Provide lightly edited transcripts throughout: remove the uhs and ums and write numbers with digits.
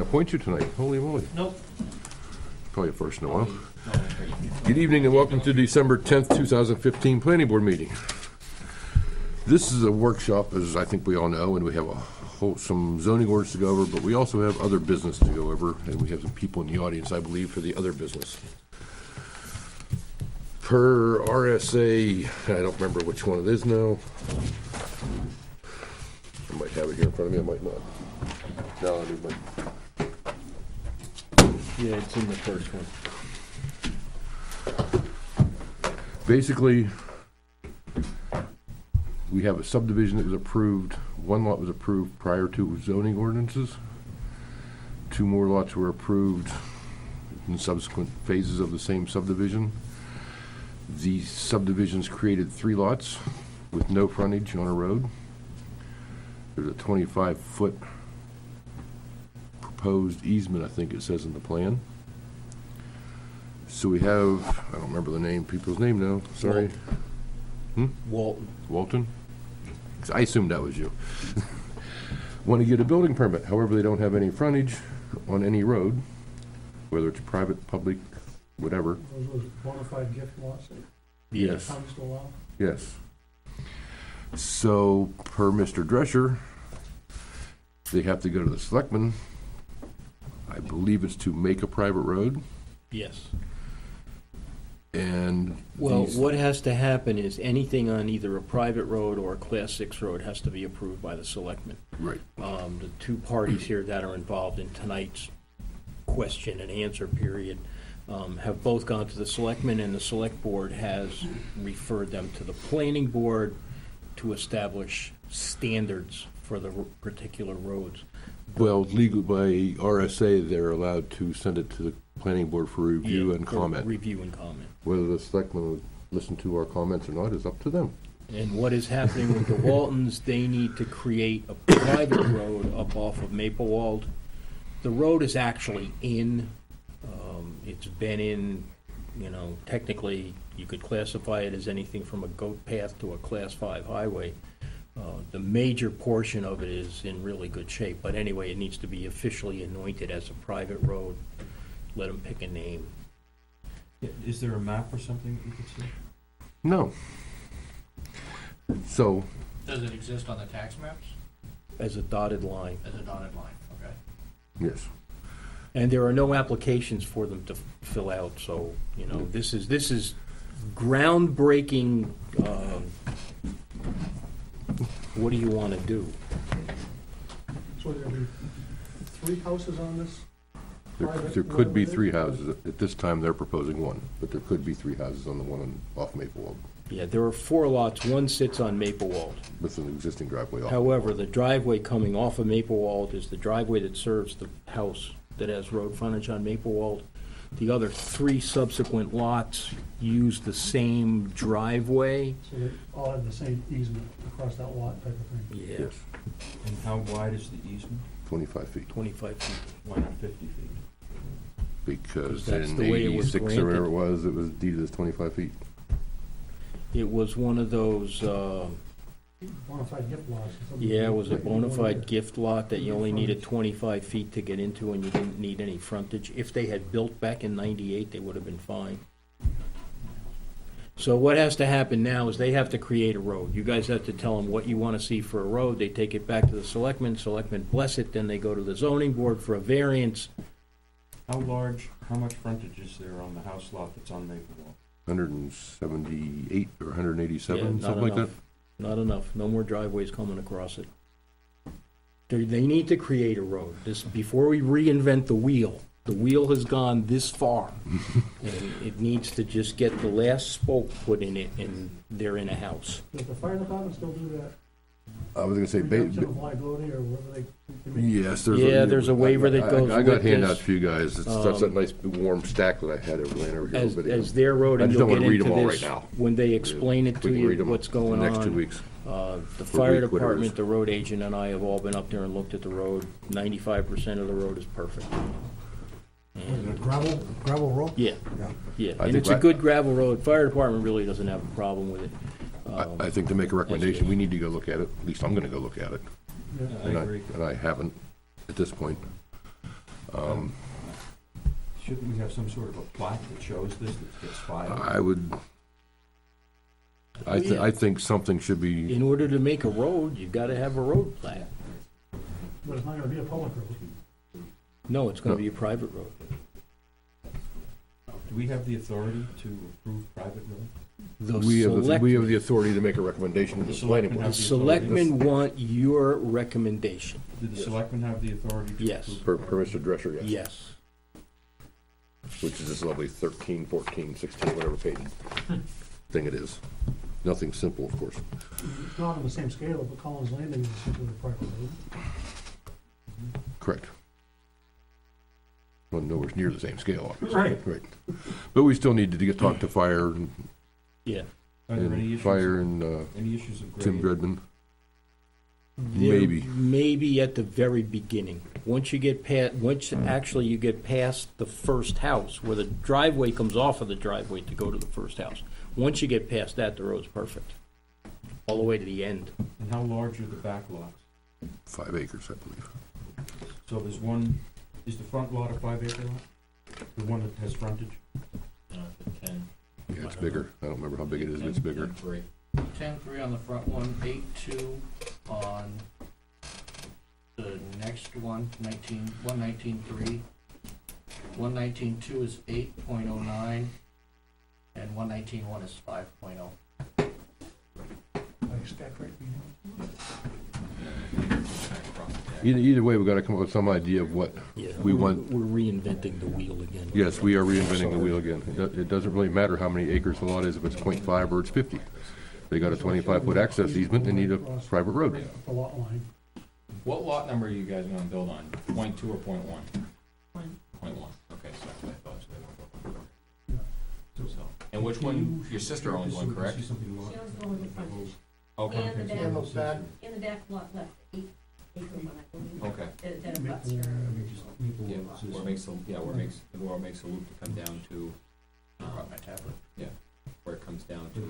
Appoint you tonight, holy moly. Nope. Probably a first in a while. Good evening and welcome to December 10th, 2015 Planning Board meeting. This is a workshop, as I think we all know, and we have some zoning orders to go over, but we also have other business to go over, and we have some people in the audience, I believe, for the other business. Per RSA, I don't remember which one it is now. I might have it here in front of me, I might not. No, I need my... Yeah, it's in the first one. Basically, we have a subdivision that was approved. One lot was approved prior to zoning ordinances. Two more lots were approved in subsequent phases of the same subdivision. These subdivisions created 3 lots with no frontage on a road. There's a 25-foot proposed easement, I think it says in the plan. So we have, I don't remember the name, people's name now, sorry. Walton. Walton? I assumed that was you. Want to get a building permit, however, they don't have any frontage on any road, whether it's private, public, whatever. Those bona fide gift lots that Yes. comes to allow? Yes. So, per Mr. Drescher, they have to go to the selectmen. I believe it's to make a private road, Yes. and Well, these- what has to happen is anything on either a private road or a Class 6 road has to be approved by the selectmen. Right. The two parties here that are involved in tonight's question and answer period have both gone to the selectmen, and the select board has referred them to the planning board to establish standards for the particular roads. Well, legal by RSA, they're allowed to send it to the planning board for review and for comment. Review and comment. Whether the selectmen would listen to our comments or not is up to them. And what is happening with the Waltons, they need to create a private road up off of Maplewald. The road is actually in, it's been in, technically, you could classify it as anything from a goat path to a Class 5 highway. The major portion of it is in really good shape, but anyway, it needs to be officially anointed as a private road. Let them pick a name. Yeah, is there a map or something that you could see? No. So, Does it exist on the tax maps As a dotted line. as a dotted line? Okay. yes. And there are no applications for them to fill out, so, this is groundbreaking, what do you want to do? So there'll be 3 houses on this? There could be 3 houses. At this time, they're proposing 1, but there could be 3 houses on the one off Maplewald Yeah, there are 4 lots, one sits on Maplewald. with an existing driveway off. However, the driveway coming off of Maplewald is the driveway that serves the house that has road frontage on Maplewald. The other 3 subsequent lots use the same driveway. So they all have the same easement across that lot type of thing? Yeah, Yes, And how wide is the easement? 25 feet. 25 feet. Why not 50 feet? Because That's in the way it was 86 or whatever granted. it was deeded as 25 feet. It was one of those, Bona fide gift lots. or something. yeah, it was a bona fide gift lot that you only needed 25 feet to get into, and you didn't need any frontage. If they had built back in 98, they would have been fine. So what has to happen now is they have to create a road. You guys have to tell them what you want to see for a road. They take it back to the selectmen bless it, then they go to the zoning board for a variance. How much frontage is there on the house lot that's on Maplewald? 178 or Yeah, 187, not something like that. enough. Not enough. No more driveways coming across it. They need to create a road. Before we reinvent the wheel has gone this far. And it needs to just get the last spoke put in it, and they're in a house. Does the fire department still do that? I was going to say, Reduction of liability or whatever they? yes, There's a waiver that goes I got with handouts this. for you guys. It's such a nice warm stack that I had laying over here. As their road, I and just you'll don't get wanna read into them all this right now. when they explain it to We can read you, them what's going in the next 2 on. weeks. The For fire week, whatever it department, is. the road agent, and I have all been up there and looked at the road. 95% of the road is perfect. And Gravel road? yeah, I and think it's a good gravel road. Fire department really doesn't have a problem with it. I think to make a recommendation, we need to go look at it. At least I'm going to go look at it. Yeah. I agree. And I haven't at this point. Shouldn't we have some sort of a plaque that shows this, that gets filed? I think something should be, In order to make a road, you've gotta have a road plat. But it's not gonna be a public road. No, it's gonna be a private road. Do we have the authority to approve private roads? we have the authority to make a recommendation to the planning The board. selectmen want your recommendation. Did the selectmen have the authority to Yes. approve? Per Mr. Drescher, yes. Yes. Which is this lovely 13, 14, 16, whatever page thing it is. Nothing simple, of course. It's not on the same scale, but Collins Landing is simply a private road. Correct. Well, nowhere near the same scale, obviously. Right. Right. But we still need to talk to fire Yeah. Are there any issues? Fire and Any issues of Tim grade? Dredman. There- Maybe. Maybe at the very beginning. Once you get actually you get past the first house, where the driveway comes off of the driveway to go to the first house. Once you get past that, the road's perfect. All the way to the end. And how large are the back lots? 5 acres, I believe. So there's one, is the front lot a 5-acre lot? The one that has frontage? 10. Yeah, it's bigger. I don't remember how big it is, but it's bigger. 10-3 on the front one, 8-2 on the next one, 119-3. 119-2 is 8.09, and 119-1 is 5.0. Like stack right behind. Either way, we've got to come up with some idea of what Yeah. we want. We're reinventing the wheel again. Yes, we are reinventing the wheel again. It doesn't really matter how many acres the lot is, if it's 0.5 or it's 50. They got a 25-foot access easement, they need a private road. The lot line. What lot number are you guys gonna build on? Point 2 or point 1? One. Point 1, okay, so that's what I thought. Yeah. So, and which one, your sister owns one, correct? She owns the one with the frontage. Okay, And the back, And those back, and the back lot left, 8-acre one, I believe. okay. That abuts her. Yeah, where it makes the, where it makes the loop to come down to, Brought my tablet. where it comes down to.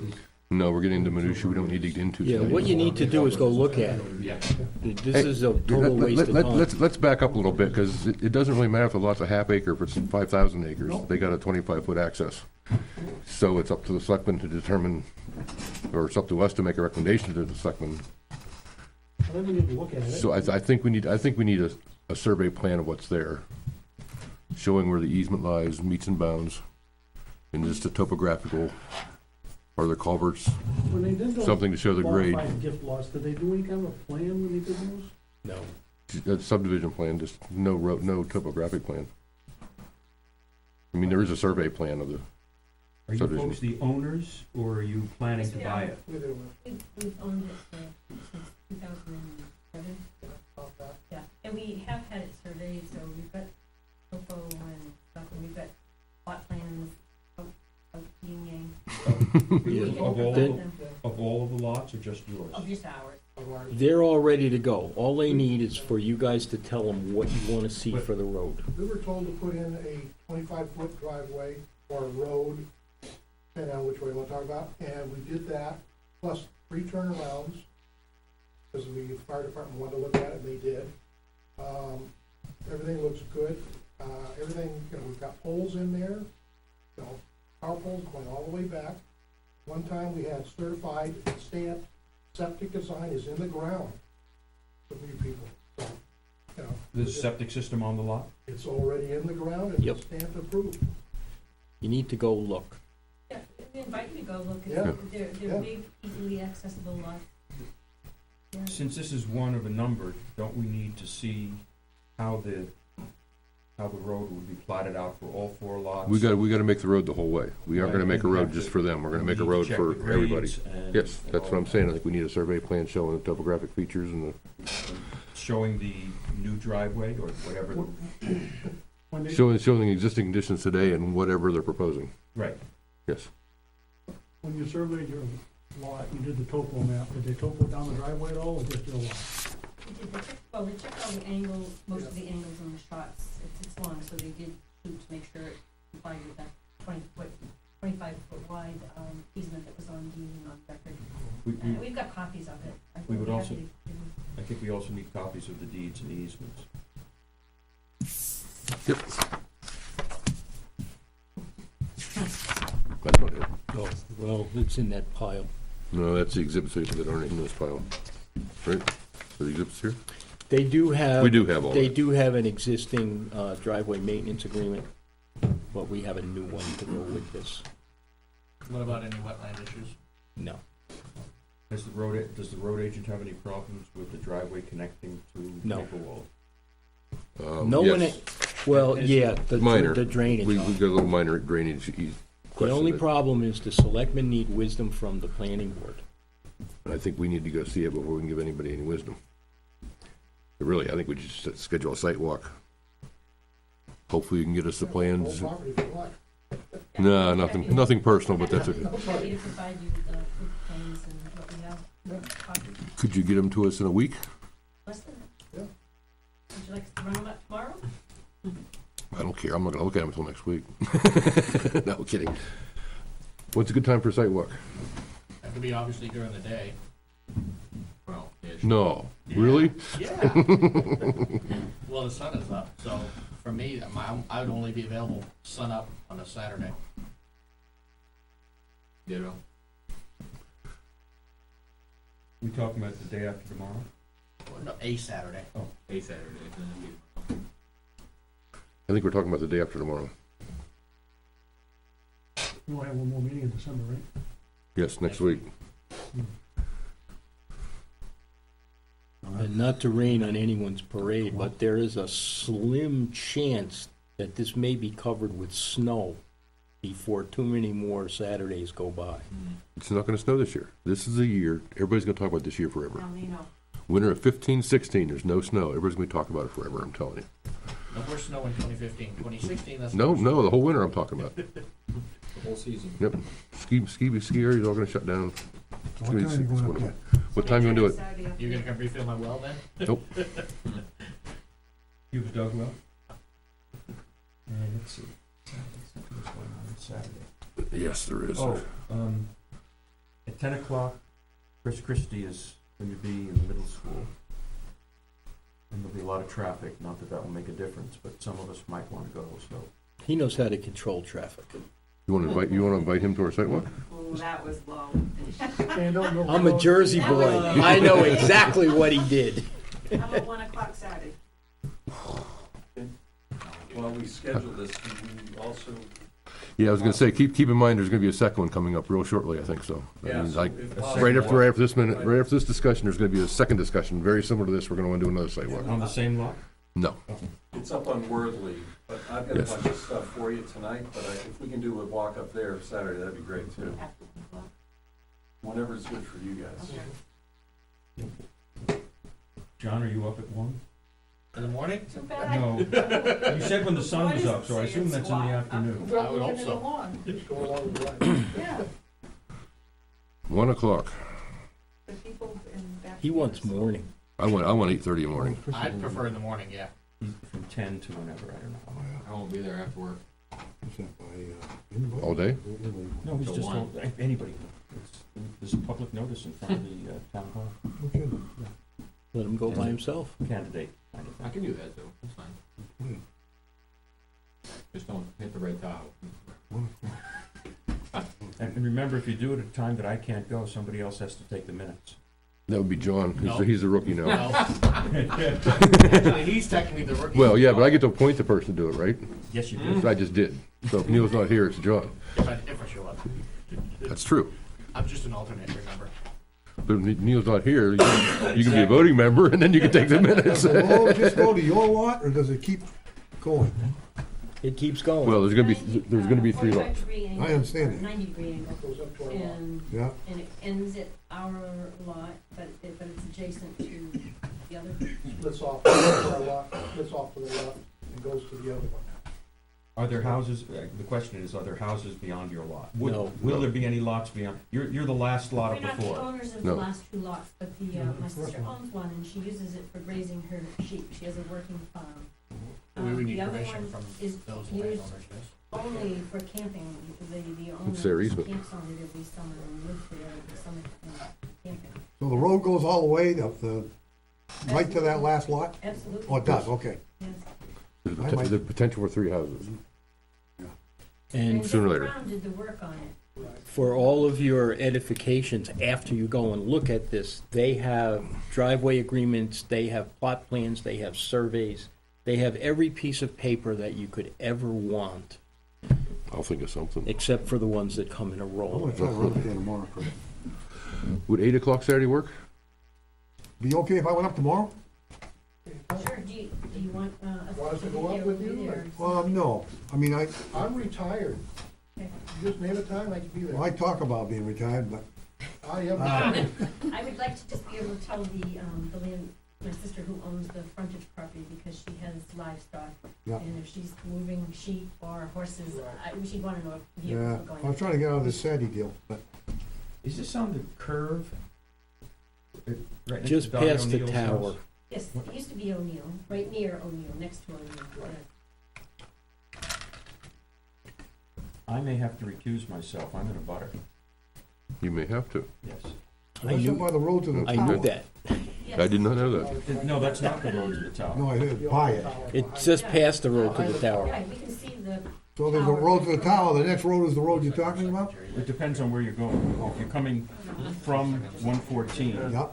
No, we're getting into minutia we don't need to get into Yeah, tonight. what you need to do is go look at it. Yeah. This is a total waste of time. Let's back up a little bit, because it doesn't really matter if the lot's a half acre, if it's 5,000 acres. Nope. They got a 25-foot access. So it's up to the selectmen to determine, or it's up to us to make a recommendation to the selectmen. I think we need to look at it. So I think we need a survey plan of what's there, showing where the easement lies, meets and bounds, and just a topographical, are there culverts, When they did those something to show the grade. modified gift lots, did they do any kind of a plan when they did those? No. A subdivision plan, just no road, no topographic plan. I mean, there is a survey plan of the, Are you Subdivision. folks the owners, or are you planning to buy it? We've owned it since 2007. Yeah, and we have had it surveyed, so we've got topo and stuff, and we've got plot plans of yin yang. Yeah. We can Of all, provide them. of all of the lots, or just yours? Of just ours. They're all ready to go. All they need is for you guys to tell them what you want to see for the road. We were told to put in a 25-foot driveway or a road, depending on which way you want to talk about, and we did that, plus 3 turnarounds, because the fire department wanted to look at it, and they did. Everything looks good. Everything, we've got poles in there, power poles going all the way back. One time we had certified stamped septic design is in the ground for you people, so, There's a septic system on the lot? it's already in the ground and Yep. it's stamped approved. You need to go look. Yeah, we invite you to go look. Yeah. They're Yeah. big, easily accessible lots. Yeah. Since this is one of a number, don't we need to see how the road would be plotted out for all 4 lots? we got to make the road the whole way. We aren't gonna make a road just for them, we're gonna make a road for everybody. Yes, that's what I'm saying, I think we need a survey plan showing the topographic features and the, Showing the new driveway, or whatever, When they, showing the existing conditions today and whatever they're proposing. right. Yes. when you surveyed your lot, you did the topo map, did they topo down the driveway at all, or just your lot? We did the check, well, they checked all the angles, most of the angles on the shots, it's long, so they did shoot to make sure it complied with that 25-foot wide easement that was on deed and on record. We've got copies of it. We would I'd be also- happy to give you- I think we also need copies of the deeds and the easements. Yep. That's not it. Oh, well, it's in that pile. No, that's the exhibits that aren't in this pile. Right? Are the exhibits here? They do have. We do have all They that. do have an existing driveway maintenance agreement, but we have a new one to go with this. What about any wetland issues? No. Does the road agent have any problems with the driveway connecting to No. Maplewold? No one, Yes. well, Is- yeah, Minor. the drainage. We on it. got a little minor drainage The question. only that- problem is the selectmen need wisdom from the planning board. I think we need to go see it before we can give anybody any wisdom. But really, I think we should just schedule a site walk. Hopefully you can get us the plans. Whole property if you want. No, nothing personal, but that's okay. Happy to provide you with the plans and what we have. Copies. Could you get them to us in a week? Less than that. Yeah. Would you like to run them up tomorrow? I don't care. I'm not gonna look at them until next week. No, kidding. What's a good time for a site walk? That could be obviously during the day. Well, ish. No, really? Yeah. Well, the sun is up, so for me, I would only be available sun up on a Saturday. Ditto. We talking about the day after tomorrow? Or no, a Saturday. A Saturday, then it'd be- I think we're talking about the day after tomorrow. We'll have one more meeting in December, right? Yes, next week. And not to rain on anyone's parade, but there is a slim chance that this may be covered with snow before too many more Saturdays go by. It's not gonna snow this year. This is a year, everybody's gonna talk about this year forever. No, you know. Winter of 15, 16, there's no snow. Everybody's gonna be talking about it forever, I'm telling you. No more snow in 2015. 2016, that's. No, the whole winter I'm talking about. The whole season. Yep. Ski area's all gonna shut down. What time are you going up there? What time you gonna do it? Saturday You're gonna afternoon. come refill my well then? Nope. You've dug well? And let's see. Something's going on Saturday. Yes, there is. Oh, at 10 o'clock, Chris Christie is going to be in the middle school. And there'll be a lot of traffic, not that that will make a difference, but some of us might want to go, so. He knows how to control traffic. You wanna invite him to our site walk? Oh, that was low. And don't know. I'm a Jersey boy. I know exactly what he did. How about 1 o'clock Saturday? While we schedule this, can we also? Yeah, I was gonna say, keep in mind, there's gonna be a second one coming up real shortly, I think so. I Yeah, mean, so like, if right possible- after this discussion, there's gonna be a second discussion, very similar to this, we're gonna wanna do another site walk. On the same lot? No. It's up on Worthley, but I've got a Yes. bunch of stuff for you tonight, but if we can do a walk up there Saturday, that'd be great too. After 1 o'clock? Whenever's good for you guys. Okay. John, are you up at 1? In the morning? Too bad. No. You said when the sun was up, so I assume that's in the afternoon. I would hope so. Just go along with the ride. Yeah, 1 o'clock. the people in back. He wants morning. I want 8:30 in the morning. I'd prefer in the morning, yeah. From 10 to whenever, I don't know. I won't be there after work. All day? No, he's So just, one. told- anybody. There's a public notice in front of the town hall. Let him go by himself. Candidate, kind of I thing. can do that too, that's fine. Just don't hit the red tile. And remember, if you do it at a time that I can't go, somebody else has to take the minutes. That would be John, No. he's a rookie now. Well, actually, he's technically the rookie. Well, yeah, but I get to appoint the person to do it, right? Yes, you do. I just did. So if Neil's not here, it's John. If I show up. That's true. I'm just an alternate, remember? But if Neil's not here, you can be a voting member, and then you can take the minutes. Does the road just go to your lot, or does it keep going? It keeps going. Well, there's gonna be 3 lots. 45-degree angle, I understand that. 90-degree angle, Goes up to our lot. Yeah, and it ends at our lot, but it's adjacent to the other. Splits off to our lot, splits off to the left, and goes to the other one. Are there houses, the question is, are there houses beyond your lot? Would- No. Will there be any lots beyond, you're the last lot We're up not the before. owners of No. the last 2 lots, but Yeah, my the first sister one. owns one, and she uses it for grazing her sheep. She has a working farm. We would need The other permission one from is those used landowners, yes. only for camping. The owner It's their easement. camps on it every summer and lives there every summer camping. so the road goes all the way up the, right to that last lot? Absolutely. Oh, it does, okay. Yes. There's I might- the potential for 3 houses. And Sooner or later. Brown did the work on it. for all of your edifications, after you go and look at this, they have driveway agreements, they have plot plans, they have surveys, they have every piece of paper that you could ever want, I'll think of something. except for the ones that come in a I'm roll. gonna try to run up there tomorrow, Chris. Would 8 o'clock Saturday work? Be okay if I went up tomorrow? Sure, do you want, Want us to go up with you, No, I mean, I'm retired. Okay. You just name a time, I can be there. I talk about being retired, but I am. I would like to just be able to tell my sister who owns the frontage property, because she has livestock. Yeah. And if she's moving sheep or horses, she'd wanna know if yeah, vehicles are going. I was trying to get out of this Saturday deal, but Is this on the curve? Right next to Just Dottie past the O'Neill's tower. house? Yes, it used to be O'Neill, right near O'Neill, next to O'Neill. I may have to recuse myself, I'm in a butter, You may have to. yes. I that's up knew, by the road to the I tower. knew that. I did not know that. No, that's not the road to the tower. No, I didn't buy it. It's just past the road to the tower. Yeah, we can see the. So there's a road to the tower, the next road is the road you're talking about? It depends on where you're going. If you're coming from 114, Yep,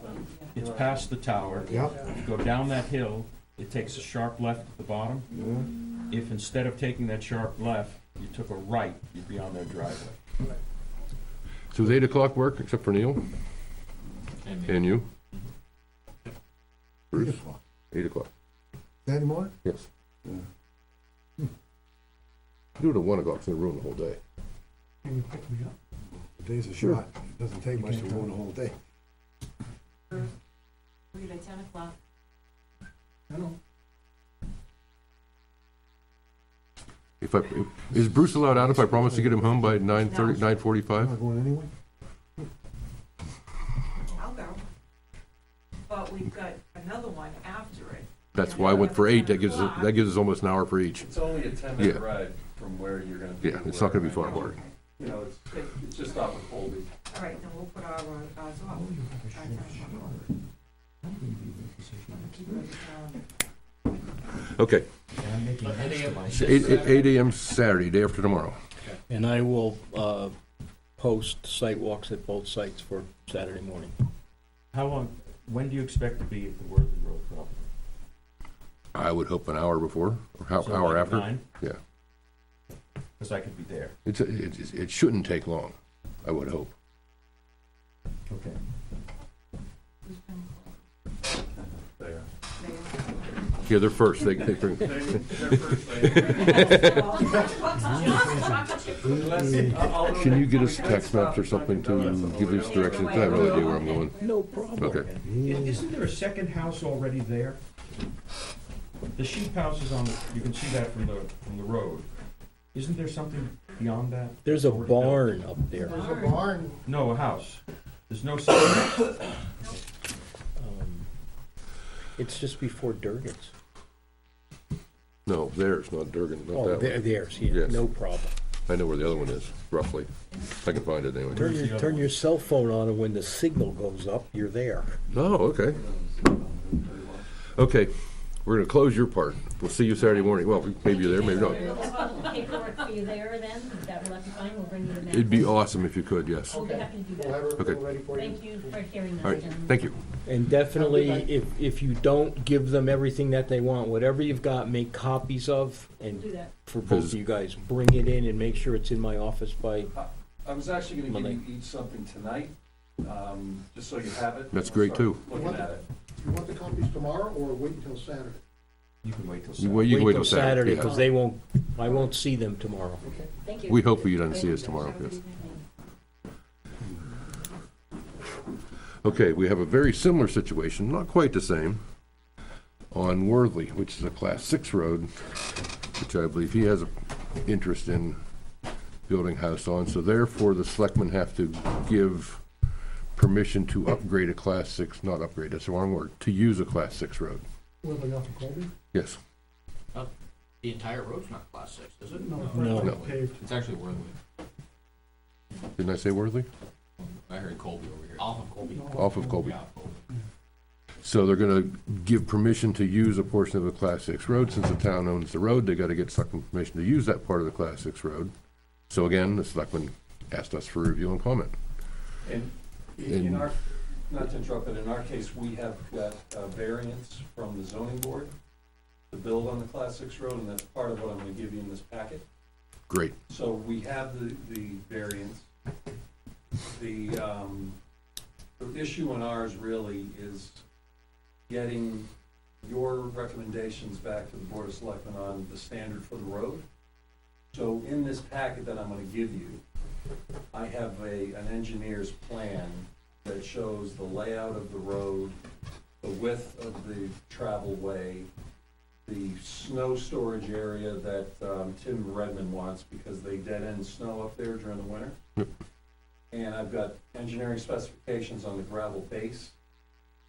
it's past the tower. yep, If you go down that hill, it takes a sharp left at the bottom. yeah. If instead of taking that sharp left, you took a right, you'd be on their driveway. So does 8 o'clock work, except for Neil? And you? 8 Bruce? o'clock. 8 o'clock, Saturday morning? yes. Do it at 1 o'clock, it's gonna ruin the whole day. Can you pick me up? The day's a shot. Doesn't take much to ruin the whole day. We're at 10 o'clock. I know. Is Bruce allowed out if I promise to get him home by 9:30, 9:45? Not going anyway? I'll go. But we've got another one after it. That's why I went for 8, that gives us almost an hour for each. It's only a 10-minute Yeah. ride from where you're gonna be. Yeah, it's not gonna be far apart. You know, it's just off of Colby. All right, then we'll put our, ours off. Okay, And I'm making most of my. 8 AM Saturday, day after tomorrow. And I will post site walks at both sites for Saturday morning. How long, when do you expect to be at the Worthy Road property? I would hope an hour before, or So hour like after. 9? Yeah. Because I could be there. It shouldn't take long, I would hope. Okay. There. Yeah, they're first, they bring, They're first can you get us text maps or something to give us directions? I have no idea where I'm going. No problem. Okay. Isn't there a second house already there? The sheep house is on, you can see that from the road. Isn't there something beyond that? There's a Already built? barn up there. There's a barn, No, a house. There's no second house. It's just before Durgan's. No, theirs, not Durgan, not Oh, that one. theirs, yeah, Yes. no problem. I know where the other one is, roughly. I can find it anyway. Turn your cell phone on, and when the signal goes up, you're there. Oh, okay. Okay, we're gonna close your part. We'll see you Saturday morning. Well, maybe you're there, maybe not. We'll paperwork for you there then, if that will be fine, we'll bring you the map. It'd be awesome if you could, yes. We'll be happy to do we'll have that. everything Okay. ready for you. Thank you for hearing All that, right, gentlemen. thank you. And definitely, Have a good if you don't give them everything that they want, whatever you've got, make copies of, We'll and do that. for both of you guys, bring it in and make sure it's in my office by, I was actually gonna give you each something tonight, just so you have it. That's We'll great, start too. Looking at it. You want the copies tomorrow or wait until Saturday? You can wait till You Saturday. wait, you can wait till Saturday, Saturday. because I won't see them tomorrow. Okay. Thank you. We hope you don't see us tomorrow, yes. Okay, we have a very similar situation, not quite the same, on Worthley, which is a Class 6 road, which I believe he has an interest in building house on, so therefore the selectmen have to give permission to upgrade a Class 6, not upgrade, that's the wrong word, to use a Class 6 road. Living off of Colby? Yes, The entire road's not class 6, is it? No, No. it's paved. It's actually Worthy. didn't I say Worthley? I heard Colby over here. Off of Colby. Off of Colby. Yeah, Colby. So they're gonna give permission to use a portion of a Class 6 road. Since the town owns the road, they gotta get selectmen permission to use that part of the Class 6 road. So again, the selectmen asked us for review and comment. And in our, not to interrupt, but in our case, we have got a variance from the zoning board to build on the Class 6 road, and that's part of what I'm gonna give you in this packet. Great. So we have the variance. The issue in ours really is getting your recommendations back to the Board of Selectmen on the standard for the road. So in this packet that I'm gonna give you, I have an engineer's plan that shows the layout of the road, the width of the travel way, the snow storage area that Tim Redmond wants because they dead-end snow up there during the winter. Yep. And I've got engineering specifications on the gravel base.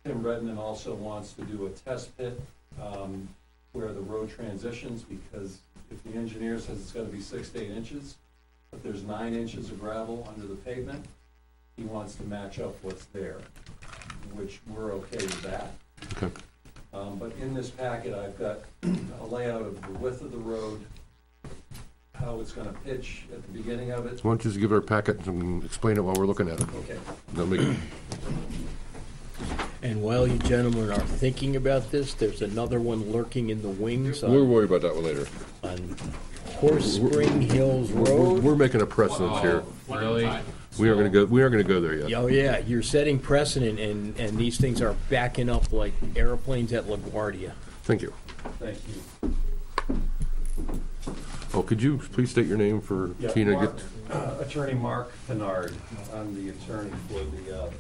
Tim Redmond also wants to do a test pit where the road transitions, because if the engineer says it's gotta be 6 to 8 inches, but there's 9 inches of gravel under the pavement, he wants to match up what's there, which we're okay with that. Okay. But in this packet, I've got a layout of the width of the road, how it's gonna pitch at the beginning of it. Why don't you just give our packet and explain it while we're looking at it? Okay. That'll make- And while you gentlemen are thinking about this, there's another one lurking in the wings We'll on, worry about that one later. on Horse Spring Hills Road. We're making a precedent here. Really? We aren't gonna go there yet. Oh, yeah, you're setting precedent, and these things are backing up like airplanes at LaGuardia. Thank you. Thank you. Oh, could you please state your name for Yeah, Tina? Mark, Attorney Mark Pinard. I'm the attorney for the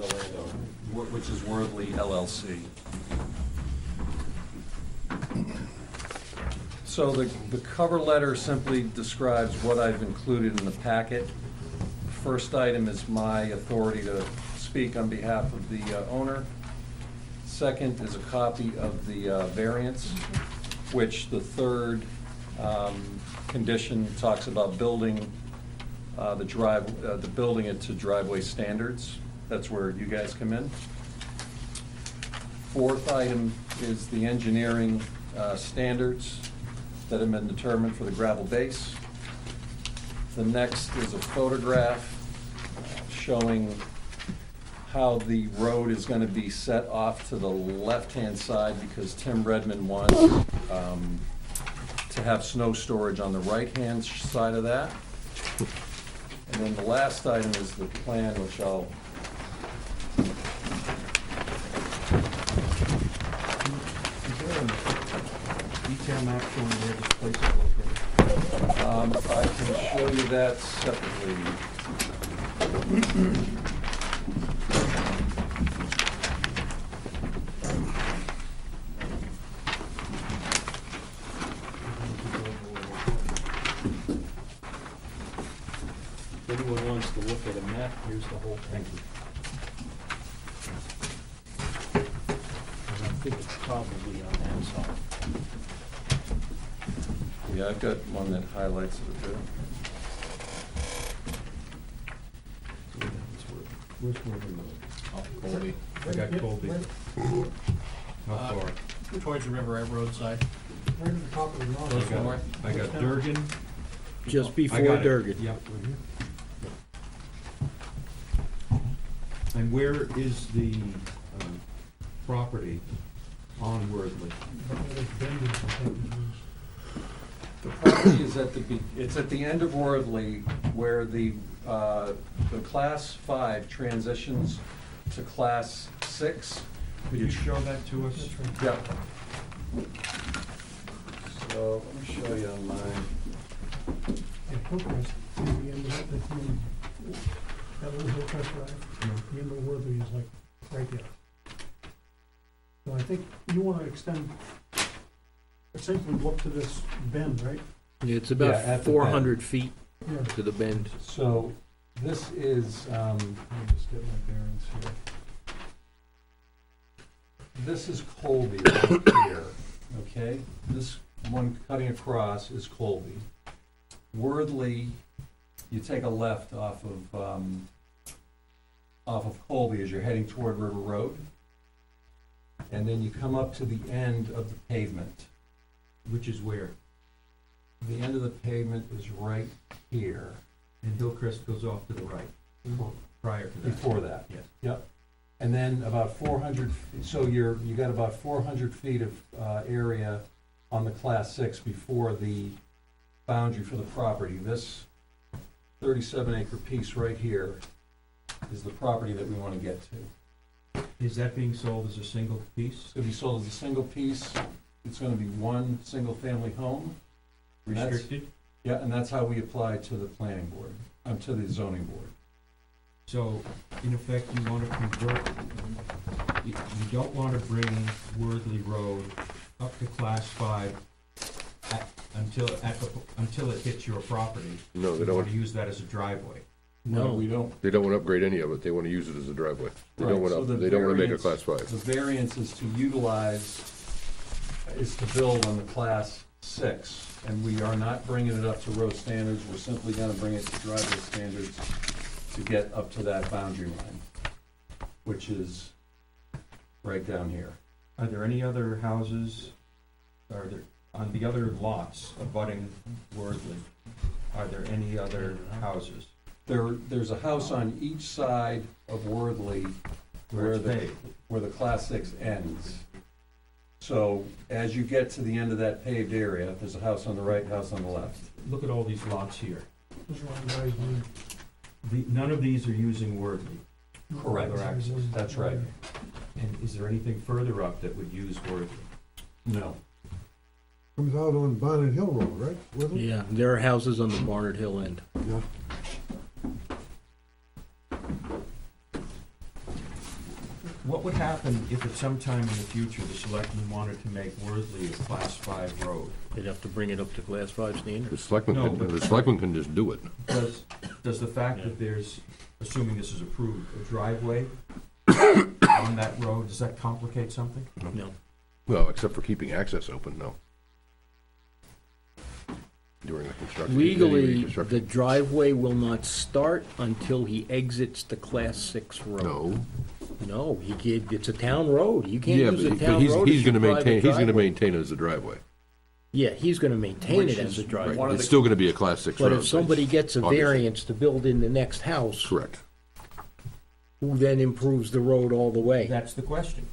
landowner, which is Worthley LLC. So the cover letter simply describes what I've included in the packet. First item is my authority to speak on behalf of the owner. Second is a copy of the variance, which the third condition talks about building building it to driveway standards. That's where you guys come in. Fourth item is the engineering standards that have been determined for the gravel base. The next is a photograph showing how the road is gonna be set off to the left-hand side, because Tim Redmond wants to have snow storage on the right-hand side of that. And then the last item is the plan, which I'll Detail map showing where this place is located. I can show you that separately. If anyone wants to look at a map, here's the whole thing. And I think it's probably on that side. Yeah, I've got one that highlights it a bit. Where's Morgan Road? Oh, Colby. I got Colby. How Uh, far? Towards the River Ed roadside. Right at the top of the mountain. Goes north. I got Durgan. Just I before got it. Durgan. Yep. And where is the property on Worthley? The property is it's at the end of Worthley, where the Class 5 transitions to Class 6. Could you show that to us? Yeah. So, let me show you on mine. Yeah, Hillcrest, the end of that little Hillcrest Drive, the end of Worthy is like right there. So I think you wanna extend, essentially go up to this bend, right? It's Yeah, about at the 400 feet Yeah. to the bend. So, this is, let me just get my bearings here. This is Colby right here, okay? This one cutting across is Colby. Worthley, you take a left off of off of Colby as you're heading toward River Road. And then you come up to the end of the pavement. Which is where? The end of the pavement is right here, And Hillcrest goes off to the right, prior to that. before that. Yes. Yep. And then about 400, so you got about 400 feet of area on the Class 6 before the boundary for the property. This 37-acre piece right here is the property that we want to get to. Is that being sold as a single piece? It's going to be sold as a single piece. It's going to be one single-family home. That's- Restricted? Yeah, and that's how we apply to the planning board, to the zoning board. So, in effect, you want to convert, you don't want to bring Worthley Road up to Class 5 until it hits your property. No, they You don't, want to use that as a driveway. No, We don't. they don't want to upgrade any of it, they want to use it as a driveway. They Right, don't want so the to, they don't want to make a variance- class 5. The variance is to utilize, is to build on the Class 6, and we are not bringing it up to road standards, we're simply gonna bring it to driveway standards to get up to that boundary line, which is right down here. Are there any other houses, are there, on the other lots abutting Worthley, are there any other houses There's a house on each side of Worthley where it's paved? where the Class 6 ends. So as you get to the end of that paved area, there's a house on the right, house on the left. Look at all these lots here. Those are all guys doing. None of these are using Worthley. Correct. Other access. That's right. And is there anything further up that would use Worthley? No. Comes out on Bonnet Hill Road, right? Wasn't it? yeah, there are houses on the Barnard Hill end. Yeah. What would happen if at some time in the future the selectmen wanted to make Worthley a Class 5 road? They'd have to bring it up to Class 5 The standards. selectmen, No, can- but- the selectmen can just do it. Does the fact that there's, assuming this is approved, a driveway on that road, does that complicate something? No, Well, except for keeping access open, no. During the construction. legally, construction. the driveway will not start until he exits the Class 6 road. No. No, it's a town road, you can't Yeah, use but a town he's, road he's as your gonna maintain, private he's gonna driveway. maintain it as a driveway. Yeah, he's gonna maintain Which it as a is driveway. one of It's the- still gonna be a class 6 road. But if somebody gets a obviously. variance to build in the next house, Correct. who then improves the road all the way? That's the question.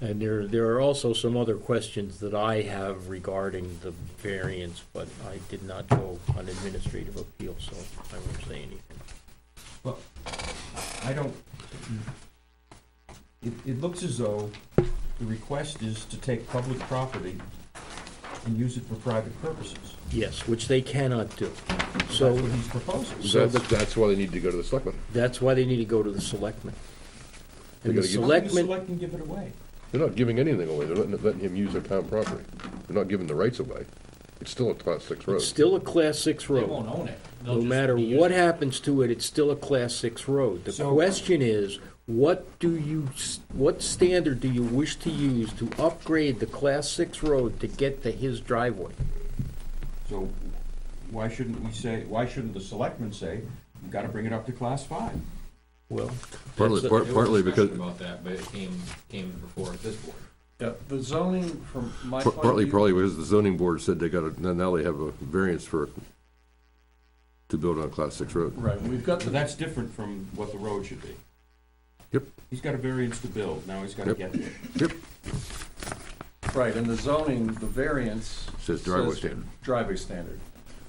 And there are also some other questions that I have regarding the variance, but I did not go on administrative appeal, so I won't say anything. I don't, it looks as though the request is to take public property and use it for private purposes. Yes, which they cannot do. That's So what he's proposing. So That's why they need to go to the selectmen. that's why they need to go to the selectmen. And the They gotta give- How can the selectmen, selectmen give it away? They're not giving anything away, they're letting him use their town property. They're not giving the rights away. It's still a class 6 road. it's still a Class 6 They road. won't own it. They'll No just matter be what using it. happens to it, it's still a Class 6 road. The So- question is, what standard do you wish to use to upgrade the Class 6 road to get to his driveway? So why shouldn't the selectmen say, you've gotta bring it up to Class 5? Well, Partly, that's a- part- There was partly discussion because, about that, but it came before this board. Yeah, the zoning from my point of partly view. because the zoning board said they got now they have a variance to build on a class 6 road. Right, we've got So the, that's different from what the road should be. Yep. He's got a variance to build, now he's gotta Yep. get it. Yep, right, and the zoning, the variance. says driveway standard. Driveway standard.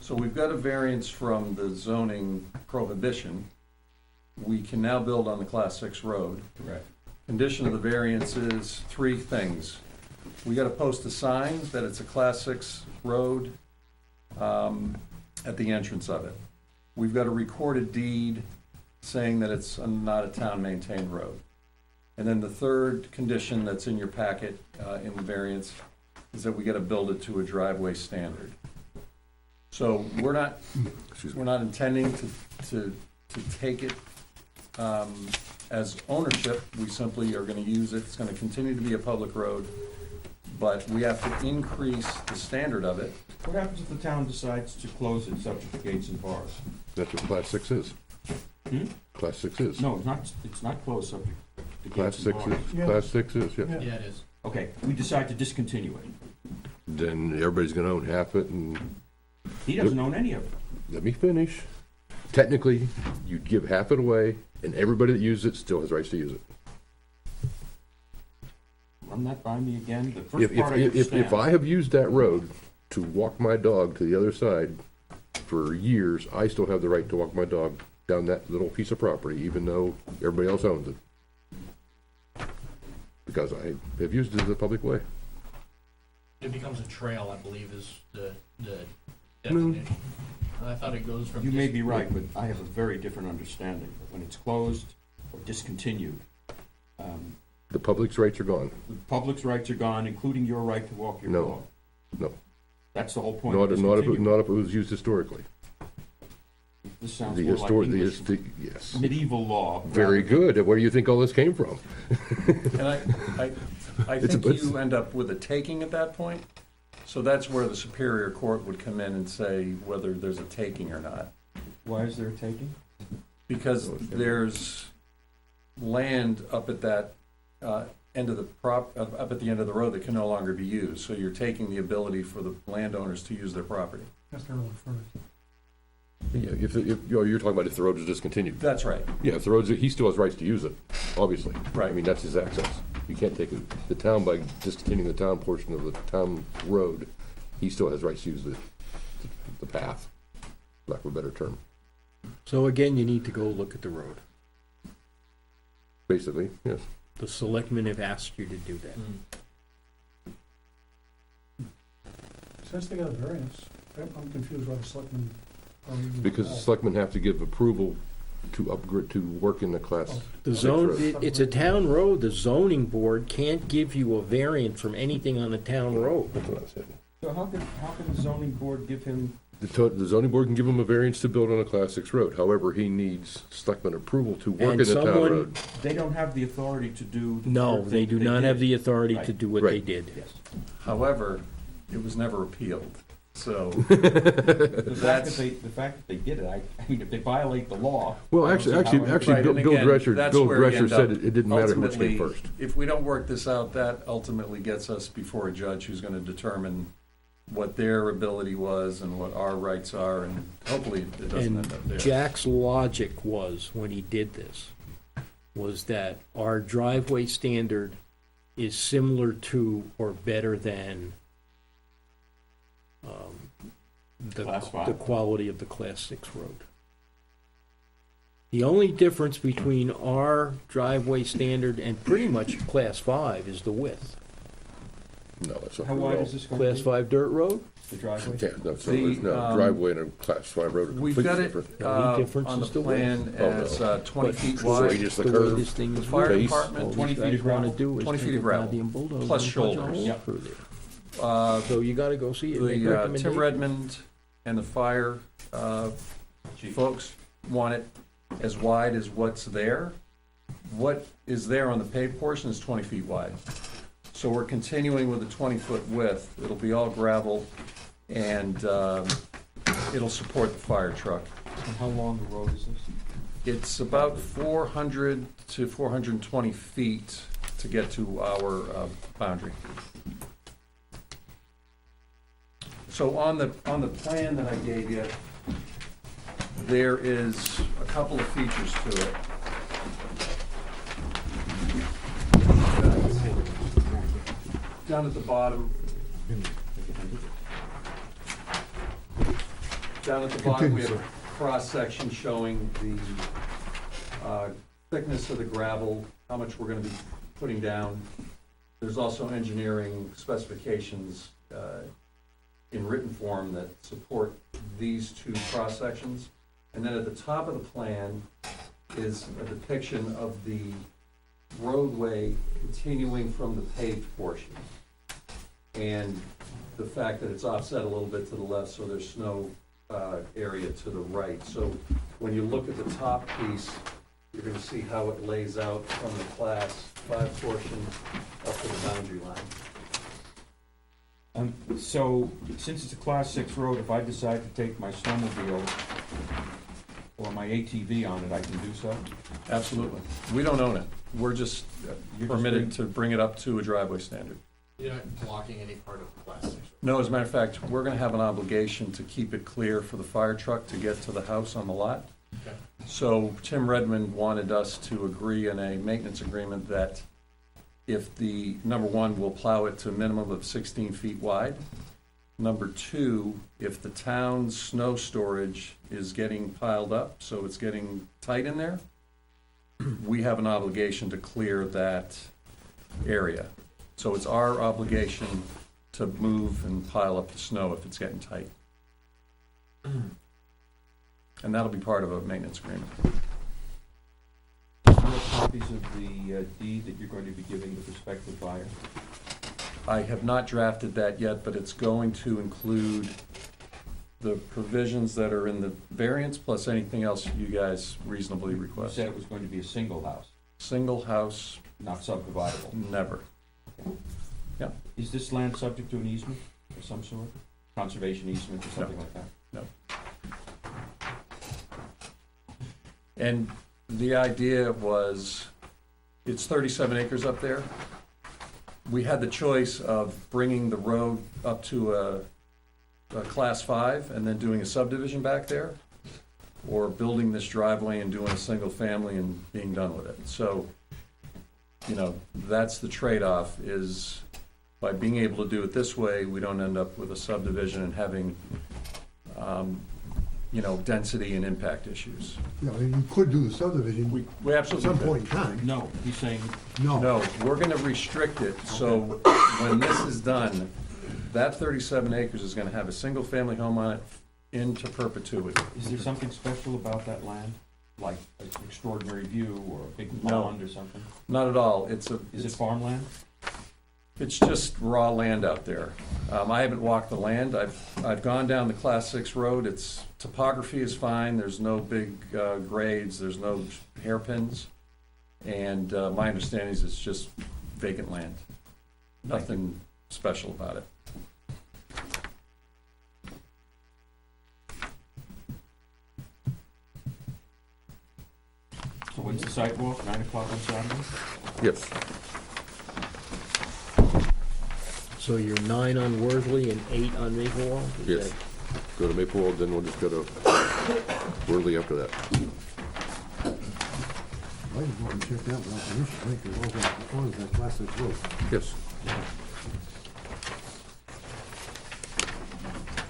So we've got a variance from the zoning prohibition. We can now build on the Class 6 road. Correct. Condition of the variance is 3 things. We gotta post a sign that it's a Class 6 road at the entrance of it. We've got a recorded deed saying that it's not a town-maintained road. And then the third condition that's in your packet in the variance is that we gotta build it to a driveway standard. So we're not Excuse we're me. not intending to take it as ownership. We simply are gonna use it. It's gonna continue to be a public road, but we have to increase the standard of it. What happens if the town decides to close it subject to gates and bars? That's what class 6 is. Class 6 is. No, it's not closed subject to Class gates and 6 bars. is, Yeah. Class 6 is, yeah. Yeah. Yeah, it is. Okay, we decide to discontinue it. Then everybody's gonna own half it, and He doesn't own any of it. let me finish. Technically, you'd give half it away, and everybody that uses it still has rights to use it. Run that by me again. The If, first if, part I if, if understand. I have used that road to walk my dog to the other side for years, I still have the right to walk my dog down that little piece of property, even though everybody else owns it. Because I have used it as a public way. It becomes a trail, I believe, is the No. definition. And I thought it goes from. You may be right, but I have a very different understanding. When it's closed or discontinued, The public's rights are gone. the public's rights are gone, including your right to walk your No. dog. No. That's the whole point Not, of not if, discontinuing. not if it was used historically. This sounds The more like histor, English yes. medieval law. Very rather good. Where do you think all this came from? And I It's a- think you end up with a taking at that point. So that's where the Superior Court would come in and say whether there's a taking or not. than- Why is there a taking? Because there's land up at that end of the up at the end of the road that can no longer be used. So you're taking the ability for the landowners to use their property. That's their own furnace. Yeah, you're talking about if the road is discontinued. That's right. Yeah, if the road's, he still has rights to use it, obviously. Right. I mean, that's his access. You can't take it, the town, by discontinuing the town portion of the town road, he still has rights to use the path, lack of a better term, So again, you need to go look at the road. basically, yes. The selectmen have asked you to do that. Since they got a variance, I'm confused why the selectmen are even Because the involved. selectmen have to give approval to upgrade, to work in the class. The Six zone, road. it's a town road, the zoning board can't give you a variance from anything on a town road. That's what I said. So how can the zoning board give him, The zoning board can give him a variance to build on a class 6 road. However, he needs selectmen approval to work And in the town someone- road. they don't have the authority to do. the No, third they thing do that not did. have the authority to Right. do what they Right. did. Yes. However, it was never appealed. So The fact That's- that they did it, I mean, if they violate the law. Well, I don't actually, see how actually, anybody- actually, Right, Bill and Bill again, Drescher, that's Bill where we Drescher end said up. it didn't matter which Ultimately, came first. if we don't work this out, that ultimately gets us before a judge who's gonna determine what their ability was and what our rights are, and hopefully it doesn't And end up there. Jack's logic was, when he did this, was that our driveway standard is similar to or better than Class five. the quality of the Class 6 road. The only difference between our driveway standard and pretty much Class 5 is the width. No, that's not How true at wide all. is this going to be? Class 5 dirt road? The driveway? Yeah, no, so The, there's no driveway and a class 5 road are We've completely got it different. The only difference on the is the plan width. Oh, as no. 20 But feet the wide, radius, the The way curve, this thing the is fire written, base. department, all 20 these feet guys of wanna gravel, do is 20 take feet a of gravel, goddamn bulldozer plus and punch a shoulders. hole Yep. through there. the So you gotta go see it, make Tim recommendations. Redmond and the fire folks want it as wide as what's there. What is there on the paved portion is 20 feet wide. So we're continuing with a 20-foot width. It'll be all gravel, and it'll support the fire truck. And how long a road is this? It's about 400 to 420 feet to get to our boundary. So on the plan that I gave you, there is a couple of features to it. Down at the bottom. Down at the bottom, we have a cross-section showing the thickness of the gravel, how much we're gonna be putting down. There's also engineering specifications in written form that support these two cross-sections. And then at the top of the plan is a depiction of the roadway continuing from the paved portion. And the fact that it's offset a little bit to the left, so there's snow area to the right. So when you look at the top piece, you're gonna see how it lays out from the class 5 portion up to the boundary line. So, since it's a class 6 road, if I decide to take my snowmobile or want my ATV on it, I can do so? Absolutely. We don't own it. We're just You're just permitted bring- to bring it up to a driveway standard. You're not blocking any part of the Class 6. No, as a matter of fact, we're gonna have an obligation to keep it clear for the fire truck to get to the house on the lot. Okay. So Tim Redmond wanted us to agree in a maintenance agreement that if the, number one, we'll plow it to a minimum of 16 feet wide. Number two, if the town's snow storage is getting piled up, so it's getting tight in there, we have an obligation to clear that area. So it's our obligation to move and pile up the snow if it's getting tight. And that'll be part of a maintenance agreement. Do you have copies of the deed that you're going to be giving the prospective buyer? I have not drafted that yet, but it's going to include the provisions that are in the variance plus anything else you guys reasonably You request. said it was going to be a single house, Single house, not subdividable. never. Is this land subject to an easement of some sort? Conservation easement or something like that? And the idea was, it's 37 acres up there. We had the choice of bringing the road up to a Class 5 and then doing a subdivision back there, or building this driveway and doing a single family and being done with it. So, you know, that's the trade-off, is by being able to do it this way, we don't end up with a subdivision and having, you know, density and impact issues. You know, you could do the subdivision We at absolutely some could. point in time. No, he's saying, No. No, we're gonna restrict it, so when this is done, that 37 acres is gonna have a single-family home on it into perpetuity. is there something special about that land? Like an extraordinary view or a big No. pond or something? Not at all, Is it farmland? it's just raw land out there. I haven't walked the land, I've gone down the Class 6 road, its topography is fine, there's no big grades, there's no hairpins, and my understanding is it's just vacant land. Nothing special about it. So when's the sidewalk, 9 o'clock on Saturday? Yes. So you're 9 on Worthley and 8 on Maplewall? Is Yes. that- Go to Maplewood, then we'll just go to Worley after that. I just want to check that one out initially, because all that classic road. Yes.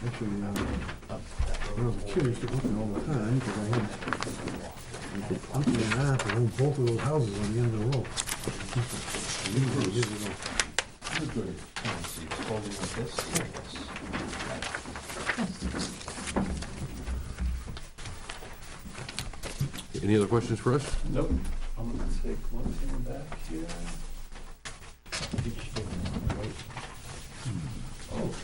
Actually, when I was a kid, I used to look at all the time, because I had uncle and aunt that owned both of those houses on the end of the road. Years ago. You're good at currency, folding like this? Any other questions for us? Nope. I'm gonna take one thing back here. Oh,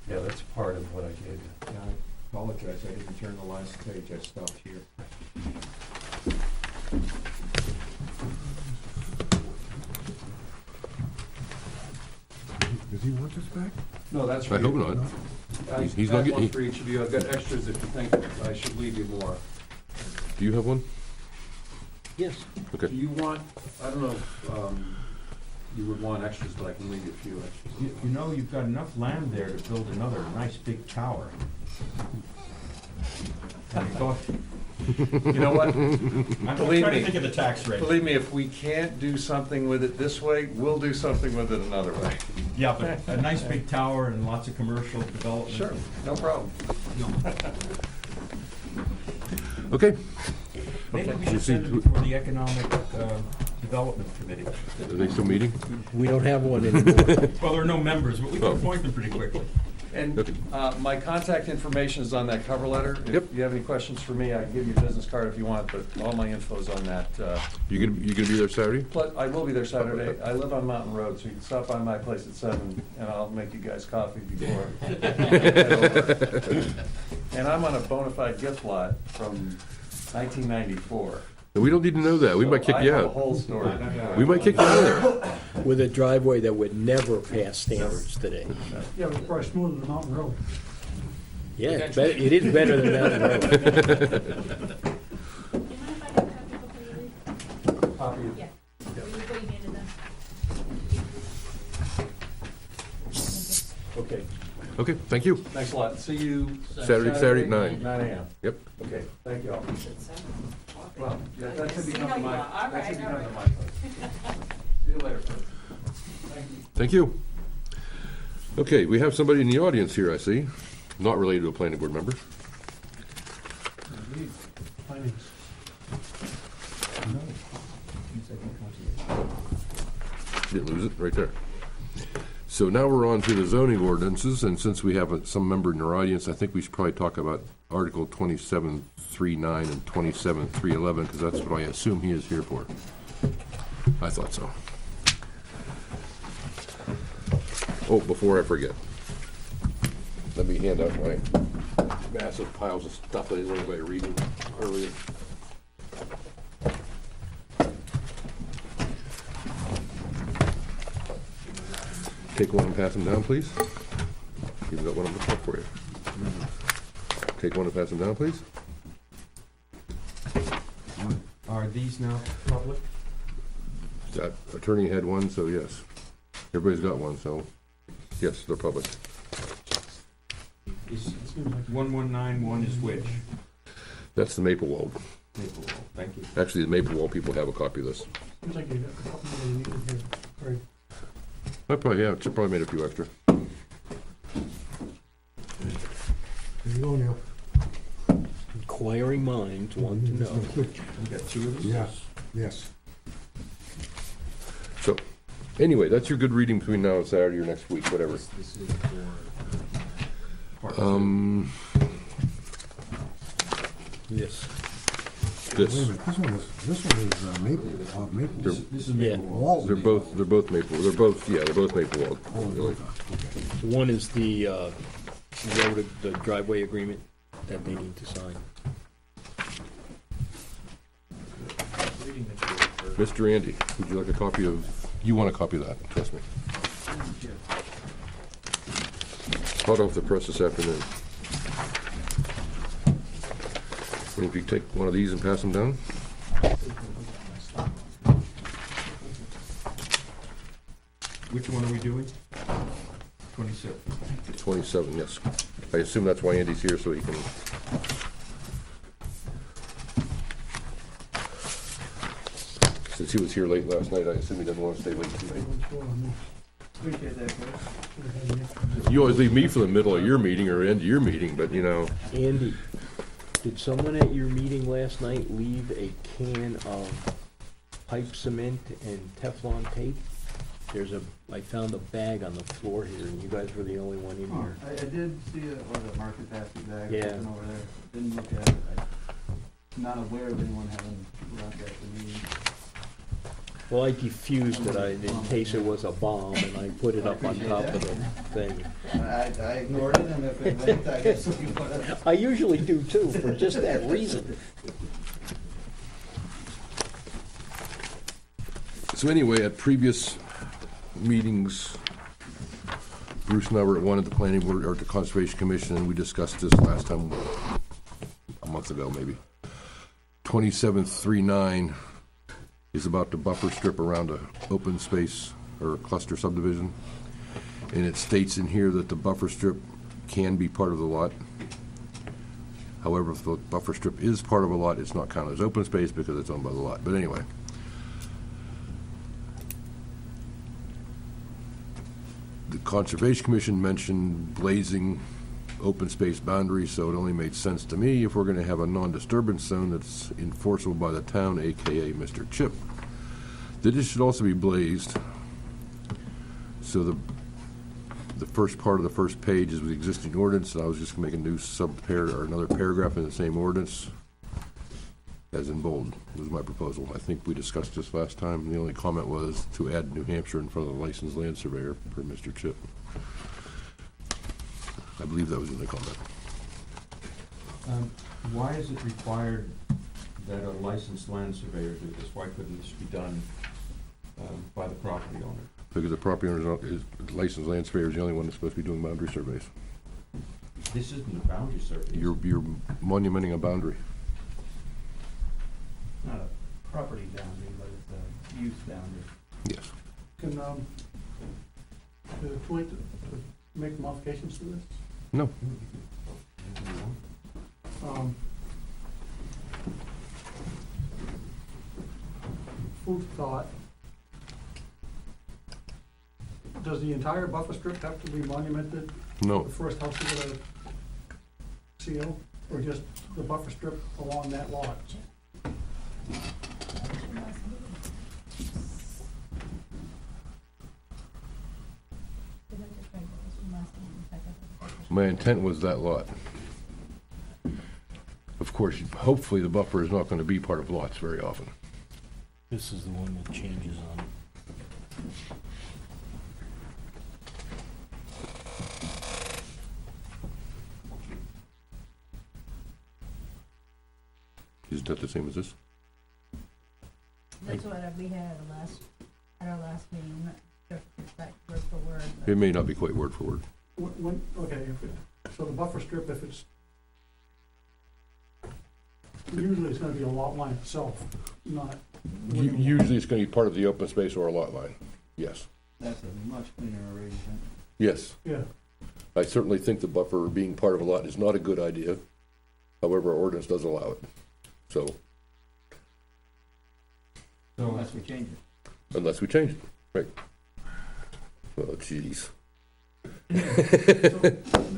yeah, that's part of what I gave you. Yeah, I apologize, I didn't turn the last page, I stopped here. Does he want this back? No, that's for I you. hope not. I He's not have getting- one for each of you. I've got extras if you think I should leave you more. Do you have one? Yes. Okay. Do you want, I don't know if you would want extras, but I can leave you a few extras. You know, you've got enough land there to build another nice big tower. And you thought- You know what? I'm Believe trying me. to think of the tax rate. Believe me, if we can't do something with it this way, we'll do something with it another way. Yeah, but a nice big tower and lots of commercial development. Sure, no problem. Okay. Maybe we Okay. should send it before the Economic Development Committee. Are they still meeting? We don't have one anymore. Well, there are no members, but we can appoint them pretty quickly. And Okay. my contact information is on that cover letter. Yep. If you have any questions for me, I can give you a business card if you want, but all my info's on that. You gonna be there Saturday? Plus, I will be there Saturday. I live on Mountain Road, so you can stop by my place at 7, and I'll make you guys coffee before. And I'm on a bona fide gift lot from 1994. We don't need to know that. We might kick you I have a out. whole story. We might kick you out of there. With a driveway that would never pass standards today. Yeah, it's probably smoother than Mountain Road. Yeah, it is better than Mountain Road. copy of Yeah. Before you handed them. Okay, Okay, thank you. thanks a lot. See you Saturday at 9. 9 AM. Yep. Okay, thank you all. Well, yeah, that should See become how the you mic. are. All That should right, all become the right. mic. See you later, folks. Thank you. Thank you. Okay, we have somebody in the audience here, I see, not related to a planning board member. Findings. Didn't lose it, right there. So now we're on to the zoning ordinances, and since we have some member in our audience, I think we should probably talk about Article 2739 and 27311, because that's what I assume he is here for. I thought so. Oh, before I forget, let me hand out my massive piles of stuff that I didn't want anybody reading earlier. Take one and pass them down, please. You've got one of them up for you. Take one and pass them down, please. Are these now public? That attorney had one, so yes. Everybody's got one, so yes, they're public. Is 1191 is which? That's the Maplewald. Maple. Thank you. Actually, the Maplewald people have a copy of this. Seems like you got a couple more you need in here. Right. I probably, yeah, probably made a few extra. There you go, Neil. Inquiring minds want to know. We got two of these? Yeah, yes. So, anyway, that's your good reading between now and Saturday or next week, whatever. This is for. Yes. This. Wait a minute, this one is Maple, Maple. They're- This is Yeah. Maple. Walton. They're both Maple, they're both Maplewald. Oh, really. okay. One is the road, the driveway agreement that they need to sign. Mr. Andy, would you like a copy of, you want a copy of that, trust me. Hot off the press this afternoon. And if you take one of these and pass them down. Which one are we doing? 27. 27, yes. I assume that's why Andy's here, so he can. Since he was here late last night, I assume he doesn't want to stay late tonight. You always leave me for the middle of your meeting or end of your meeting, but you know. Andy, did someone at your meeting last night leave a can of pipe cement and Teflon tape? I found a bag on the floor here, and you guys were the only one in here. I did see it, or the market basket bag, Yeah. something over there, didn't look at it, I'm not aware of anyone having brought that to me. Well, I diffused it in case it was a bomb, and I put it up on top of the thing. I ignored it, and if it went, I guess you put it. I usually do too, for just that reason. So anyway, at previous meetings, Bruce and I were at one at the planning board, or at the Conservation Commission, and we discussed this last time, a month ago maybe. 2739 is about the buffer strip around a open space or a cluster subdivision. And it states in here that the buffer strip can be part of the lot. However, if the buffer strip is part of a lot, it's not counted as open space because it's owned by the lot. But anyway. The Conservation Commission mentioned blazing open space boundaries, so it only made sense to me if we're gonna have a non-disturbance zone that's enforceable by the town, AKA Mr. Chip, that it should also be blazed. So the first part of the first page is the existing ordinance, and I was just gonna make a new or another paragraph in the same ordinance, as in bold, was my proposal. I think we discussed this last time. The only comment was to add New Hampshire in front of the licensed land surveyor per Mr. Chip. I believe that was in the comment. Why is it required that a licensed land surveyor do this? Why couldn't this be done by the property owner? Because the property owner is licensed land surveyor is the only one that's supposed to be doing boundary surveys. This isn't a boundary survey. You're monumenting a boundary. Not a property boundary, but it's a use boundary. Yes. Can, is it too late to make modifications to this? No. Um, Food for thought. Does the entire buffer strip have to be monumented? No. The first house to get a CO, or just the buffer strip along that lot? My intent was that lot. Of course, hopefully the buffer is not gonna be part of lots very often. This is the one with changes on it. Is that the same as this? That's what we had at our last meeting, I'm not sure if it's back word for word. but- It may not be quite word for word. Okay, so the buffer strip, if it's, usually it's gonna be a lot line itself, not. Usually it's gonna be part of the open space or a lot line. Yes. That's a much cleaner arrangement. Yes. Yeah, I certainly think the buffer being part of a lot is not a good idea. However, our ordinance does allow it. So, Unless we change it. unless we change it, right? Oh, jeez.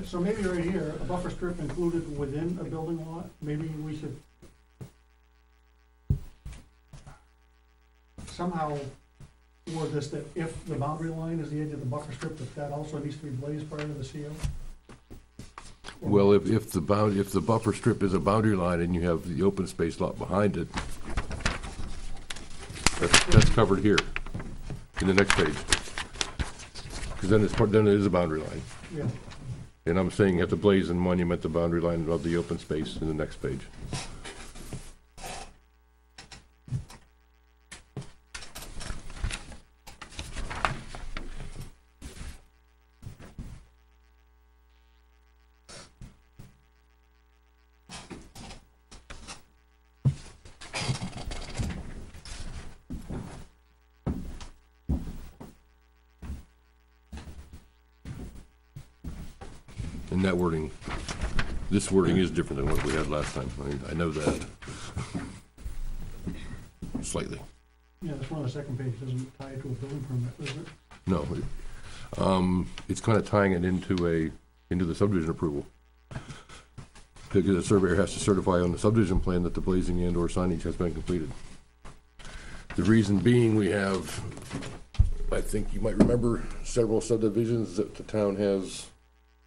so maybe right here, a buffer strip included within a building lot, maybe we should somehow word this, that if the boundary line is the edge of the buffer strip, that also needs to be blazed prior to the CO? Well, if the buffer strip is a boundary line and you have the open space lot behind it, that's covered here, in the next page. Because then it is a boundary line. Yeah, And I'm saying you have to blaze and monument the boundary line of the open space in the next page. And that wording, this wording is different than what we had last time. I know that. Slightly. yeah, that's one on the second page, doesn't tie it to a building permit, does it? No. It's kind of tying it into the subdivision approval. Because the surveyor has to certify on the subdivision plan that the blazing and/or signage has been completed. The reason being, we have, I think you might remember, several subdivisions that the town has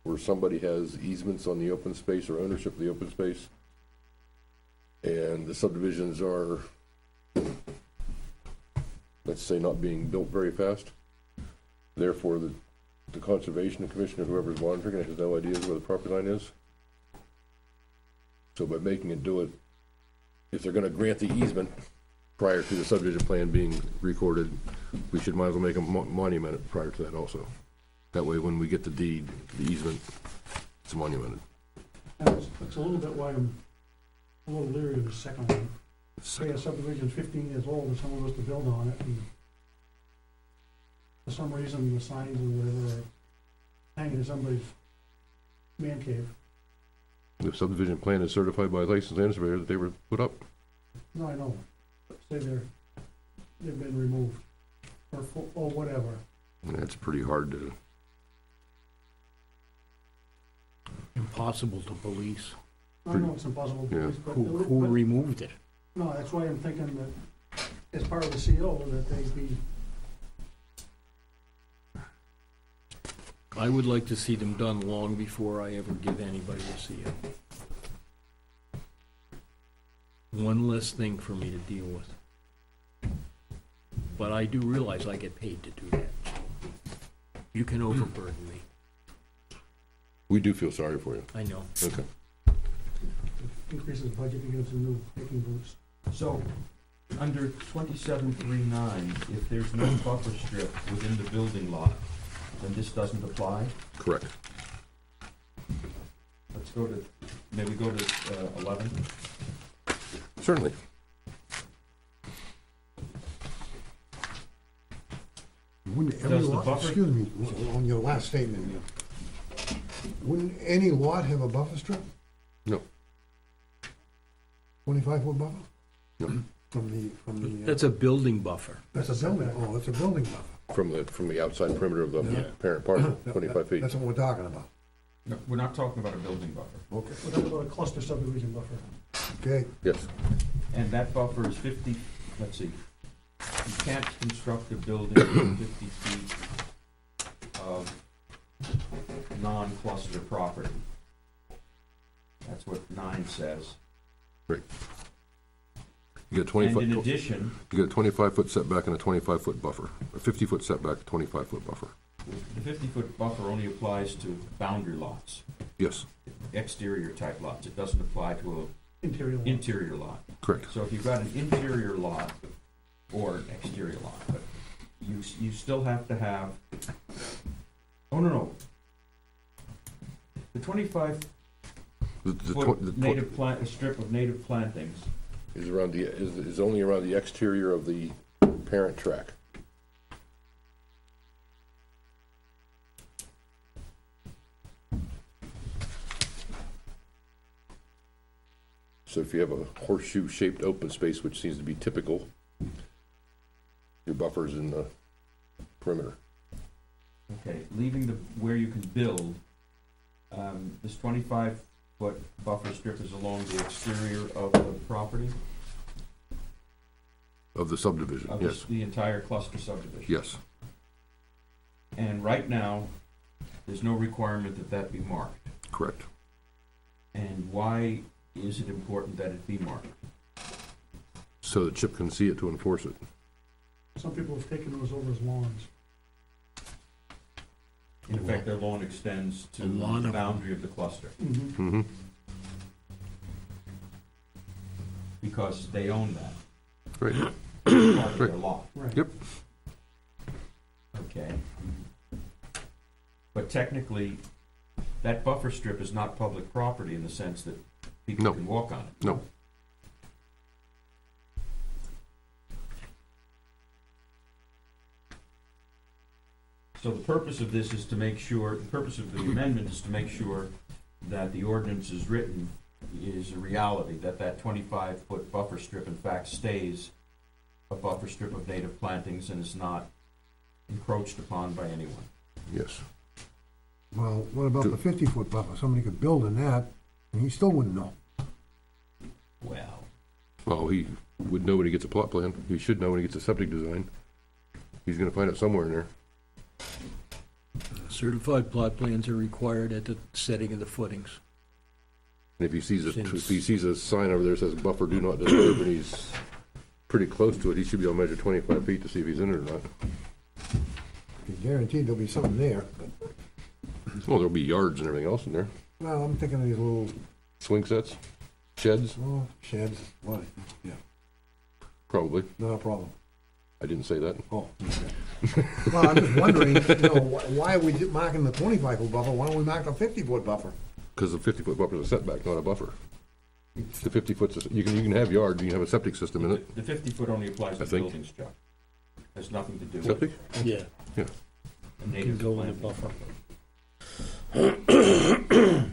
where somebody has easements on the open space or ownership of the open space. And the subdivisions are, let's say, not being built very fast. Therefore, the Conservation Commission or whoever's monitoring it has no idea where the property line is. So by making it do it, if they're gonna grant the easement prior to the subdivision plan being recorded, we should might as well make a monument it prior to that also. That way, when we get the deed, the easement, it's monumented. And it's a little bit why I'm a little leery of the second one. Say a subdivision's 15 years old and someone was to build on it, and for some reason, the signs or whatever are hanging in somebody's man cave. The subdivision plan is certified by a licensed land surveyor that they were put up. No, I know, but say they've been removed, or whatever. And that's pretty hard to, Impossible to police. I know it's impossible to Yeah. police, but. Who removed it? No, that's why I'm thinking that as part of the CO, that they be, I would like to see them done long before I ever give anybody a CO. One less thing for me to deal with. But I do realize I get paid to do that. You can overburden me, we do feel sorry for you. I know. Okay. increases the budget to give some new hiking boots. So, under 2739, if there's no buffer strip within the building lot, then this doesn't apply? Correct. Let's go to, maybe go to 11? Certainly. Wouldn't every Does the lot, buffer- excuse me, on your last statement, wouldn't any lot have a buffer strip? No. 25-foot buffer? No. From the. That's a building buffer. That's a building, oh, that's a building buffer. From the outside perimeter of the Yeah. parent parcel, Yeah, 25 feet. That's what we're talking about. No, we're not talking about a building buffer. Okay. We're talking about a cluster subdivision buffer. Okay, Yes, And that buffer is 50, let's see, you can't construct a building within 50 feet of non-cluster property. That's what 9 says. you get 20 And foot, in addition, you get a 25-foot setback and a 25-foot buffer, a 50-foot setback, 25-foot buffer. the 50-foot buffer only applies to boundary lots, Yes, exterior type lots. It doesn't apply to Interior an wall. interior lot. correct. So if you've got an interior lot or an exterior lot, but you still have to have, oh, no. The 25-foot The native plant, strip of native plantings is around is only around the exterior of the parent track. So if you have a horseshoe-shaped open space, which seems to be typical, your buffer's in the perimeter. Okay, leaving where you can build, this 25-foot buffer strip is along the exterior of the property? Of the subdivision, Of yes, the entire cluster subdivision? yes. And right now, there's no requirement that that be marked. Correct. And why is it important that it be marked? So that Chip can see it to enforce it. Some people have taken those over as lawns. In effect, their lawn extends to A lot the of- boundary of the cluster, Mm-hmm. because they own that. Right, It's part of their lot. Right. Yep. Okay. But technically, that buffer strip is not public property in the sense that people No. can walk on it. no, So the purpose of this is to make sure, the purpose of the amendment is to make sure that the ordinance is written is a reality, that that 25-foot buffer strip in fact stays a buffer strip of native plantings and is not encroached upon by anyone. yes. well, what about the 50-foot buffer? Somebody could build in that, and he still wouldn't know. Well, Well, he would know when he gets a plot plan. He should know when he gets a septic design. He's gonna find it somewhere in there. Certified plot plans are required at the setting of the footings. And if he sees Since- if he sees a sign over there that says buffer do not disturb, and he's pretty close to it, he should be able to measure 25 feet to see if he's in it or not. You're guaranteed there'll be something there. Well, there'll be yards and everything else in there. Well, I'm thinking of these little, Swing sets, sheds, oh, sheds, what, yeah, probably. not a problem. I didn't say that. Oh, okay. Well, I'm just wondering, why are we marking the 25-foot buffer, why don't we mark the 50-foot buffer? Because the 50-foot buffer is a setback, not a buffer. The 50 foot's, you can have yards, you can have a septic system in it. the 50-foot only applies to I think. buildings, Chuck. Has nothing to do with Septic? Yeah. the You can native go in the plantings. buffer.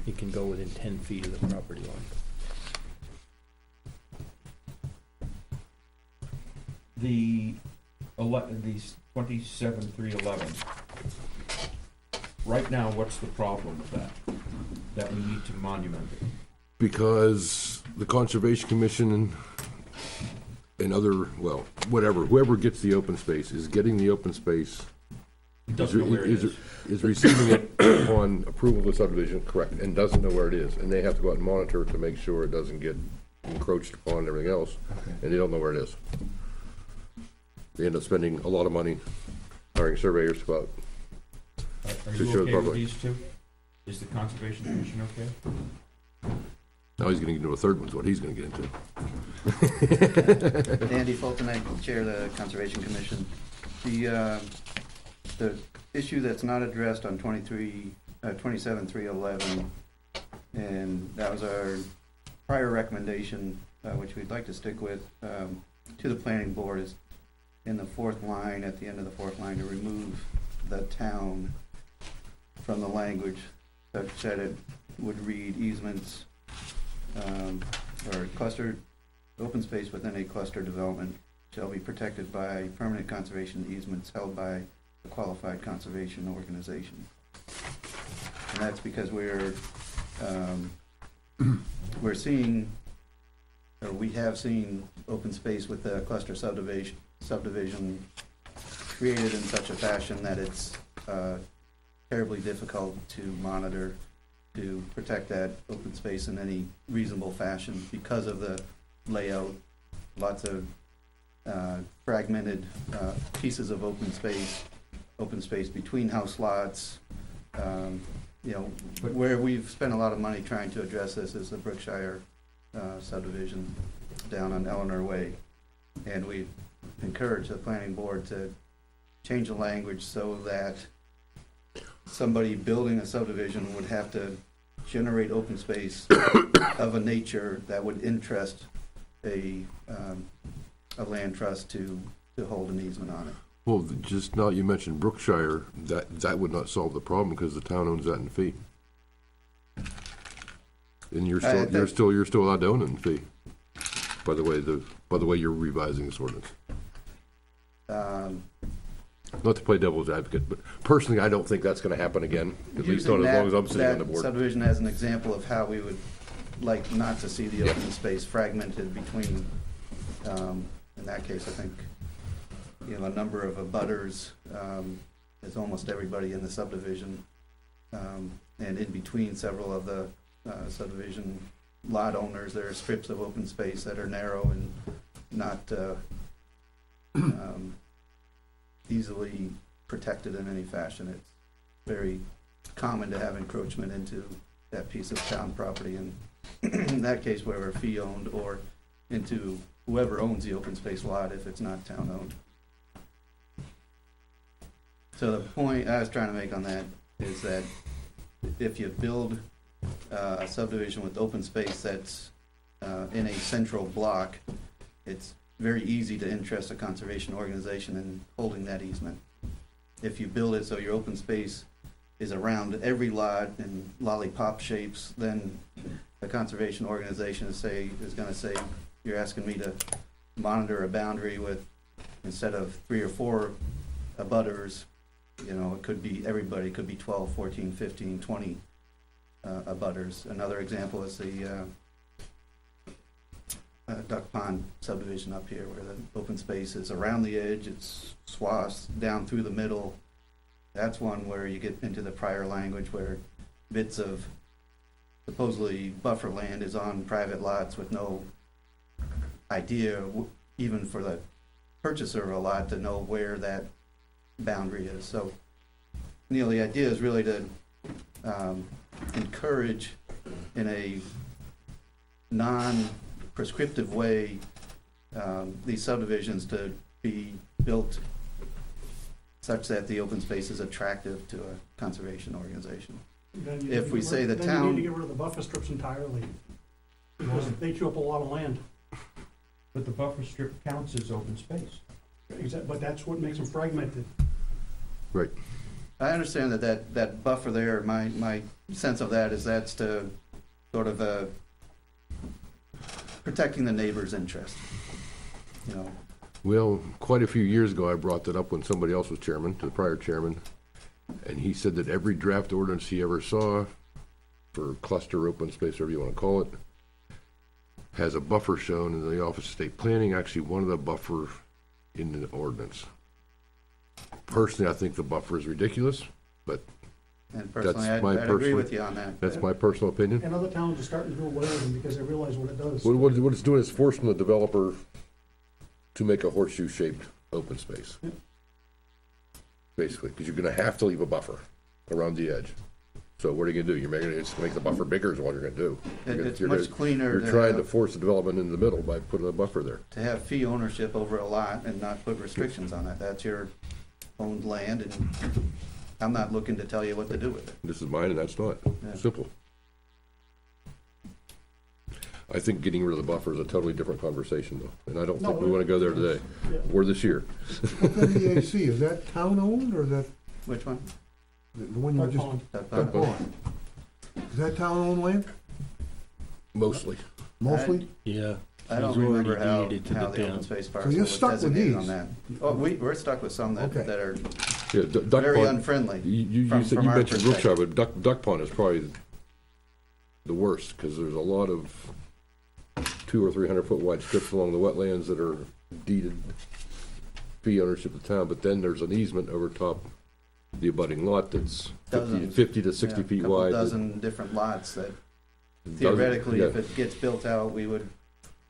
You can go within 10 feet of the property line. These 27,311, right now, what's the problem with that we need to monument it? Because the Conservation Commission and other, well, whatever, whoever gets the open space is getting the open space, It doesn't know where it is. is receiving it on approval of the subdivision, correct, and doesn't know where it is. And they have to go out and monitor it to make sure it doesn't get encroached upon and everything else, and they don't know where it is. They end up spending a lot of money hiring surveyors to go out. Are To you show the okay with public. these two? Is the Conservation Commission okay? Now he's gonna get into a third one, is what he's gonna get into. Andy Fulton, I chair the Conservation Commission. The issue that's not addressed on 27,311, and that was our prior recommendation, which we'd like to stick with, to the planning board, is in the fourth line, at the end of the fourth line, to remove the town from the language, such that it would read easements, or clustered, open space within a cluster development shall be protected by permanent conservation easements held by a qualified conservation organization. And that's because we're seeing, or we have seen open space with the cluster subdivision created in such a fashion that it's terribly difficult to monitor, to protect that open space in any reasonable fashion because of the layout, lots of fragmented pieces of open space between house lots. You know, where we've spent a lot of money trying to address this is the Brookshire subdivision down on Eleanor Way. And we encourage the planning board to change the language so that somebody building a subdivision would have to generate open space of a nature that would interest a land trust to hold an easement on it. Well, just now you mentioned Brookshire, that would not solve the problem because the town owns that in fee. And you're still allowed to own it in fee. By the way you're revising this ordinance. Not to play devil's advocate, but personally, I don't think that's gonna happen again, at least not as long as I'm sitting on the board. That subdivision as an example of how we would like not to see the open space fragmented between, in that case, I think, you know, a number of abutters, is almost everybody in the subdivision. And in between several of the subdivision lot owners, there are strips of open space that are narrow and not easily protected in any fashion. It's very common to have encroachment into that piece of town property, and in that case, whether fee owned or into whoever owns the open space lot if it's not town owned. So the point I was trying to make on that is that if you build a subdivision with open space that's in a central block, it's very easy to interest a conservation organization in holding that easement. If you build it so your open space is around every lot in lollipop shapes, then the conservation organization is gonna say, you're asking me to monitor a boundary with, instead of 3 or 4 abutters, you know, it could be everybody, it could be 12, 14, 15, 20 abutters. Another example is the Duck Pond subdivision up here, where the open space is around the edge, it's swaths down through the middle. That's one where you get into the prior language where bits of supposedly buffer land is on private lots with no idea, even for the purchaser of a lot, to know where that boundary is. So, Neil, the idea is really to encourage in a non-prescriptive way these subdivisions to be built such that the open space is attractive to a conservation organization. If we say the Then you town, need to get rid of the buffer strips entirely, because they chew up a lot of land. But the buffer strip counts as open space. But that's what makes them fragmented. Right. I understand that buffer there, my sense of that is that's to sort of protecting the neighbor's interest, you know. Well, quite a few years ago, I brought that up when somebody else was chairman, to the prior chairman, and he said that every draft ordinance he ever saw for cluster open space, whatever you want to call it, has a buffer shown in the Office of State Planning, actually one of the buffer in the ordinance. Personally, I think the buffer is ridiculous, but And personally, that's my I'd agree personal, with you on that. that's my personal opinion. And other towns are starting to do away with them because they realize what it does. What it's doing is forcing the developer to make a horseshoe-shaped open space. Yeah. Basically, because you're gonna have to leave a buffer around the edge. So what are you gonna do? You're making it, it's make the buffer bigger is what you're gonna do. It's much cleaner You're to trying to have- force the development in the middle by putting a buffer there. to have fee ownership over a lot and not put restrictions on it. That's your owned land, and I'm not looking to tell you what to do with it. This is mine and that's not. Yeah. Simple. I think getting rid of the buffer is a totally different conversation though, and I don't think No, we wanna go there today, Yeah. or this year. What's that EAC, is that town-owned, or is that Which one? the one you were Duck just? pond. Duck Duck Pond. Pond. Is that town-owned land, Mostly. mostly? Yeah. I don't He's already remember how, deeded it to how the the town. open space you're parcel was stuck with designated on these. that. Oh, we're stuck with some that, Okay. that are Yeah, Duck very Pond, unfriendly. you from- said, from you our mentioned Brookshire, perspective. but Duck Pond is probably the worst, cause there's a lot of 200 or 300 foot wide strips along the wetlands that are deeded fee ownership of the town, but then there's an easement over top the abutting lot that's 50 to 60 feet Couple wide. dozen different lots that Dozen- theoretically, if yeah. it gets built out, we would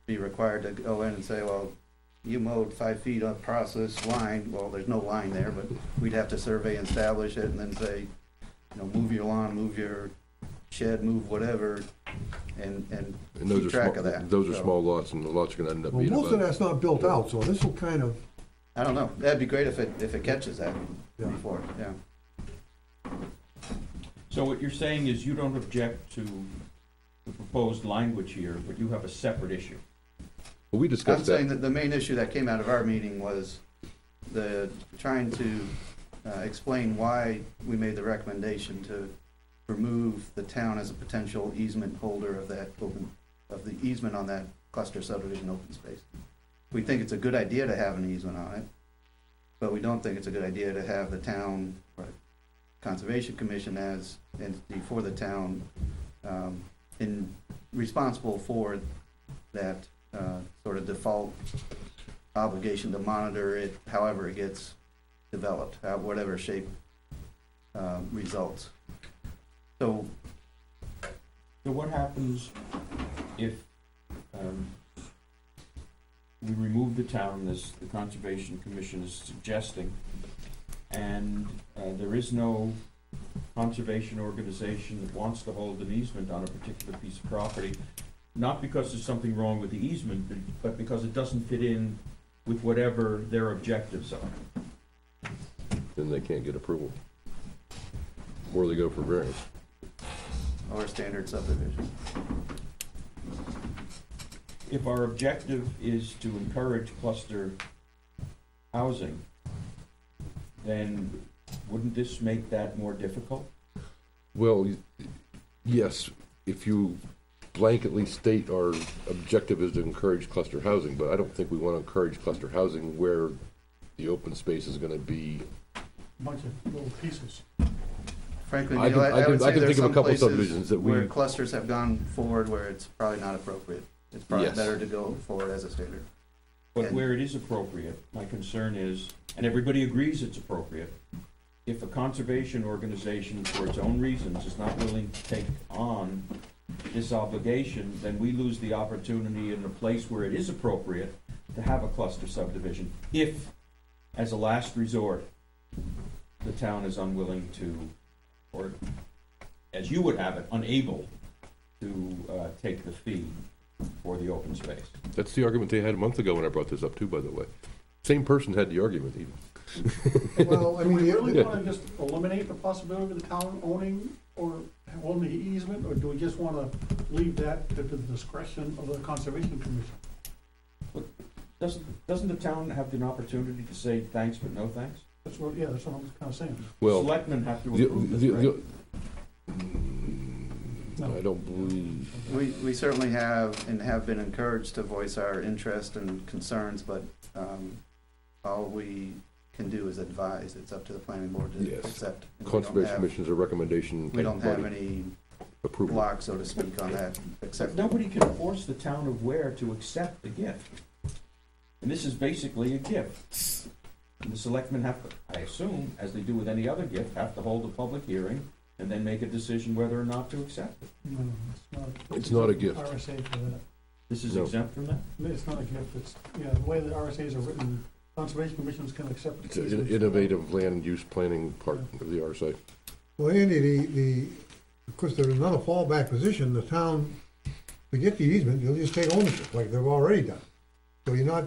be required to go in and say, well, you mowed 5 feet across this line, well, there's no line there, but we'd have to survey and establish it and then say, you know, move your lawn, move your shed, move whatever, and And those keep are track small, of that. those are So, small lots, and the lots are gonna end up Well, being most of about, that's not built out, so this will kind of, I don't know, that'd be great if it catches that Yeah. before, yeah. So what you're saying is you don't object to the proposed language here, but you have a separate issue. well, we I'm discussed saying that. that the main issue that came out of our meeting was trying to explain why we made the recommendation to remove the town as a potential easement holder of the easement on that cluster subdivision open space. We think it's a good idea to have an easement on it, but we don't think it's a good idea to have the town or Conservation Commission as entity for the town, responsible for that sort of default obligation to monitor it however it gets developed, whatever shape results. So, So what happens if we remove the town, as the Conservation Commission is suggesting, and there is no conservation organization that wants to hold an easement on a particular piece of property, not because there's something wrong with the easement, but because it doesn't fit in with whatever their objectives are? Then they can't get approval. Or they go for variance. or standard subdivision. If our objective is to encourage cluster housing, then wouldn't this make that more difficult? Well, yes, if you blanketly state our objective is to encourage cluster housing, but I don't think we want to encourage cluster housing where the open space is gonna be. Bunch of little pieces. Frankly, I Neil, can- I I can- would I say can there's think of a some couple places subdivisions that we- where clusters have gone forward where it's probably not appropriate. It's probably Yes. better to go forward as a standard. But And- where it is appropriate, my concern is, and everybody agrees it's appropriate, if a conservation organization, for its own reasons, is not willing to take on this obligation, then we lose the opportunity in a place where it is appropriate to have a cluster subdivision, if, as a last resort, the town is unwilling to, or as you would have it, unable to take the fee for the open space. That's the argument they had a month ago when I brought this up too, by the way. Same person had the argument even. well, I Do mean, we really Yeah. wanna just eliminate the possibility of the town owning or owning the easement, or do we just wanna leave that to the discretion of the Conservation Commission? Doesn't the town have an opportunity to say thanks but no thanks? That's what I'm kinda saying. Well, Selectmen have to the, approve this, the, right? I don't believe, We certainly have and have been encouraged to voice our interest and concerns, but all we can do is advise. It's up to the planning board to Yes. accept. And Conservation Commission's a recommendation. We don't have body any approval. block, so to speak, on that, But except nobody can force the town of Weare to accept the gift. And this is basically a gift. And the selectmen have to, I assume, as they do with any other gift, have to hold a public hearing and then make a decision whether or not to accept it. No, it's not. It's not a gift. RSA for that. This is No. exempt from that? It's not a gift, it's, the way the RSA's are written, Conservation Commissions can accept. It's an easements. innovative land use planning part of the RSA. well, Andy, of course, there's another fallback position, the town, to get the easement, you'll just take ownership, like they've already done. So you're not,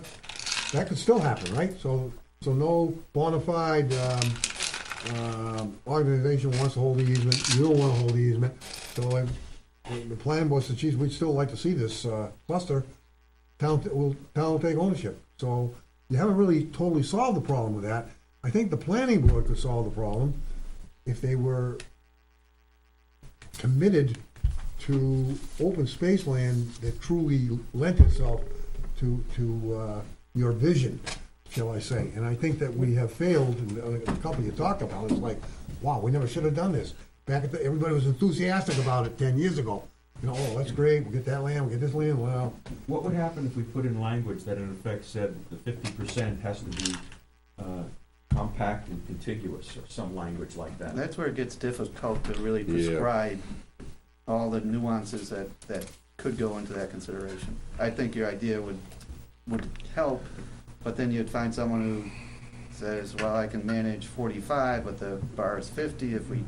that could still happen, right? So no bona fide, organization wants to hold the easement, you don't wanna hold the easement, so the planning board said, geez, we'd still like to see this, cluster, town will take ownership. So you haven't really totally solved the problem with that. I think the planning board could solve the problem if they were committed to open space land that truly lent itself to your vision, shall I say. And I think that we have failed, and a couple you talked about, it's like, wow, we never should have done this. Everybody was enthusiastic about it 10 years ago. You know, oh, that's great, we'll get that land, we'll get this land, well. What would happen if we put in language that in effect said the 50% has to be compact and contiguous, or some language like that? That's where it gets difficult to really prescribe all the nuances that could go into that consideration. I think your idea would help, but then you'd find someone who says, well, I can manage 45, but the bar is 50. If we,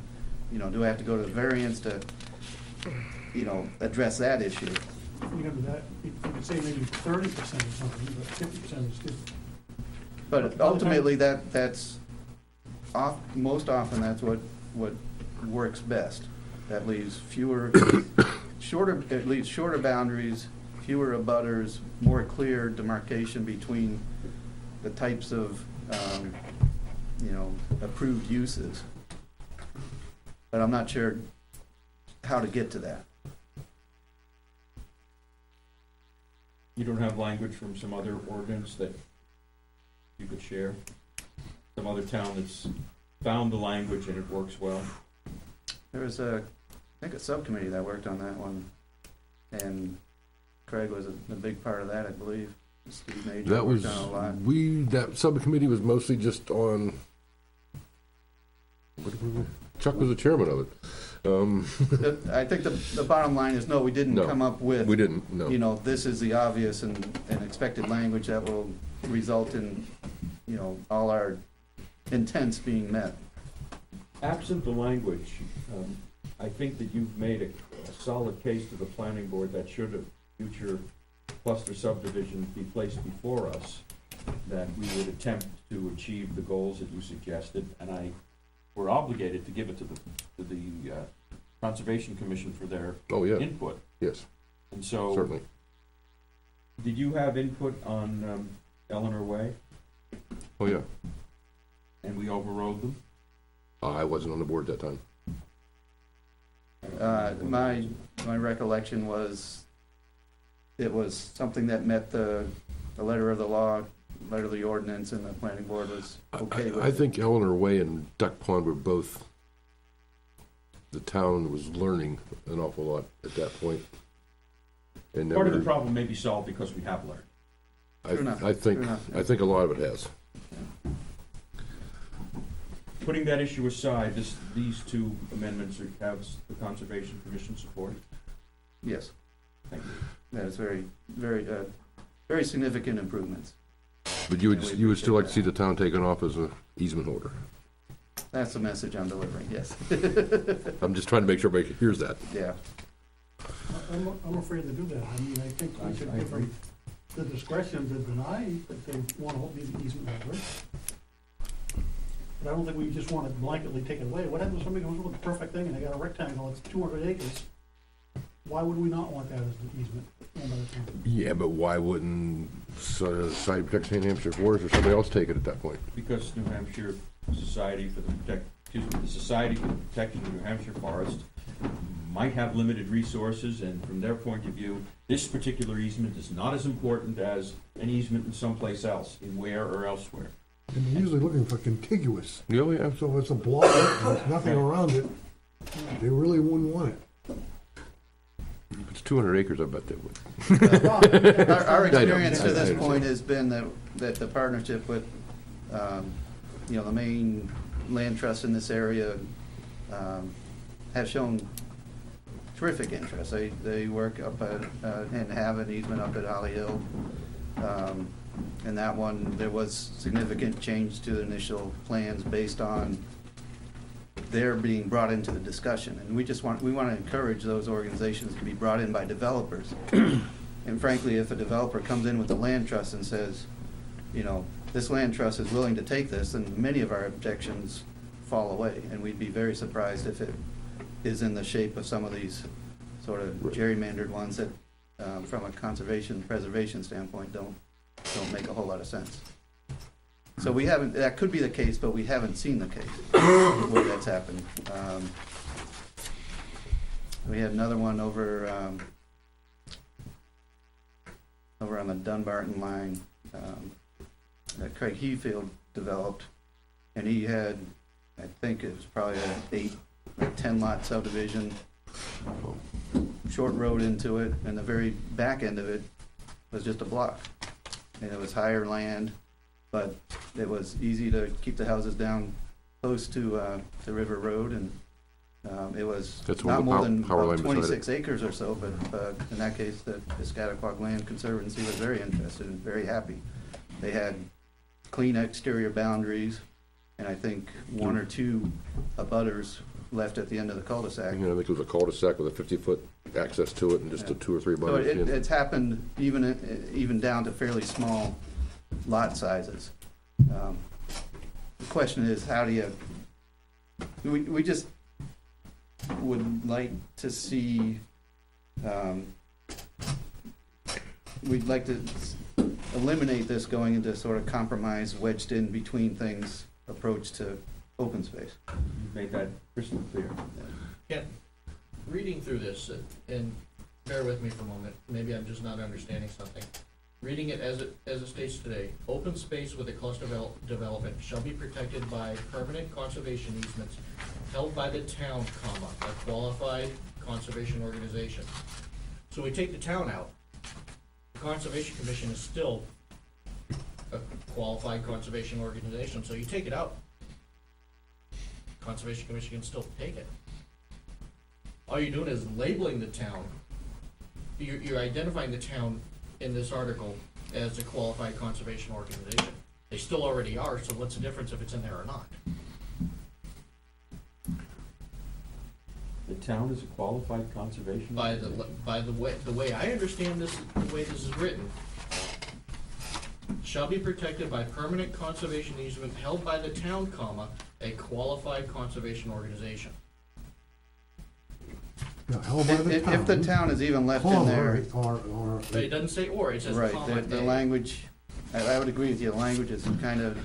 do I have to go to the variance to, address that issue? You know, that, you could say maybe 30% or something, but 50% is good. But ultimately, that's most often that's what works best. That leaves shorter boundaries, fewer abutters, more clear demarcation between the types of, approved uses. But I'm not sure how to get to that. You don't have language from some other ordinance that you could share? Some other town that's found the language and it works well? There was I think a subcommittee that worked on that one, and Craig was a big part of that, I believe. Steve Major That was, worked on a lot. that subcommittee was mostly just on, Chuck was the chairman of it. I think the bottom line is, no, we didn't No, come up with. We didn't, no. This is the obvious and expected language that will result in, all our intents being met. Absent the language, I think that you've made a solid case to the planning board that should a future cluster subdivision be placed before us, that we would attempt to achieve the goals that you suggested, and we're obligated to give it to the Conservation Commission for their input. Yes, and so certainly. Did you have input on Eleanor Way? Oh, yeah. And we overrode them? I wasn't on the board at that time. My recollection was it was something that met the letter of the law, letter of the ordinance, and the planning board was okay with it. I think Eleanor Way and Duck Pond were both, the town was learning an awful lot at that point. And Part of the problem may be solved because we have learned. I think a lot of it has. Putting that issue aside, these two amendments have the Conservation Commission support? Yes. Thank you. That is very, very, very significant improvements. But you would still like to see the town taken off as an easement holder? That's the message I'm delivering, yes. I'm just trying to make sure everybody hears that. Yeah. I'm afraid to do that. I mean, I think we should give them the discretion to deny if they want to be the easement holder. But I don't think we just want to blanketly take it away. What happens if somebody comes up with a perfect thing and they got a rectangle, it's 200 acres? Why would we not want that as an easement owned by the town? Yeah, but why wouldn't Society Protects New Hampshire Forest or somebody else take it at that point? Because New Hampshire Society for the Society for the Protection of New Hampshire Forest might have limited resources, and from their point of view, this particular easement is not as important as an easement in someplace else, in Weare or elsewhere. And they're usually looking for contiguous. Yeah, yeah. So it's a block, there's nothing around it, they really wouldn't want it. If it's 200 acres, I bet they would. Our experience to this point has been that the partnership with, the main land trust in this area have shown terrific interest. They work up at, and have an easement up at Holly Hill. And that one, there was significant change to the initial plans based on their being brought into the discussion. And we want to encourage those organizations to be brought in by developers. And frankly, if a developer comes in with a land trust and says, this land trust is willing to take this, then many of our objections fall away. And we'd be very surprised if it is in the shape of some of these sort of gerrymandered ones that, from a conservation preservation standpoint, don't make a whole lot of sense. So we haven't, that could be the case, but we haven't seen the case where that's happened. We had another one over on the Dunbarton line, that Craig Heafield developed, and he had, I think it was probably an 8 or 10 lot subdivision, short road into it, and the very back end of it was just a block. And it was higher land, but it was easy to keep the houses down close to River Road, and it was That's one not of the more power- than power line about beside it. 26 acres or so, but in that case, the Piscataquag Land Conservancy was very interested and very happy. They had clean exterior boundaries, and I think 1 or 2 abutters left at the end of the cul-de-sac. I think it was a cul-de-sac with a 50-foot access to it and just Yeah. 2 or 3 So butters in. it's happened even down to fairly small lot sizes. The question is, how do you, we just would like to see, we'd like to eliminate this going into sort of compromise wedged in between things approach to open space. You made that crystal clear. Ken, reading through this, and bear with me for a moment, maybe I'm just not understanding something. Reading it as it states today, open space with a cluster development shall be protected by permanent conservation easements held by the town, comma, a qualified conservation organization. So we take the town out, the Conservation Commission is still a qualified conservation organization, so you take it out. Conservation Commission can still take it. All you're doing is labeling the town. You're identifying the town in this article as a qualified conservation organization. They still already are, so what's the difference if it's in there or not? The town is a qualified conservation? By the way I understand this, the way this is written, shall be protected by permanent conservation easement held by the town, comma, a qualified conservation organization. Yeah, held by the If the town is even left in there, Or, But it doesn't say or, it says right, comma. the A. language, I would agree with you, the language is kind of,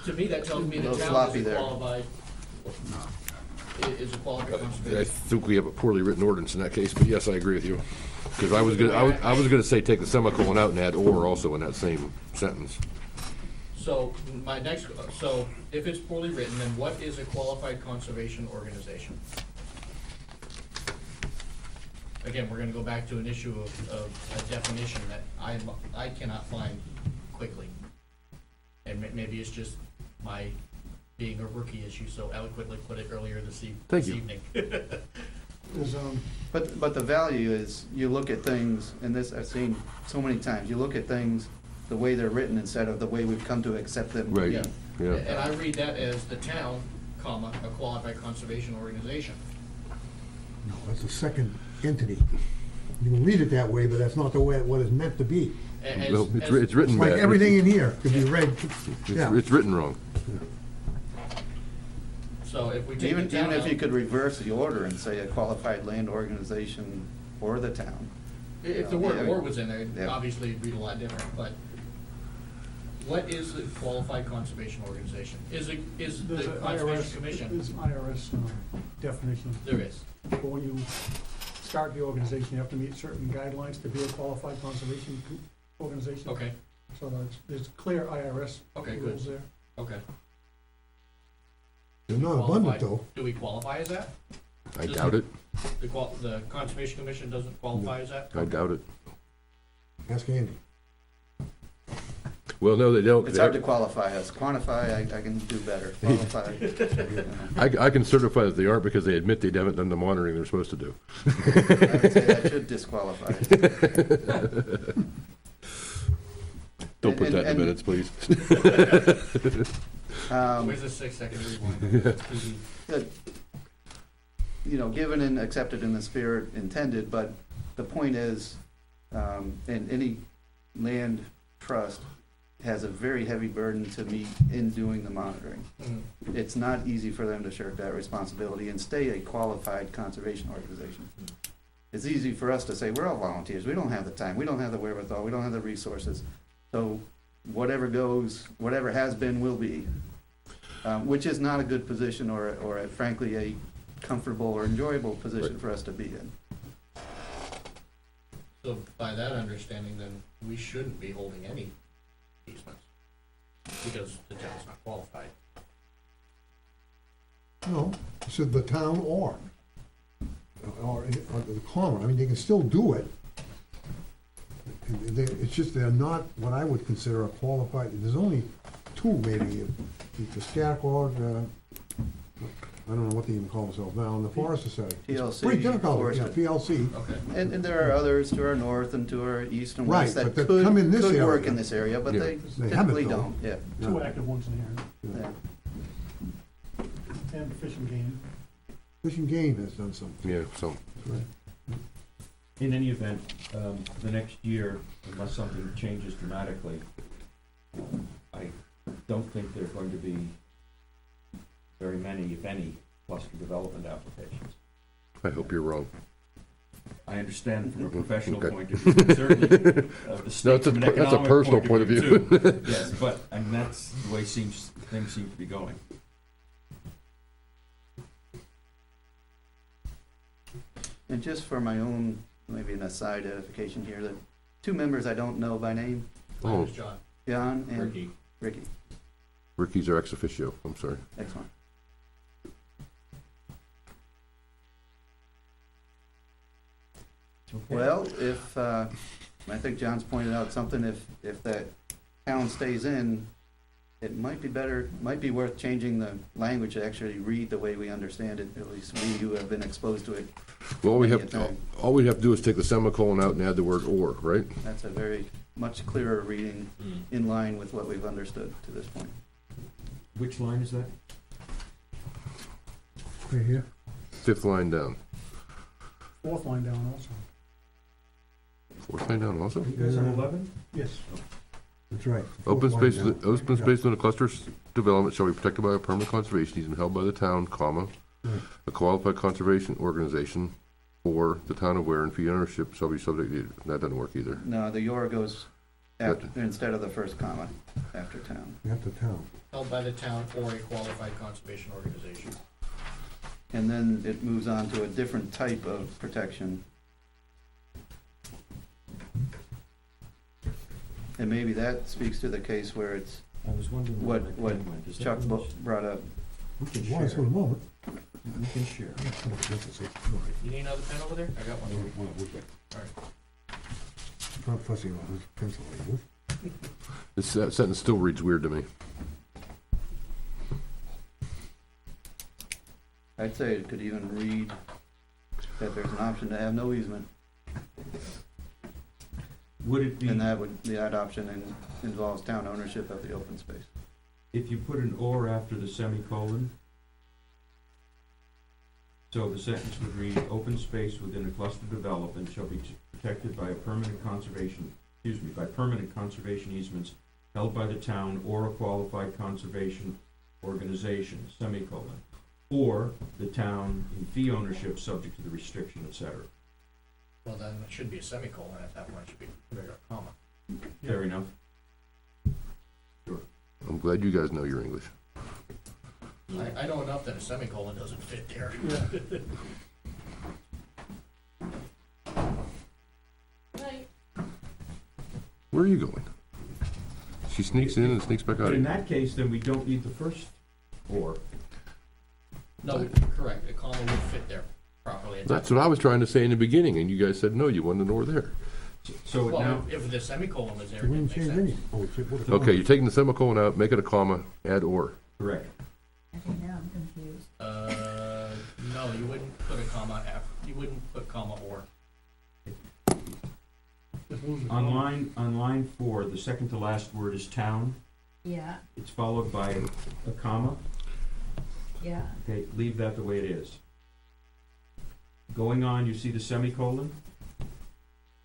To me, that tells me the little town sloppy is a there. qualified, is a qualified I conservation. think we have a poorly written ordinance in that case, but yes, I agree with you. Because I was gonna say take the semicolon out and add or also in that same sentence. So so if it's poorly written, then what is a qualified conservation organization? Again, we're gonna go back to an issue of a definition that I cannot find quickly. And maybe it's just my being a rookie, as you so eloquently put it earlier this Thank you. evening. There's, but the value is, you look at things, and this I've seen so many times, you look at things the way they're written instead of the way we've come to accept them. Right. Yeah. Yeah. And I read that as the town, comma, a qualified conservation organization. no, that's a second entity. You can read it that way, but that's not the way, what it's meant to be. Well, it's written It's like bad. everything in here could be read, yeah. It's written wrong. So if we take the Even town if you out, could reverse the order and say a qualified land organization or the town. if the word Yeah. or was in there, Yeah. obviously it'd read a lot different, but what is the qualified conservation organization? Is the there's an Conservation IRS, Commission? there's an IRS definition. There is. But when you start the organization, you have to meet certain guidelines to be a qualified conservation organization. Okay, So there's clear IRS Okay, good. rules there. okay. They're not abundant though. Do we qualify as that? I doubt it. The Conservation Commission doesn't qualify as that? I doubt it. Ask Andy. Well, no, they don't. It's hard to qualify us. Quantify, I can do better. Qualify. I can certify that they aren't because they admit they haven't done the monitoring they're supposed to do. I would say that should disqualify it. Don't put And- that in and- the minutes, please. Where's the 6-second rewind? that, given and accepted in the spirit intended, but the point is, and any land trust has a very heavy burden to meet in doing the monitoring. Mhm. It's not easy for them to shirk that responsibility and stay a qualified conservation organization. it's easy for us to say, we're all volunteers, we don't have the time, we don't have the wherewithal, we don't have the resources. So whatever goes, whatever has been will be, which is not a good position or frankly a comfortable or enjoyable position for us to be in. So by that understanding, then we shouldn't be holding any easements because the town's not qualified. No, so the town or the comma, I mean, they can still do it. It's just they're not what I would consider a qualified, there's only two maybe, it's a Scatacog, I don't know what they even call themselves now, in the Forest Society. PLC, Pretty difficult, yeah, Forestry. PLC. Okay. And there are others to our north and to our east and Right, west that but they could come in this work area. in this area, but Yeah. they They haven't, typically though. don't, yeah. Two active ones in here, Yeah. and Fish and Game. Fish and Game has done something. Yeah, so, In any event, the next year, unless something changes dramatically, I don't think there are going to be very many, if any, cluster development applications. I hope you're wrong. I understand from a professional Okay. point of view, but certainly, the No, state from an that's a economic personal point of view. too. Yes, but, and that's the way things seem to be going. And just for my own, maybe an aside edification here, the two members I don't know by name, My name Oh, is John. John and Ricky. Ricky. Ricky's our ex officio, I'm sorry. Excellent. Okay. Well, if, I think John's pointed out something, if that town stays in, it might be better, might be worth changing the language to actually read the way we understand it, at least we who have been exposed to it. Well, many a time. all we have to do is take the semicolon out and add the word or, right? That's a very much clearer reading in line with what we've understood to this point. Which line is that? Right here. Fifth line down. Fourth line down also. Fourth line down also? You guys on 11? Yes. That's right. Open Fourth line space, down. open space in a cluster development shall be protected by a permanent conservation easement held by the town, comma, Right. a qualified conservation organization, or the town of Weare and fee ownership shall be subject to, that doesn't work either. No, the your goes after, instead of the first comma, after town. At the town. Held by the town or a qualified conservation organization. And then it moves on to a different type of protection. And maybe that speaks to the case where it's I was wondering what, where that what pen went. Is that Chuck what it was? brought up. We can It was for share. the moment. We can share. You need another pen over there? I got one. Not fussy about this pencil, I guess. This sentence still reads weird to me. I'd say it could even read that there's an option to have no easement, Would it be, and that option involves town ownership of the open space. if you put an or after the semicolon? So the sentence would read, open space within a cluster development shall be protected by permanent conservation easements held by the town or a qualified conservation organization, semicolon, or the town in fee ownership subject to the restriction, et cetera. Well, then it should be a semicolon at that point, it should be a regular comma. Fair enough? I'm glad you guys know your English. I know enough that a semicolon doesn't fit there. Right. Where are you going? She sneaks in and sneaks back out. But in that case, then we don't need the first or. No, correct, a comma would fit there properly. That's what I was trying to say in the beginning, and you guys said, no, you wanted an or there. So it now, Well, if the semicolon was there, We it didn't makes change sense. any. Oh, it's- what- Okay, you're taking the semicolon out, make it a comma, add or. correct. Okay, now I'm confused. No, you wouldn't put a comma you wouldn't put comma or. Just lose the On comma. line 4, the second to last word is town. Yeah, It's followed by a comma. yeah, Okay, leave that the way it is. Going on, you see the semicolon?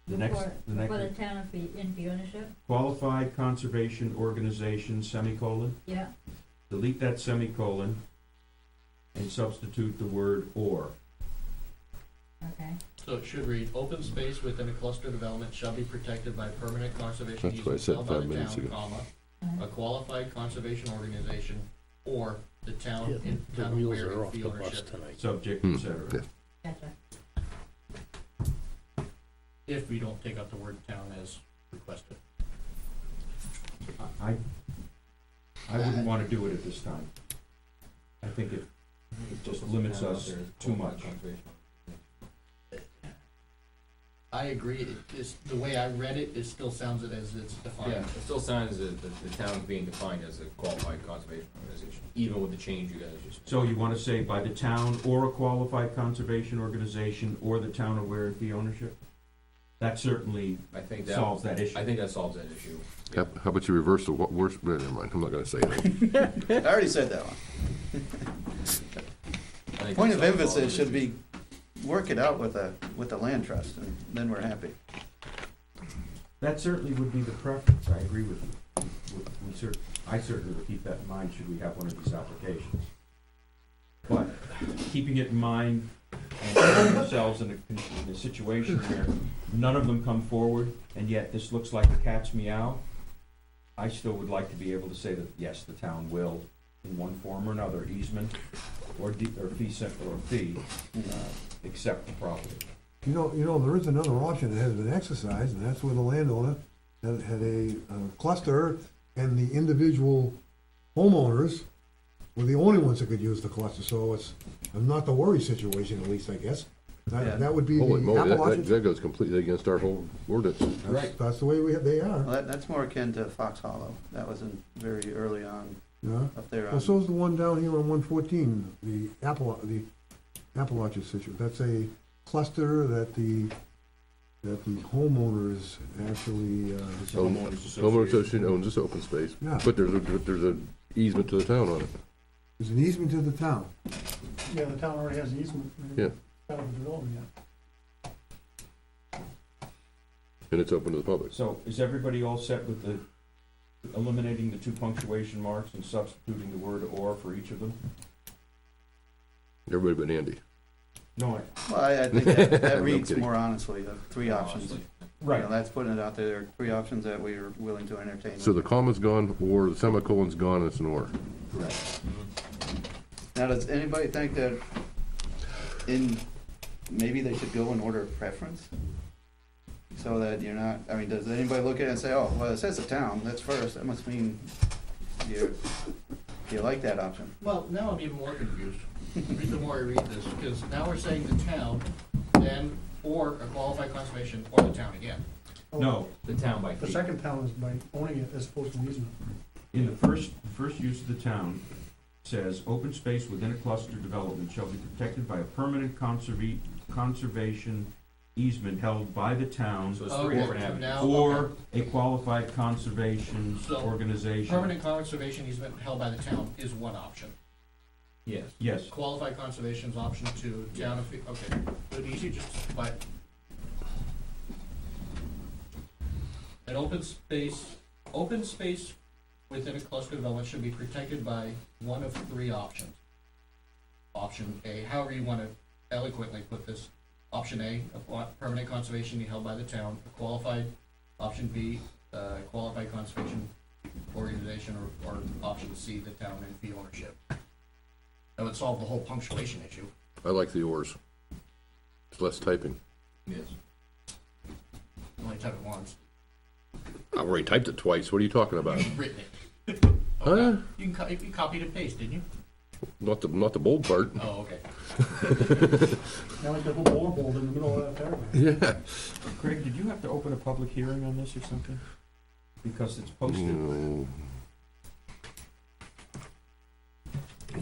The next, for the the next, town of fee, in fee ownership, qualified conservation organization, semicolon. yeah, Delete that semicolon and substitute the word or. okay. So So it should read, open space within a cluster development shall be protected by permanent conservation That's what I easements said held by 5 the minutes town, ago. comma, a qualified conservation organization, or the town, Yeah, in the town of wheels Weare are and off fee the bus ownership. tonight. Subject, et cetera. Yeah. Gotcha. If we don't take out the word town as requested. I wouldn't wanna do it at this time. I think it just limits us too much. I agree, it is, the way I read it, it still sounds it as it's defined. Yeah, it still sounds that the town being defined as a qualified conservation organization, even with the change you guys just. So you wanna say by the town or a qualified conservation organization or the town of Weare and fee ownership? That certainly I think that solves that issue. I think that solves that issue. How about you reverse the worst, never mind, I'm not gonna say that. I already said that one. I think Point that of solves all emphasis those should issues. be, work it out with the land trust, and then we're happy. That certainly would be the preference, I agree with you. I certainly would keep that in mind should we have one of these applications. But keeping it in mind and putting ourselves in a situation where none of them come forward, and yet this looks like a cat's meow, I still would like to be able to say that, yes, the town will, in one form or another, easement or fee, accept the property. You know, there is another option that has been exercised, and that's where the landowner had a cluster, and the individual homeowners were the only ones that could use the cluster, so it's not the worry situation, at least, I guess. Yeah. That would be Holy the moly, Appalachian, that goes completely against our whole ordinance. that's the way they are, Well, that's more akin to Fox Hollow. That was in very early on yeah. up there. Well, so's the one down here on 114, the Appalachian situation. That's a cluster that the homeowners actually, It's a homeowners Homeowner association. association owns this open space, yeah, but there's a easement to the town on it. there's an easement to the town. Yeah, the town already has the easement. Yeah. Kind of development yet. And it's open to the public. So is everybody all set with the, eliminating the 2 punctuation marks and substituting the word or for each of them? Everybody but Andy. No, Well, I think that No reads kidding. more honestly, the 3 options. Honestly. You know, that's putting it out there. There are 3 options that we are willing to entertain. So the comma's gone, or the semicolon's gone, and it's an or. correct. Now, does anybody think that maybe they should go in order of preference? So that you're not, I mean, does anybody look at it and say, oh, well, it says the town, that's first, that must mean you like that option? Well, now I'm even more confused, the more I read this, because now we're saying the town, then, or a qualified conservation, or the town again. No, The town by The fee. second town is by owning it as opposed to an easement. in the first use of the town says, open space within a cluster development shall be protected by a permanent conservation easement held by the town So it's 3 different avenues. Now, or a qualified conservation So, organization. permanent conservation easement held by the town is one option. Yes. Yes, Qualified conservation is option 2, town of, okay, it'd be easy just by. An open space within a cluster development should be protected by one of 3 options. Option A, however you wanna eloquently put this, option A, a permanent conservation held by the town, a qualified, option B, qualified conservation organization, or option C, the town and fee ownership. That would solve the whole punctuation issue. I like the ors. It's less typing. Yes. Only type it once. I've already typed it twice, what are you talking about? You've written it. Huh? You copied and pasted, didn't you? Not the bold part. Oh, okay. Now like that little or bold in the middle of that paragraph. Yeah. Craig, did you have to open a public hearing on this or something? Because it's posted. No.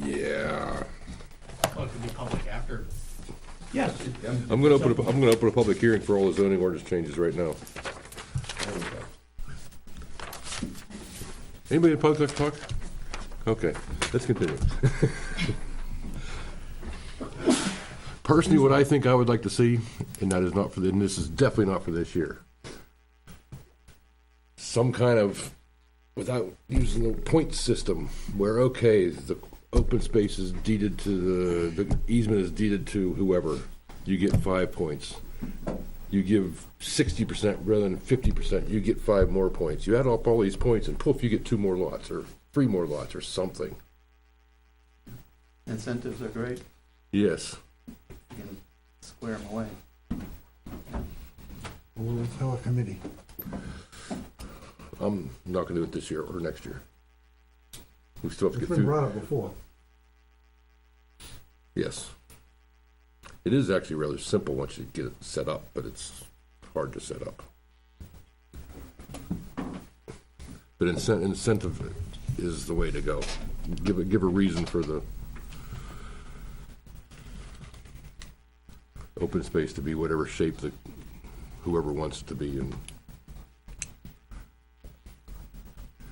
Yeah. Well, it could be public after. Yes. I'm gonna open a public hearing for all the zoning ordinance changes right now. There we go. Anybody in public like to talk? Okay, let's continue. Personally, what I think I would like to see, and that is not for, and this is definitely not for this year, some kind of, without using the point system, where, okay, the open space is deeded to the easement is deeded to whoever, you get 5 points. You give 60% rather than 50%, you get 5 more points. You add up all these points and poof, you get 2 more lots or 3 more lots or something. Incentives are great, Yes. you can square them away. We'll tell a committee. I'm not gonna do it this year or next year. We still have to It's get been through. brought up before. Yes. It is actually rather simple once you get it set up, but it's hard to set up. But incentive is the way to go. Give a reason for the open space to be whatever shape that whoever wants it to be, and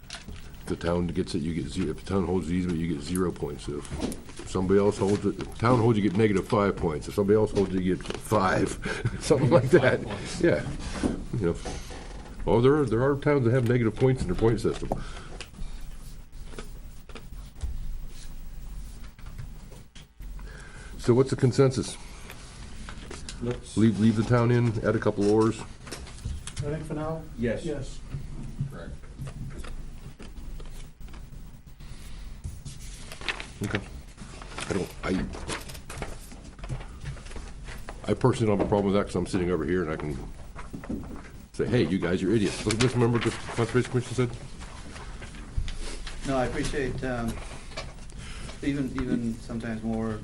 if the town gets it, you get 0. If the town holds the easement, you get 0 points. If somebody else holds it, if the town holds, you get -5 points. If somebody else holds it, you get 5, something like that. Yeah, you know. Oh, there are towns that have negative points in their point system. So what's the consensus? Let's, Leave the town in, add a couple oars. I think for now, yes. yes. Correct. Okay. I personally don't have a problem with that, because I'm sitting over here and I can say, hey, you guys, you're idiots. Just remember what the Conservation Commission said? No, I appreciate, even sometimes more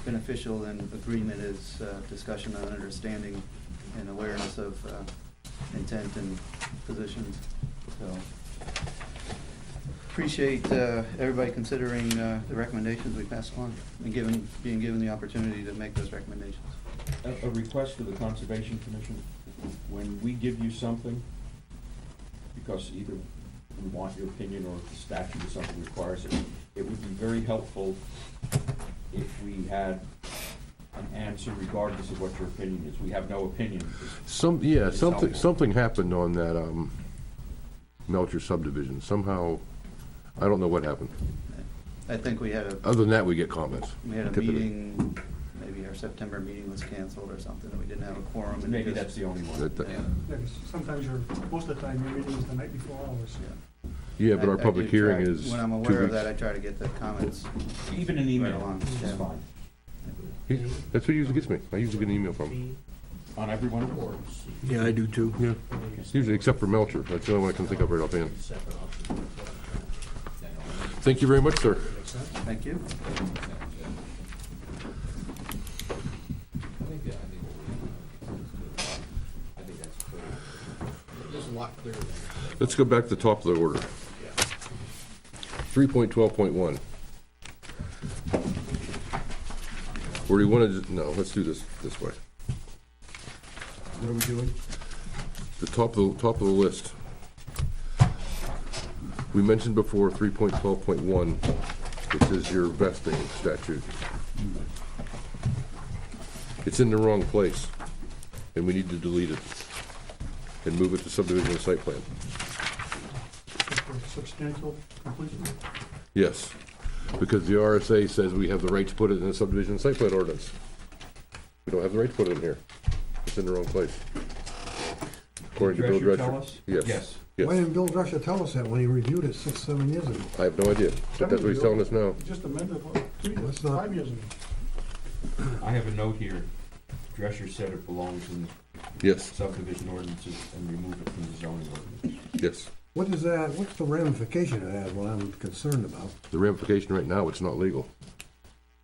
beneficial than agreement is discussion and understanding and awareness of intent and positions. So, appreciate everybody considering the recommendations we pass along and being given the opportunity to make those recommendations. A request to the Conservation Commission, when we give you something, because either we want your opinion or the statute or something requires it, it would be very helpful if we had an answer regardless of what your opinion is. We have no opinion. It's helpful. Something happened on that Melcher subdivision. Somehow, I don't know what happened. I think we had Other than that, we get comments. a typically. meeting, maybe our September meeting was canceled or something, and we didn't have a quorum. And Maybe just- that's the only one. That- Yeah. Yeah, 'cause sometimes most of the time, your meeting is the night before ours. Yeah. Yeah, but our I public do hearing try- is When I'm 2 aware of weeks. that, I try to get the comments. Even an email Right along, is yeah. fine. That's what usually gets me. I usually get an email from him. On every one of them. Yeah, I do too. Yeah, usually, except for Melcher. That's the only one I can think of right offhand. Thank you very much, sir. Thank you. There's a lot clearer than that. Let's go back to the top of the order. 3.12.1. Or do you want to, no, let's do this way. What are we doing? The top of the list. We mentioned before 3.12.1, which is your vesting statute. It's in the wrong place, and we need to delete it and move it to subdivision and site plan. Substantial completion. Yes, because the RSA says we have the right to put it in the subdivision and site plan ordinance. We don't have the right to put it in here. It's in the wrong place. According to Bill Drescher Drescher. tell us? Yes. Yes. Yes. Why didn't Bill Drescher tell us that when he reviewed it 6, 7 years ago? I have no idea, but that's what he's telling us now. Just amended, what, 3 years, That's not- 5 years ago. I have a note here. Drescher said it belongs in Yes, subdivision ordinances and remove it from the zoning ordinance. yes. What is that, what's the ramification of that, what I'm concerned about? The ramification right now, it's not legal.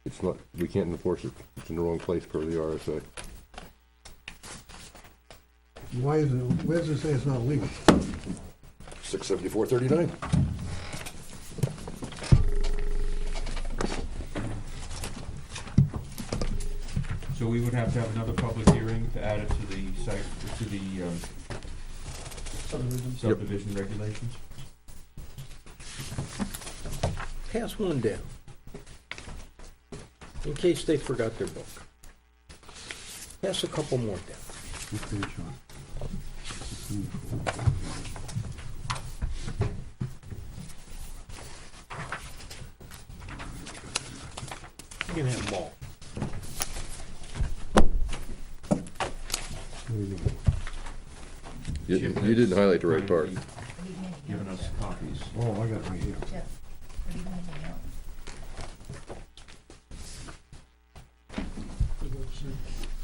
It's not, we can't enforce it. It's in the wrong place per the RSA. Why is it, where does it say it's not legal? 674.39. So we would have to have another public hearing to add it to the site, to the Subdivision. subdivision regulations? Pass one down. In case they forgot their book. Pass a couple more down. What page on? You can have them all. You didn't highlight the right part. Giving us copies. Oh, I got it right here.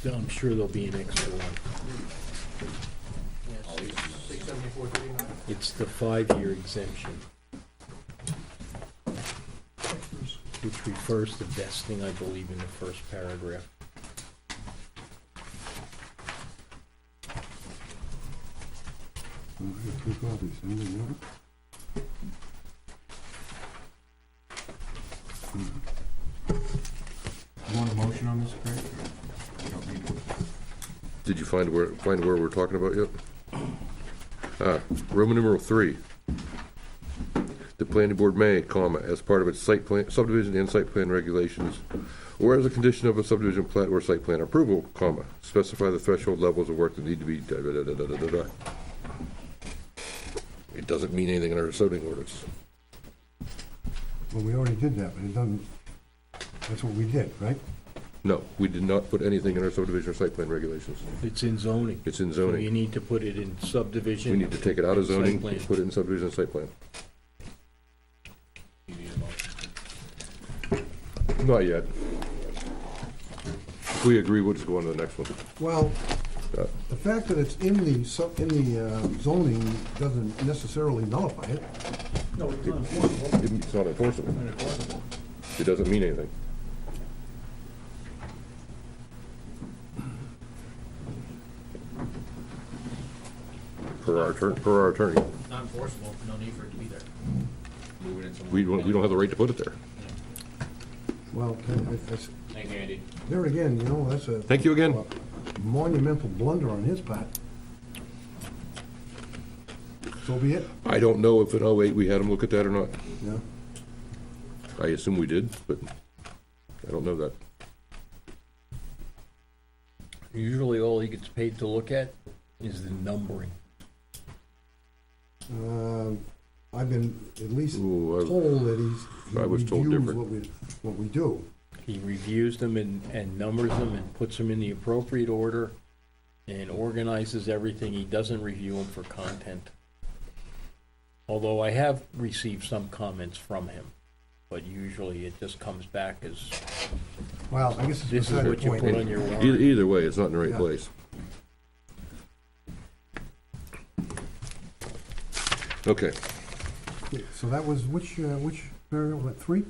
I'm sure there'll be an extra one. $674.39. It's the 5-year exemption, which refers to vesting, I believe, in the first paragraph. I got 2 copies. Anybody want it? You want a motion on this, Craig? or you don't need one? Did you find where we're talking about yet? Roman numeral 3. The planning board may, comma, as part of its site plan, subdivision and site plan regulations, or as a condition of a subdivision plat or site plan approval, comma, specify the threshold levels of work that need to be da. It doesn't mean anything in our zoning ordinance. Well, we already did that, but it doesn't, that's what we did, right? No, we did not put anything in our subdivision or site plan regulations. It's in zoning. It's in So you zoning. need to put it in subdivision. We need to take it out of Site zoning, plan. put it in subdivision and site plan. You need a motion. Not yet. If we agree, we'll just go on to the next one. Well, Uh, the fact that it's in the zoning doesn't necessarily nullify it. No, it's not enforceable. It's not enforceable. Not enforceable. It doesn't mean anything. Per our attorney. Not enforceable, no need for it to be there. Move it into. We don't have the right to put it there. Well, that's, Thank you, Andy. there again, you know, that's a Thank you again. monumental blunder on his part. So be it, I don't know if in '08 we had him look at that or not. yeah. I assume we did, but I don't know that. Usually all he gets paid to look at is the numbering. I've been at least Ooh, told that he I was told reviews different. what we do. He reviews them and numbers them and puts them in the appropriate order and organizes everything. He doesn't review them for content. Although I have received some comments from him, but usually it just comes back as, Well, I guess it's this is beside the what you point. put on your warrant. Either way, it's not in the right Yeah. place. Okay, So that was which paragraph, what, 3?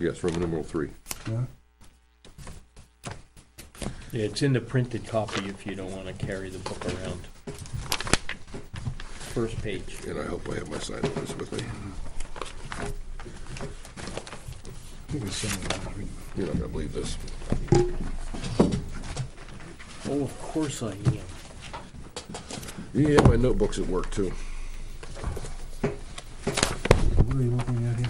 yes, Roman numeral 3. Yeah. Yeah, it's in the printed copy if you don't want to carry the book around. First page. And I hope I have my sign of this with me. I think it's somewhere. You're not gonna believe this. Oh, of course I am. Yeah, my notebook's at work too. What are you looking at here?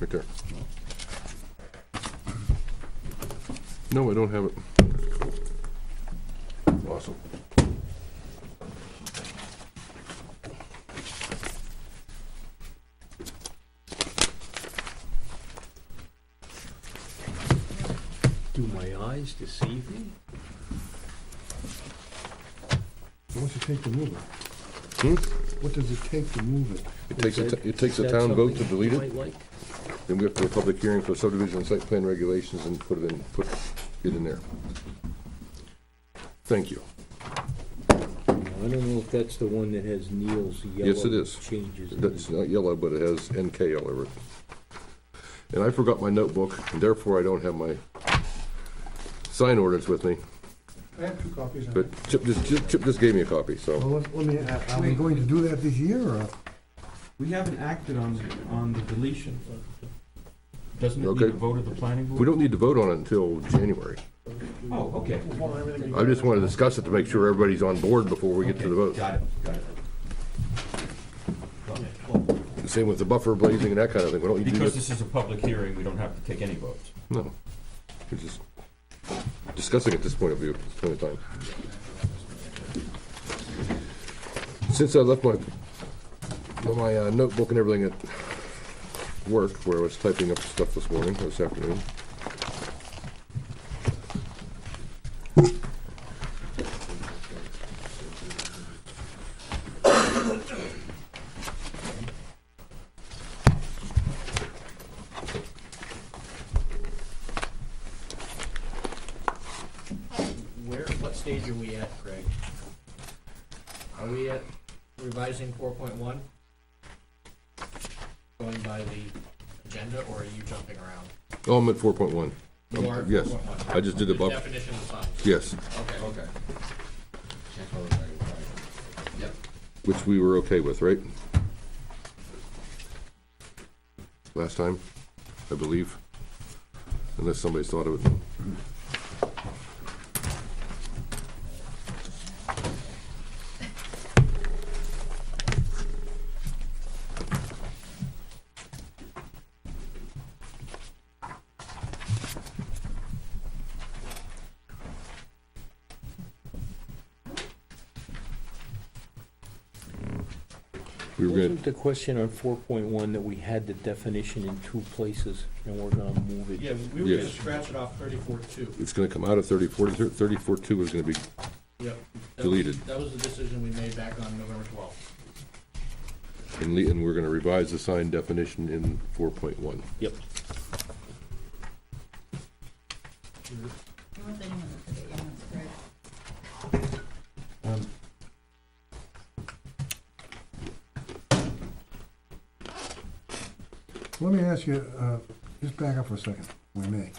Right there. No, I don't have it. Awesome. Do my eyes deceive me? What's it take to move it? Hmm? What does it take to move it? It takes Is a, that- it takes is a that town vote to something delete you it. might like? Then we have to have a public hearing for subdivision and site plan regulations and put it in there. Thank you. I don't know if that's the one that has Neil's yellow Yes, it is. changes. in That's it. not yellow, but it has NK all over it. And I forgot my notebook, and therefore I don't have my sign ordinance with me. I have 2 copies of But it. Chip just gave me a copy, so. Well, let me, are we going to do that this year, or? We haven't acted on the deletion. Doesn't it need Okay. a vote of the planning board? We don't need to vote on it until January. Oh, okay. Hold on, everything. I just want to discuss it to make sure everybody's on board before we get to the vote. Got it. Same with the buffer blazing and that kind of thing. We don't need to do Because that. this is a public hearing, we don't have to take any votes. No. We're just discussing at this point of view, point of time. Since I left my notebook and everything at work, where I was typing up stuff this morning, this afternoon. What stage are we at, Craig? Are we at revising 4.1? Going by the agenda, or are you jumping around? Oh, I'm at 4.1. You are at Yes, 4.1. I just did The above, definition of signs. yes, Okay. Okay. Yep. which we were okay with, right? Last time, I believe, unless somebody's thought of it. We were gonna, Wasn't the question on 4.1 that we had the definition in two places, and we're gonna move it? Yeah, we were gonna Yes. scratch it off 34.2. it's gonna come out of 34.2 is gonna be Yep. That was- deleted. That was the decision we made back on November 12th. And we're gonna revise the sign definition in 4.1. Yep. You want the new one, look at it, yeah, it's great. Let me ask you, just back up for a second, if we may.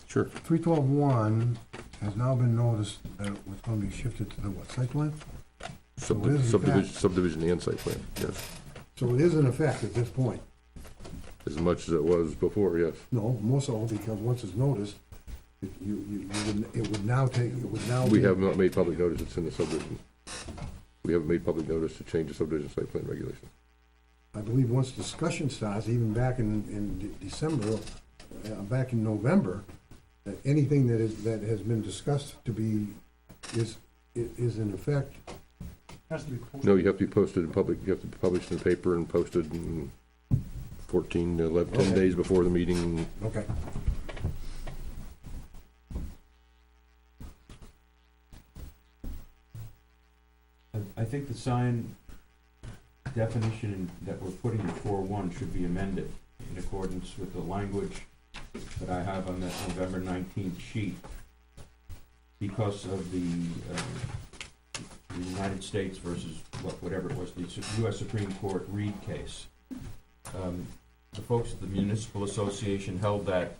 Sure. 312.1 has now been noticed that it was gonna be shifted to the what, site plan? Subdivision, is subdivision, that? subdivision and site plan, yes. So it is in effect at this point. As much as it was before, yes. No, more so because once it's noticed, it would now take, it would now be. We have not made public notice, it's in the subdivision. We haven't made public notice to change the subdivision site plan regulation. I believe once discussion starts, even back in December, back in November, that anything that has been discussed to be, is in effect. Has to be posted. No, you have to be posted in public, you have to be published in the paper and posted in 14, 11, 10 Okay. days before the meeting. Okay. I think the sign definition that we're putting in 4.1 should be amended in accordance with the language that I have on that November 19th sheet. Because of the United States versus whatever it was, the US Supreme Court Reed case. The folks at the Municipal Association held that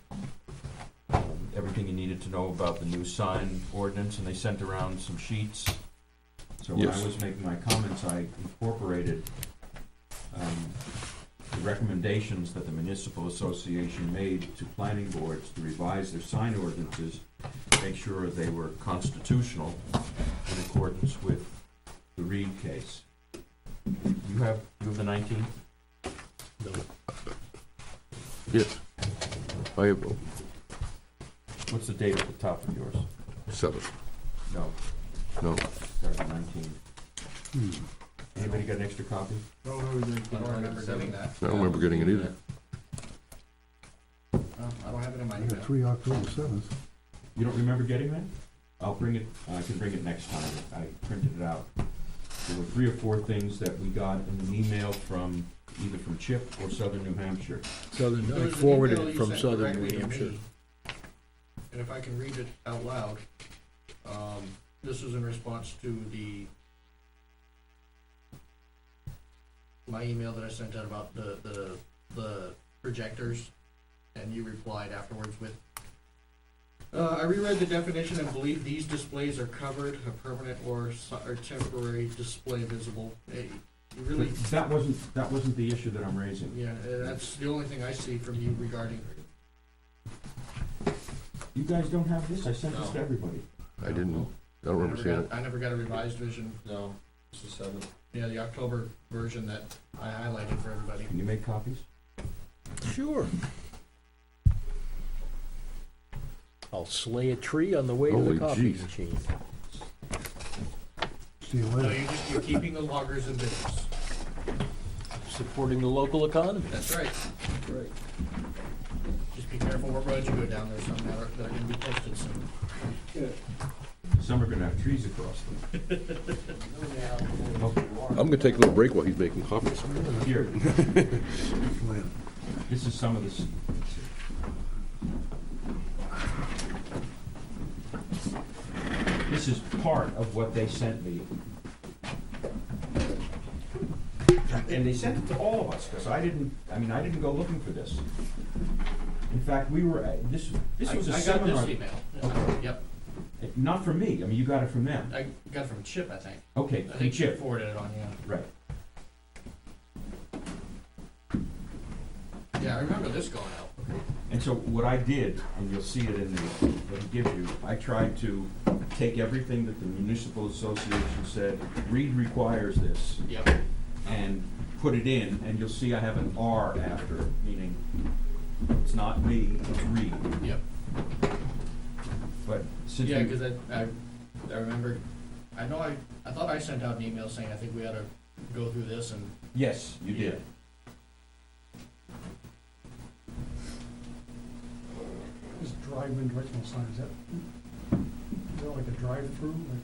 everything you needed to know about the new sign ordinance, and they sent around some sheets. So when I Yes. was making my comments, I incorporated the recommendations that the Municipal Association made to planning boards to revise their sign ordinances, make sure they were constitutional in accordance with the Reed case. You have the 19th? No. Yes. I have What's the date at the top of yours? 7. No, No. start at 19. Anybody got an extra copy? I don't remember getting that. I don't remember getting it either. I don't have it in my I got email. 3 October 7th. You don't remember getting that? I'll bring it, I can bring it next time. I printed it out. There were 3 or 4 things that we got in an email from, either from Chip or Southern New Hampshire. Southern, There I was an forwarded email it you from sent Southern directly New to Hampshire. me, and if I can read it out loud, this is in response to my email that I sent out about the projectors, and you replied afterwards with, I reread the definition and believe these displays are covered, a permanent or temporary display visible. You really, But that wasn't the issue that I'm raising. yeah, that's the only thing I see from you regarding. You guys don't have this? I sent this to No. everybody. I didn't, I don't remember seeing it. I never got a revised version. No, it's the 7th. Yeah, the October version that I highlighted for everybody. Can you make copies? Sure. I'll slay a tree on the way to Holy the copy jeez. machine. See you No, later. you're keeping the loggers in business. Supporting the local economy. That's right. Right. Just be careful what roads you go down, there's some that are gonna be posted soon. Some are gonna have trees across them. I'm gonna take a little break while he's making copies. Here. This is some of this. This is part of what they sent me. And they sent it to all of us, because I didn't go looking for this. In fact, we were, this was a I got seminar. this email. Okay. Yep, Not from me, I mean, you got it from them. I got it from Chip, I think. Okay, I from think Chip Chip, forwarded it on, yeah. right. Yeah, I remember this going out. And so what I did, and you'll see it in the, what it gives you, I tried to take everything that the municipal association said, Reed requires this, Yep, and put it in, and you'll see I have an R after it, meaning it's not me, it's Reed. yep. But since Yeah, we, because I remember, I thought I sent out an email saying I think we ought to go through this and. yes, you did. This drive-in directional sign, is that like a drive-through, like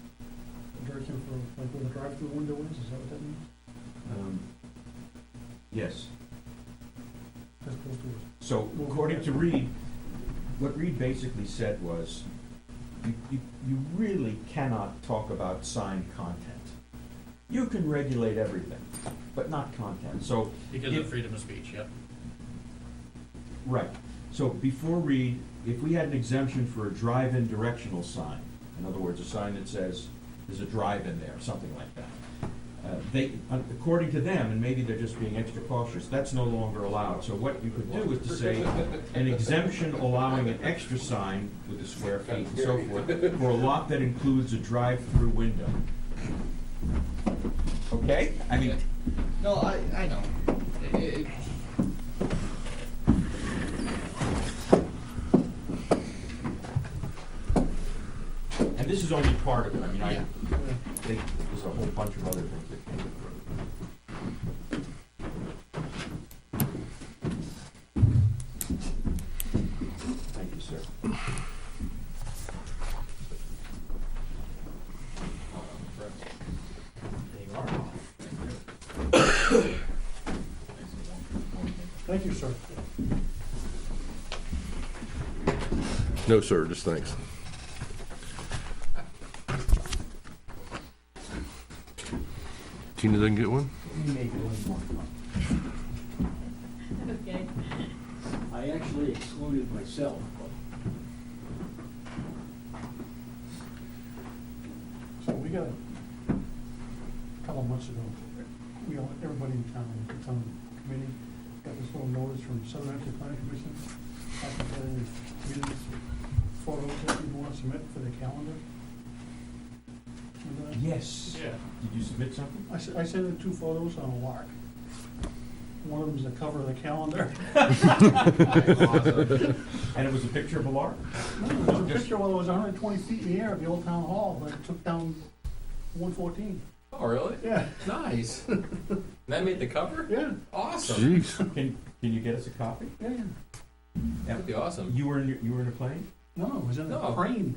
a direction for, like where the drive-through window is that what that means? Yes. As opposed to So according to Reed, what Reed basically said was, you really cannot talk about sign content. You can regulate everything, but not content. So Because of freedom of speech, yep. right. So before Reed, if we had an exemption for a drive-in directional sign, in other words, a sign that says there's a drive-in there, something like that, according to them, and maybe they're just being extra cautious, that's no longer allowed. So what you could do is to say an exemption allowing an extra sign with the square feet and so forth for a lot that includes a drive-through window. Okay? I mean, No, I know. and this is only part of it. I mean, I Yeah. think there's a whole bunch of other things that came through. Thank you, sir. Thank you, sir. No, sir, just thanks. Tina didn't get one? Okay. I actually excluded myself, So we got, a couple of months ago, we all, everybody in town, the town committee, got this little notice from Southern NH Planning Commission, asking for any meetings, photos that people want to submit for their calendar. Remember that? Yes. Yeah. Did you submit something? I sent in 2 photos on a lark. One of them's the cover of the calendar. And it was a picture of a lark? No, it was a picture while it was 120 feet in the air at the old town hall, but it took down 114. Oh, really? Yeah, Nice. That made the cover? yeah, Awesome. Jeez. Can you get us a copy? yeah. That'd be awesome. You were in a plane? No, it was in the No. crane,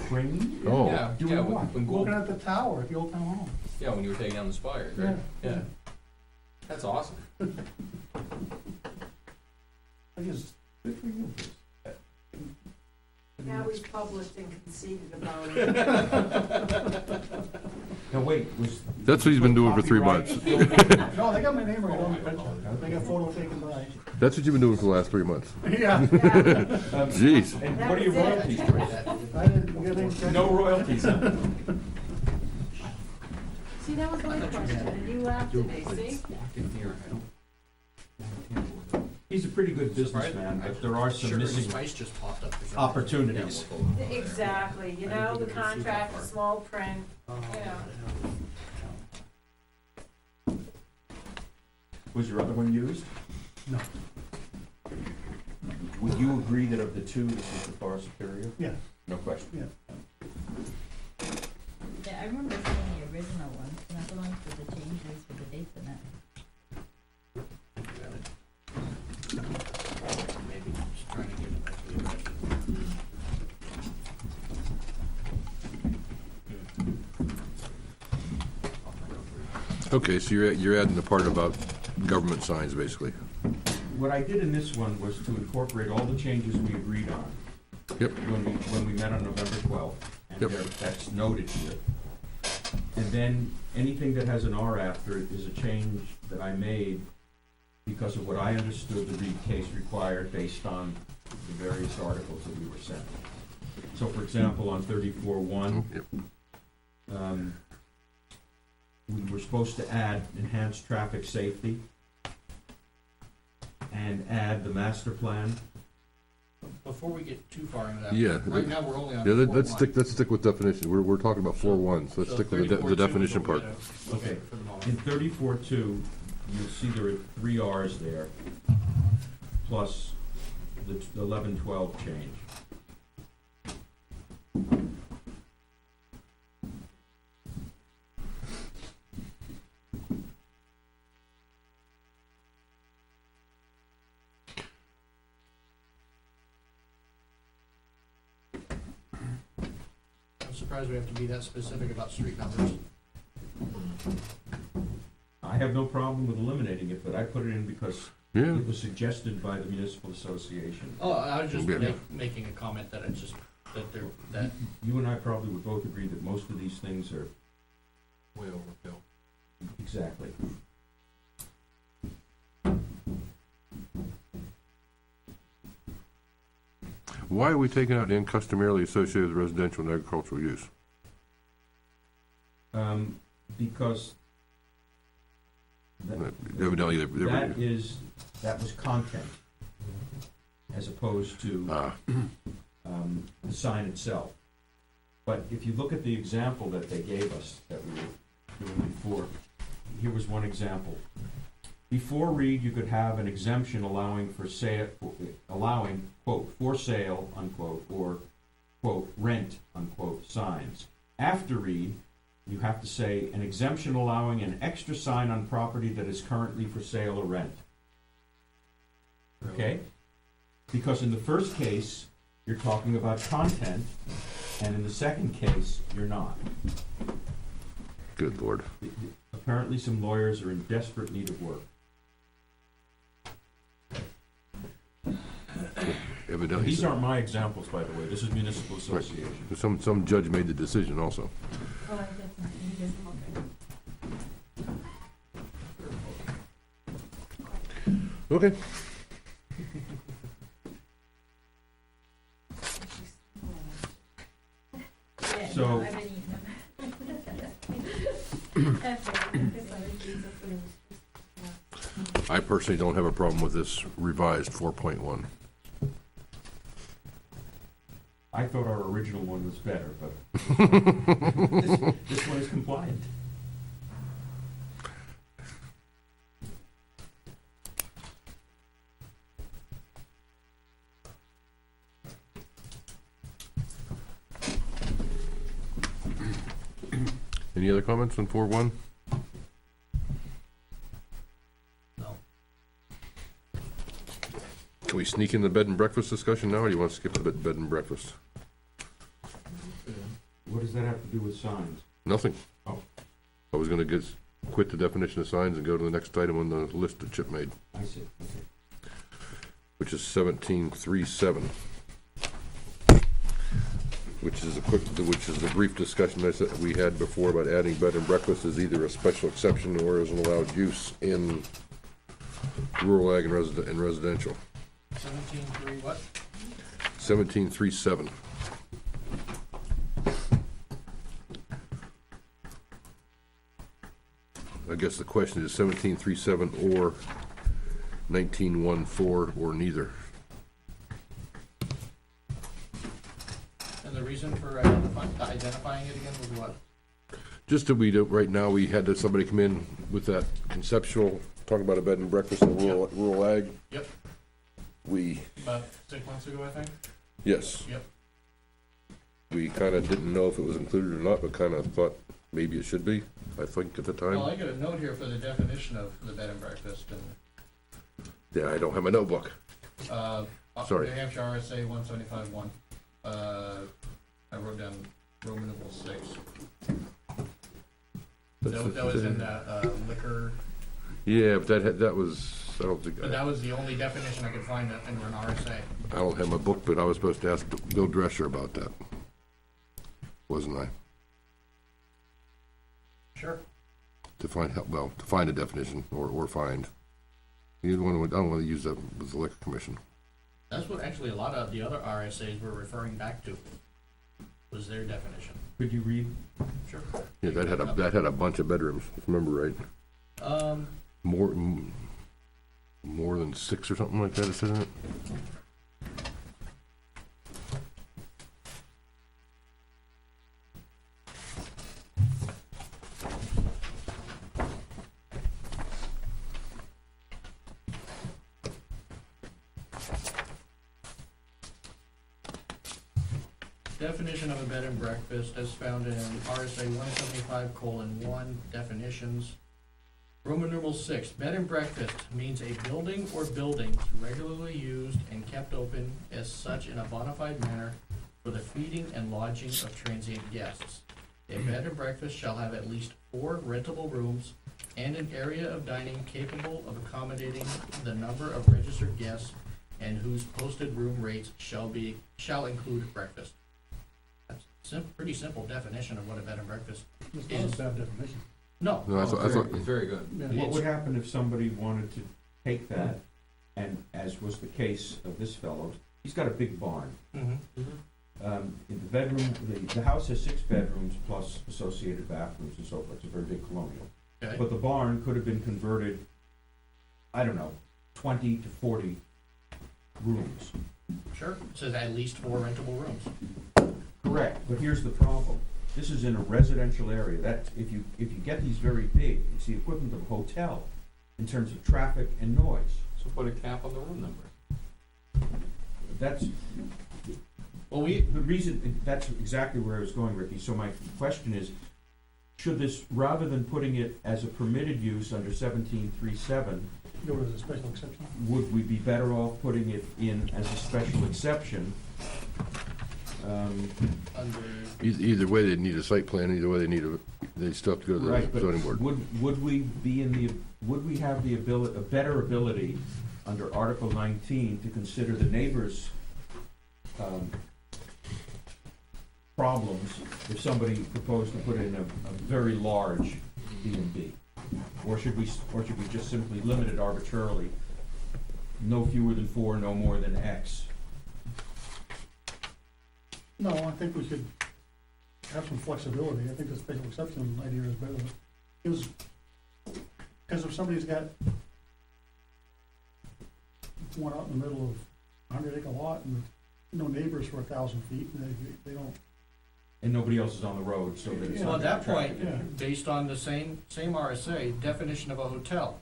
Crane? Oh. Yeah, Doing yeah, what? when looking Gould, at the tower at the old town hall. yeah, when you were taking down the spires, right? Yeah. That's awesome. I just, Good for you. Now he's published and conceited about it. Now, wait, was. That's what he's been doing for 3 months. no, they got my name right on the picture. They got photo taken by. That's what you've been doing for the last 3 months. Yeah. Jeez. And That what are your was it. royalties, Chris? I didn't get any. No royalties, huh? See, that was my question, and you laughed at me, see? He's a pretty good businessman, but there are some Sugar and missing spice just popped up. opportunities. Exactly, you know, the contract, the small print, you know. Was your other one used? No. Would you agree that of the two, this is the far superior? Yeah. No question. Yeah. Yeah, I remember seeing the original one, not the ones with the changes with the dates in it. Okay, so you're adding the part about government signs, basically. What I did in this one was to incorporate all the changes we agreed on. Yep. When we met on November 12th, and Yep. that's noted here. And then anything that has an R after it is a change that I made because of what I understood the Reed case required based on the various articles that we were sent. So for example, on 34-1, Yep. we were supposed to add enhanced traffic safety and add the master plan. Before we get too far into that. Yeah. Right now, we're only on Yeah, 4.1. let's stick with definitions. We're talking about 4.1, so let's stick with the 34.2 definition is what part. we gotta look at for the moment. In 34-2, you'll see there are 3 Rs there, plus the 11-12 change. I'm surprised we have to be that specific about street numbers. I have no problem with eliminating it, but I put it in because Yeah, it was suggested by the municipal association. Oh, I was just Yeah. making a comment that it's just, that they're, that You and I probably would both agree that most of these things are way overkill. exactly. why are we taking out and customarily associated with residential and agricultural use? Because Evidently, that was content as opposed to the sign itself. But if you look at the example that they gave us, that we were doing before, here was one example. Before Reed, you could have an exemption allowing for allowing, quote, for sale, unquote, or, quote, rent, unquote, signs. After Reed, you have to say an exemption allowing an extra sign on property that is currently for sale or rent. Okay? Because in the first case, you're talking about content, and in the second case, you're not. Good Lord. Apparently, some lawyers are in desperate need of work. Evidently, These aren't my examples, by the way. This is municipal association. some judge made the decision also. Oh, I definitely, he doesn't look Okay. good. So- I've been eating them. I personally don't have a problem with this revised 4.1. I thought our original one was better, but this one is compliant. Any other comments on 4.1? No. Can we sneak in the bed and breakfast discussion now, or do you want to skip the bed and breakfast? What does that have to do with signs? Nothing. Oh. I was gonna quit the definition of signs and go to the next item on the list that Chip made, I see, okay. which is 17.3.7. Which is the brief discussion that we had before about adding bed and breakfast as either a special exception or as an allowed use in rural ag and residential. 17.3 what? 17.3.7. I guess the question is 17.3.7 or 19.1.4 or neither. And the reason for identifying it again was what? Just that right now, we had somebody come in with that conceptual, talking about a bed and breakfast in rural ag. Yep. We, About 6 months ago, I think? yes. Yep. We kind of didn't know if it was included or not, but kind of thought maybe it should be, I think, at the time. Well, I got a note here for the definition of the bed and breakfast, and Yeah, I don't have my notebook. Sorry. New Hampshire RSA 175.1. I wrote down Roman numeral 6. That was in the liquor, Yeah, but that was, I don't think, but that was the only definition I could find in an RSA. I don't have my book, but I was supposed to ask Bill Drescher about that. Wasn't I? Sure. To find a definition or find. Either one, I don't want to use that with the liquor commission. That's what actually a lot of the other RSAs were referring back to, was their definition. Could you read? Sure. Yeah, that had a bunch of bedrooms, if I remember right. More than 6 or something like that, it said in it. Definition of a bed and breakfast as found in RSA 175:1, definitions. Roman numeral 6, bed and breakfast means a building or buildings regularly used and kept open as such in a bona fide manner for the feeding and lodging of transient guests. A bed and breakfast shall have at least 4 rentable rooms and an area of dining capable of accommodating the number of registered guests and whose posted room rates shall include breakfast. That's pretty simple definition of what a bed and breakfast It's not a bad definition. No. No, I thought, It's very good. Yeah. What would happen if somebody wanted to take that, and as was the case of this fellow, he's got a big barn. Mhm. In the bedroom, the house has 6 bedrooms plus associated bathrooms and so forth. It's a very big colonial. Okay. But the barn could have been converted, I don't know, 20 to 40 rooms. Sure, it says at least 4 rentable rooms. Correct, but here's the problem. This is in a residential area. That, if you get these very big, it's the equivalent of a hotel in terms of traffic and noise. So put a cap on the room number. That's, Well, the reason, that's exactly where I was going, Ricky. So my question is, should this, rather than putting it as a permitted use under 1737, There was a special exception. would we be better off putting it in as a special exception? under, either way, they need a site plan, either way, they still have to go to Right, the but zoning board. would we have the ability, a better ability under Article 19 to consider the neighbors' problems if somebody proposed to put in a very large B&B? Or should we just simply limit it arbitrarily? No fewer than 4, no more than X. No, I think we should have some flexibility. I think the special exception idea is better. Because if somebody's got one out in the middle of a 100-acre lot and no neighbors for 1,000 feet, they don't. And nobody else is on the road, so that it's Yeah. well, not at that point, attractive. based on the same RSA, definition of a hotel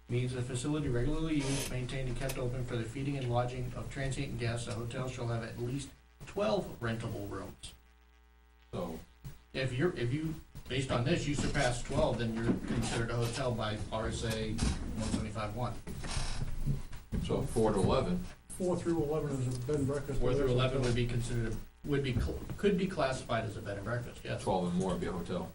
means a facility regularly used, maintained, and kept open for the feeding and lodging of transient guests. A hotel shall have at least 12 rentable rooms. So, If you, based on this, you surpass 12, then you're considered a hotel by RSA 175:1. so 4 to 11. 4 through 11 is a bed and breakfast. 4 through 11 would be considered, could be classified as a bed and breakfast, yes. 12 and more would be a hotel.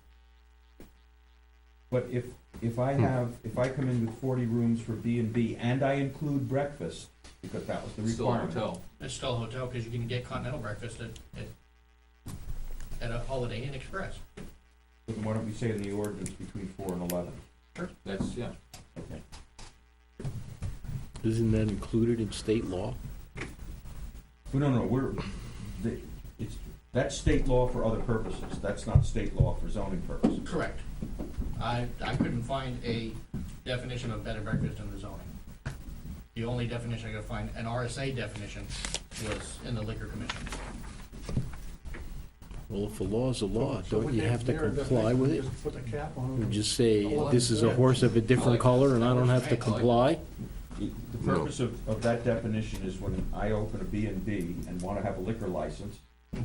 But if I come in with 40 rooms for B&B and I include breakfast, because that was the It's still a requirement. hotel. It's still a hotel because you can get continental breakfast at a Holiday Inn Express. Then why don't we say in the ordinance between 4 and 11? That's, yeah. Okay. Isn't that included in state law? Well, no, that's state law for other purposes. That's not state law for zoning purposes. Correct. I couldn't find a definition of bed and breakfast in the zoning. The only definition I could find, an RSA definition, was in the liquor commission. Well, if a law's a law, So don't we you can't have to narrow comply with it? Just put the cap on You it. just say, this is a horse of a different color and I don't have to comply? The purpose of that definition is when I open a B&B and want to have a liquor license.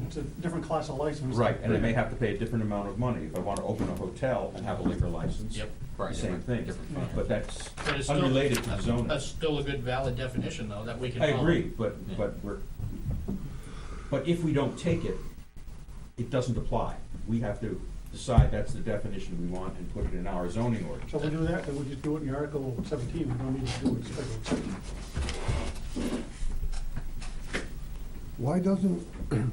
It's a different class of license. Right, and I may have to pay a different amount of money. If I want to open a hotel and have a liquor license. Yep. Right, Same thing. different font. But that's But it's still, unrelated to the zoning. that's still a good valid definition, though, that we can I follow. agree, but if we don't take it, it doesn't apply. We have to decide that's the definition we want and put it in our zoning ordinance. So we do that, then we just do it in the Article 17, we don't need to do it in Schedule 17. Why doesn't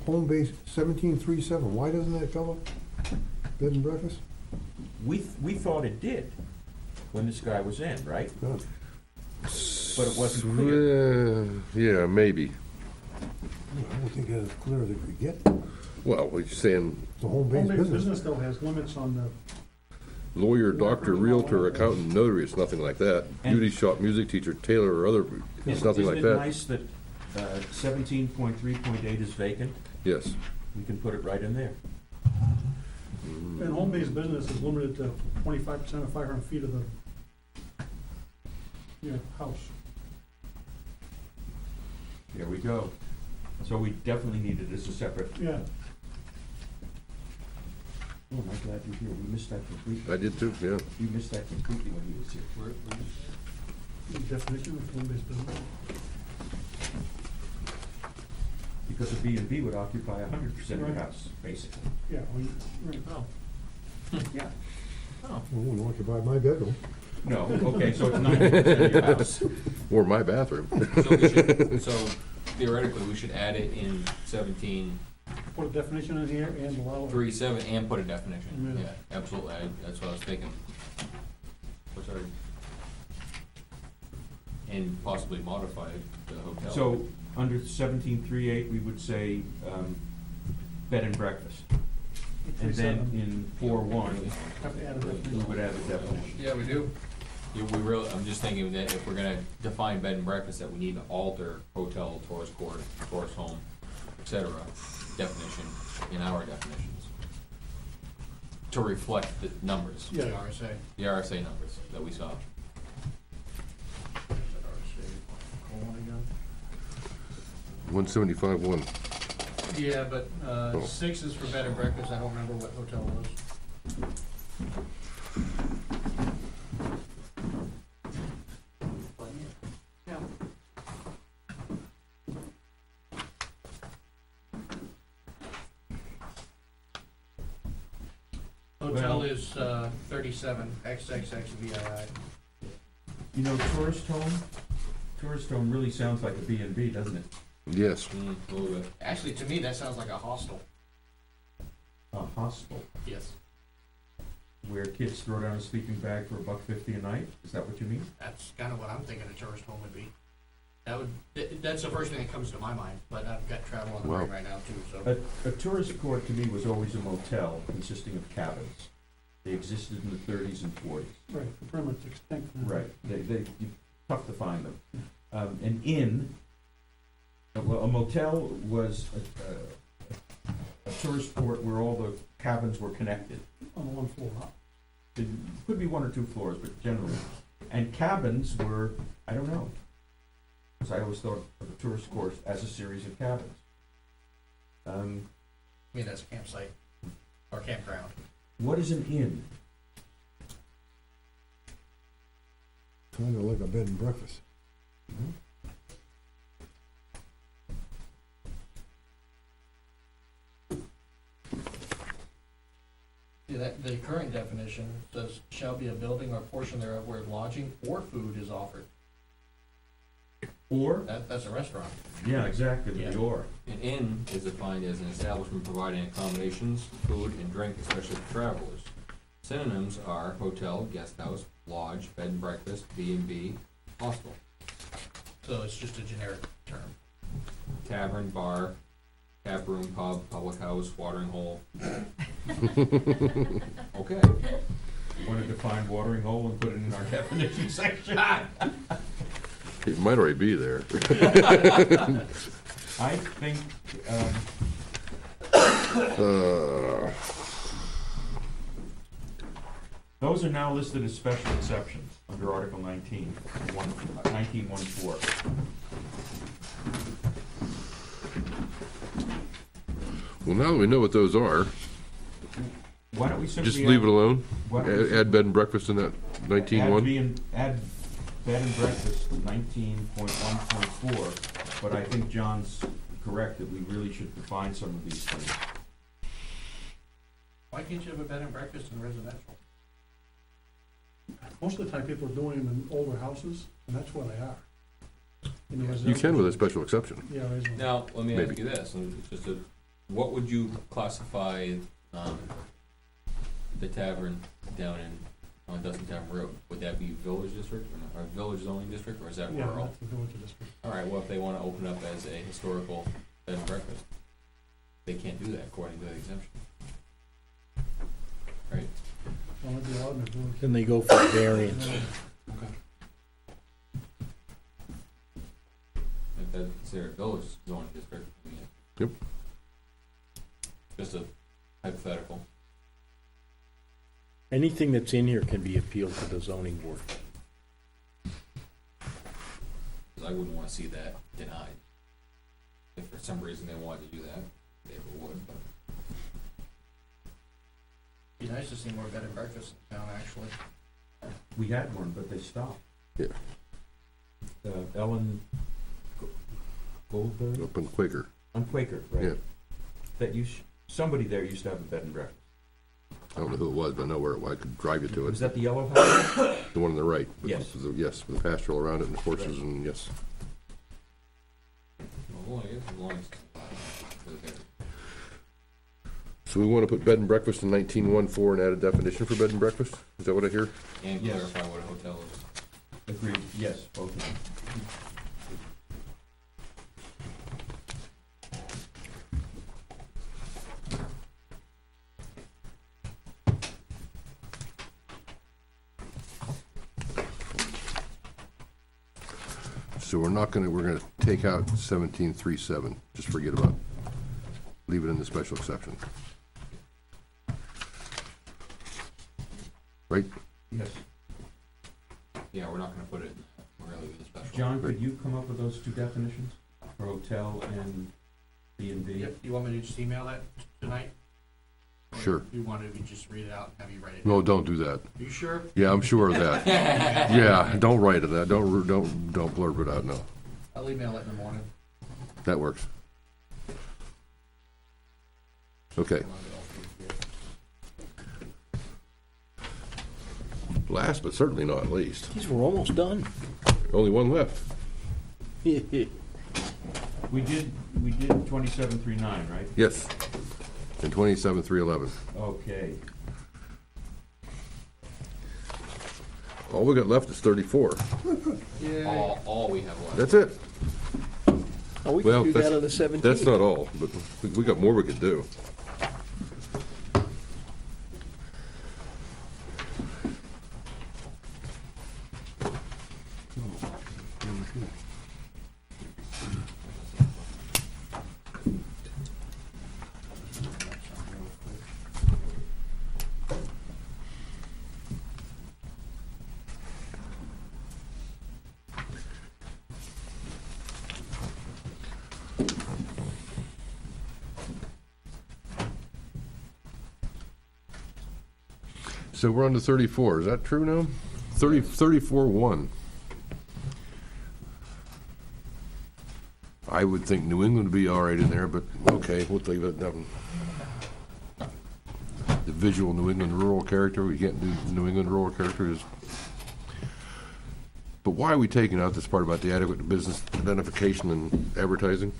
home base 1737, why doesn't that cover bed and breakfast? We thought it did when this guy was in, right? No. But it wasn't clear. Yeah, maybe. I don't think that's as clear as it could get. Well, we're saying It's a home-based Home-based business. business though has limits on the, lawyer, doctor, realtor, accountant, notary, it's nothing like that. And- Beauty shop, music teacher, tailor, or other, it's nothing like Isn't it that. nice that 17.3.8 is vacant? Yes. We can put it right in there. and home-based business is limited to 25% of 500 feet of the, house. There we go. So we definitely need it as a separate. Yeah, Oh, my God, you're here. We missed that completely. I did too, yeah. You missed that completely when he was here. the definition of home-based business. Because a B and B would occupy 100% of Right. the house, basically. Yeah, right. Yeah. Oh, you want to buy my bedroom? No, okay, so it's 90% of your house. Or my bathroom. So we should, so theoretically, we should add it in 17.37 Put a definition in here and allow it. and put a definition. Yeah. Yeah, absolutely, that's what I was thinking. What's our, and possibly modify the hotel. So, under 17.3.8, we would say, bed and breakfast. And then 37. in 4.1, Have to add a we definition. would add the definition. Yeah, we do. Yeah, I'm just thinking that if we're gonna define bed and breakfast, that we need to alter hotel, tourist court, tourist home, et cetera, definition in our definitions. To reflect the numbers, Yeah. The RSA. the RSA numbers that we saw. Colon again? 175-1. Yeah, but, Oh. 6 is for bed and breakfast, I don't remember what hotel it was. Yeah. Hotel is, 37, XXXVII. You know, tourist home really sounds like a B and B, doesn't it? Yes. A little bit. Actually, to me, that sounds like a hostel. A hostel, Yes. where kids throw down a sleeping bag for $1.50 a night? Is that what you mean? That's kind of what I'm thinking a tourist home would be. That's the first thing that comes to my mind, but I've got travel on the brain Wow. right now too, so. A tourist court to me was always a motel consisting of cabins. They existed in the 30s and 40s. Right, they're pretty much extinct now. Right, tough to find them. An inn, well, a motel was a tourist court where all the cabins were connected. On the one floor. It could be 1 or 2 floors, but generally. And cabins were, I don't know, because I always thought of a tourist court as a series of cabins. I mean, that's a campsite or campground. What is an inn? Kind of like a bed and breakfast. Yeah, the current definition says shall be a building or portion thereof where lodging or food is offered. Or? That's a restaurant. Yeah, exactly, Yeah. the or. An inn is defined as an establishment providing accommodations, food, and drink, especially for travelers. Synonyms are hotel, guest house, lodge, bed and breakfast, B&B, hostel, So it's just a generic term. tavern, bar, tap room, pub, public house, watering hole. Okay. Want to define watering hole and put it in our definition section? It might already be there. I think, those are now listed as special exceptions under Article 19, 19.1.4. Well, now that we know what those are, Why don't we simply just leave it alone? why don't we Add bed and breakfast in that 19-1? Add bed and breakfast to 19.1.4, but I think John's correct that we really should define some of these things. I can't you have a bed and breakfast in residential? Most of the time, people are doing them in older houses, and that's where they are. In the You residential can with a zones. special exception. Yeah, there is one. Now, let me ask Maybe. you this, just a, what would you classify, the tavern down on Dustin Tavern Road? Would that be village district, or village zoning district, or is that Yeah, rural? that's the village district. Alright, well, if they wanna open up as a historical bed and breakfast, they can't do that according to the exemption. Right? Well, it'd be allowed in the village. Then they go for variance. If that's considered village zoning district, I mean. Yep. Just a hypothetical. Anything that's in here can be appealed to the zoning board. Cause I wouldn't wanna see that denied. If for some reason they wanted to do that, they would, but. Be nice to see more bed and breakfast in town, actually. We had one, but they stopped. Yeah. Ellen Goldberg, Up in Quaker. on Quaker, right? Yeah. That somebody there used to have a bed and breakfast. I don't know who it was, but I know where it was. I could drive you to Was it. that the yellow house? The one on the right. with Yes. the- Yes, with the pastoral around it and horses and yes. Well, I guess as long as, for the variance. So we want to put bed and breakfast in 1914 and add a definition for bed and breakfast? Is that what I hear? And Yes. clarify what a hotel is. Agreed, yes, both of them. So we're gonna take out 1737, just forget about it. Leave it in the special exception. Right? Yes. Yeah, we're not gonna put it, we're gonna leave it as special. John, could you come up with those two definitions for hotel and B and B? Yep, you want me to just email that tonight? Or Sure. You want me to just read it out and have you write it? No, down? don't do that. You sure? Yeah, I'm sure of that. Yeah, don't write it, don't blurb it out, no. I'll email it in the morning. That works. Okay. Last but certainly not least, Geez, we're almost done. only one left. We did 2739, right? Yes. And 27311. Okay. All we got left is 34. All we have left. That's it. Oh, we Well, can do that's- that on the 17th. That's not all, but we got more we could do. So we're on to 34, is that true now? 34-1. I would think New England would be all right in there, but okay, we'll leave it. The visual New England rural character, we can't do New England rural characters. But why are we taking out this part about the adequate business identification and advertising?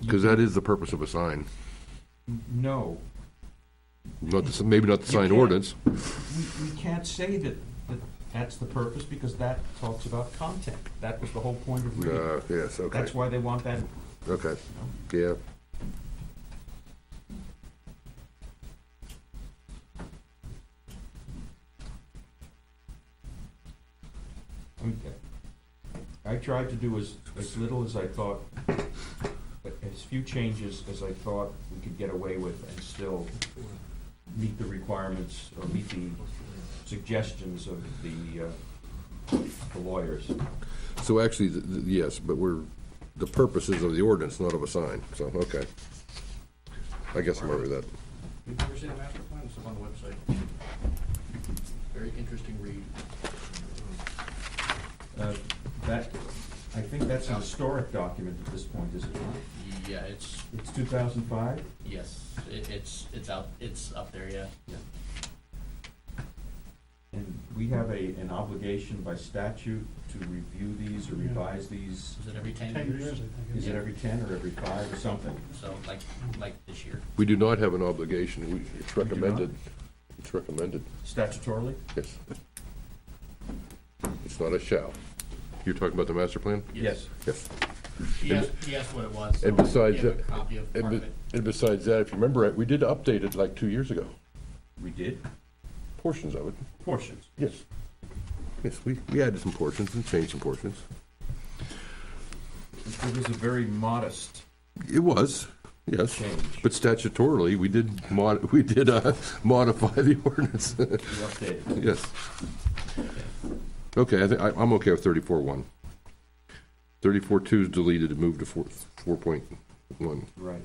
Because that is the purpose of a sign. No, Not the, maybe not the You sign can't- ordinance. we can't say that that's the purpose, because that talks about content. That was the whole point of reading. Yes, okay, That's why they want that, okay, yeah. I tried to do as little as I thought, as few changes as I thought we could get away with and still meet the requirements or meet the suggestions of the lawyers. So actually, yes, but the purposes of the ordinance, not of a sign, so, okay. I guess I'm over that. You've never seen a master plan? It's up on the website. Very interesting read. That, I think that's a historic document at this point, is it not? Yeah, it's, It's 2005? yes, it's up there, yeah. And we have an obligation by statute to review these or Yeah. revise these. Is it every 10 10 years? years, I think. Is it every 10 or every 5 or something? So like this year. We do not have an obligation. It's We do not? recommended. It's recommended, Statutorily? yes. It's not a shall. You're talking about the master plan? Yes. Yes. He asked what it was, so And besides I gave a that- copy of part of it. And besides that, if you remember it, we did update it like 2 years ago, We did? portions of it. Portions. Yes. Yes, we added some portions and changed some portions. It was a very modest It was, yes. change. But statutorily, we did modify the ordinance. We updated. Yes. Okay, I'm okay with 34.1. 34.2 is deleted and moved to 4.1. Right.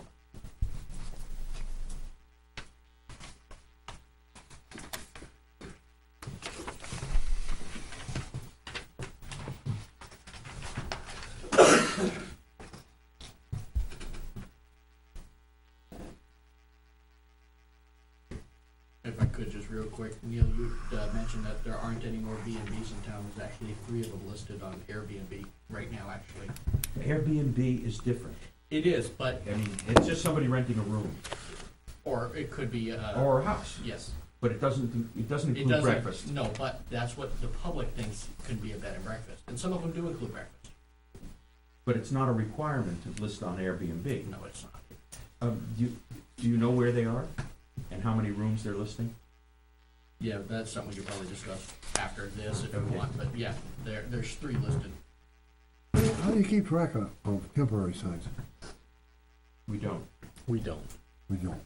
If I could, just real quick, Neil, you mentioned that there aren't any more B&Bs in town. There's actually 3 of them listed on Airbnb right now, actually. Airbnb is different. It is, but, I mean, it's just somebody renting a room or it could be, or a house, yes. but it doesn't It include doesn't, breakfast. no, but that's what the public thinks can be a bed and breakfast, and some of them do include breakfast. But it's not a requirement to list on Airbnb. No, it's not. Do you know where they are and how many rooms they're listing? Yeah, that's something we could probably discuss after this if you Okay. want, but yeah, there's 3 listed. How do you keep track of temporary signs? We don't. We don't. We don't.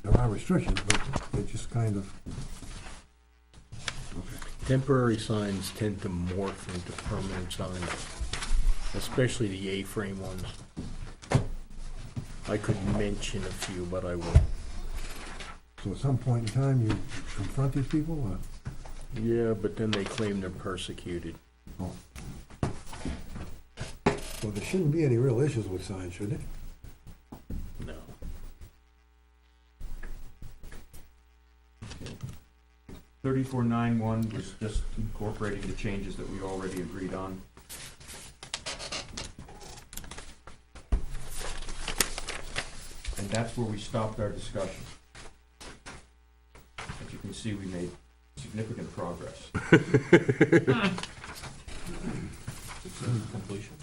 There are restrictions, but they're just kind of, Temporary signs tend to morph into permanent signs, especially the A-frame ones. I could mention a few, but I won't. so at some point in time, you confront these people, or? Yeah, but then they claim they're persecuted. So there shouldn't be any real issues with signs, should there? No. Thirty-four nine one was just incorporating the changes that we already agreed on. And that's where we stopped our discussion. As you can see, we made significant progress. Completion?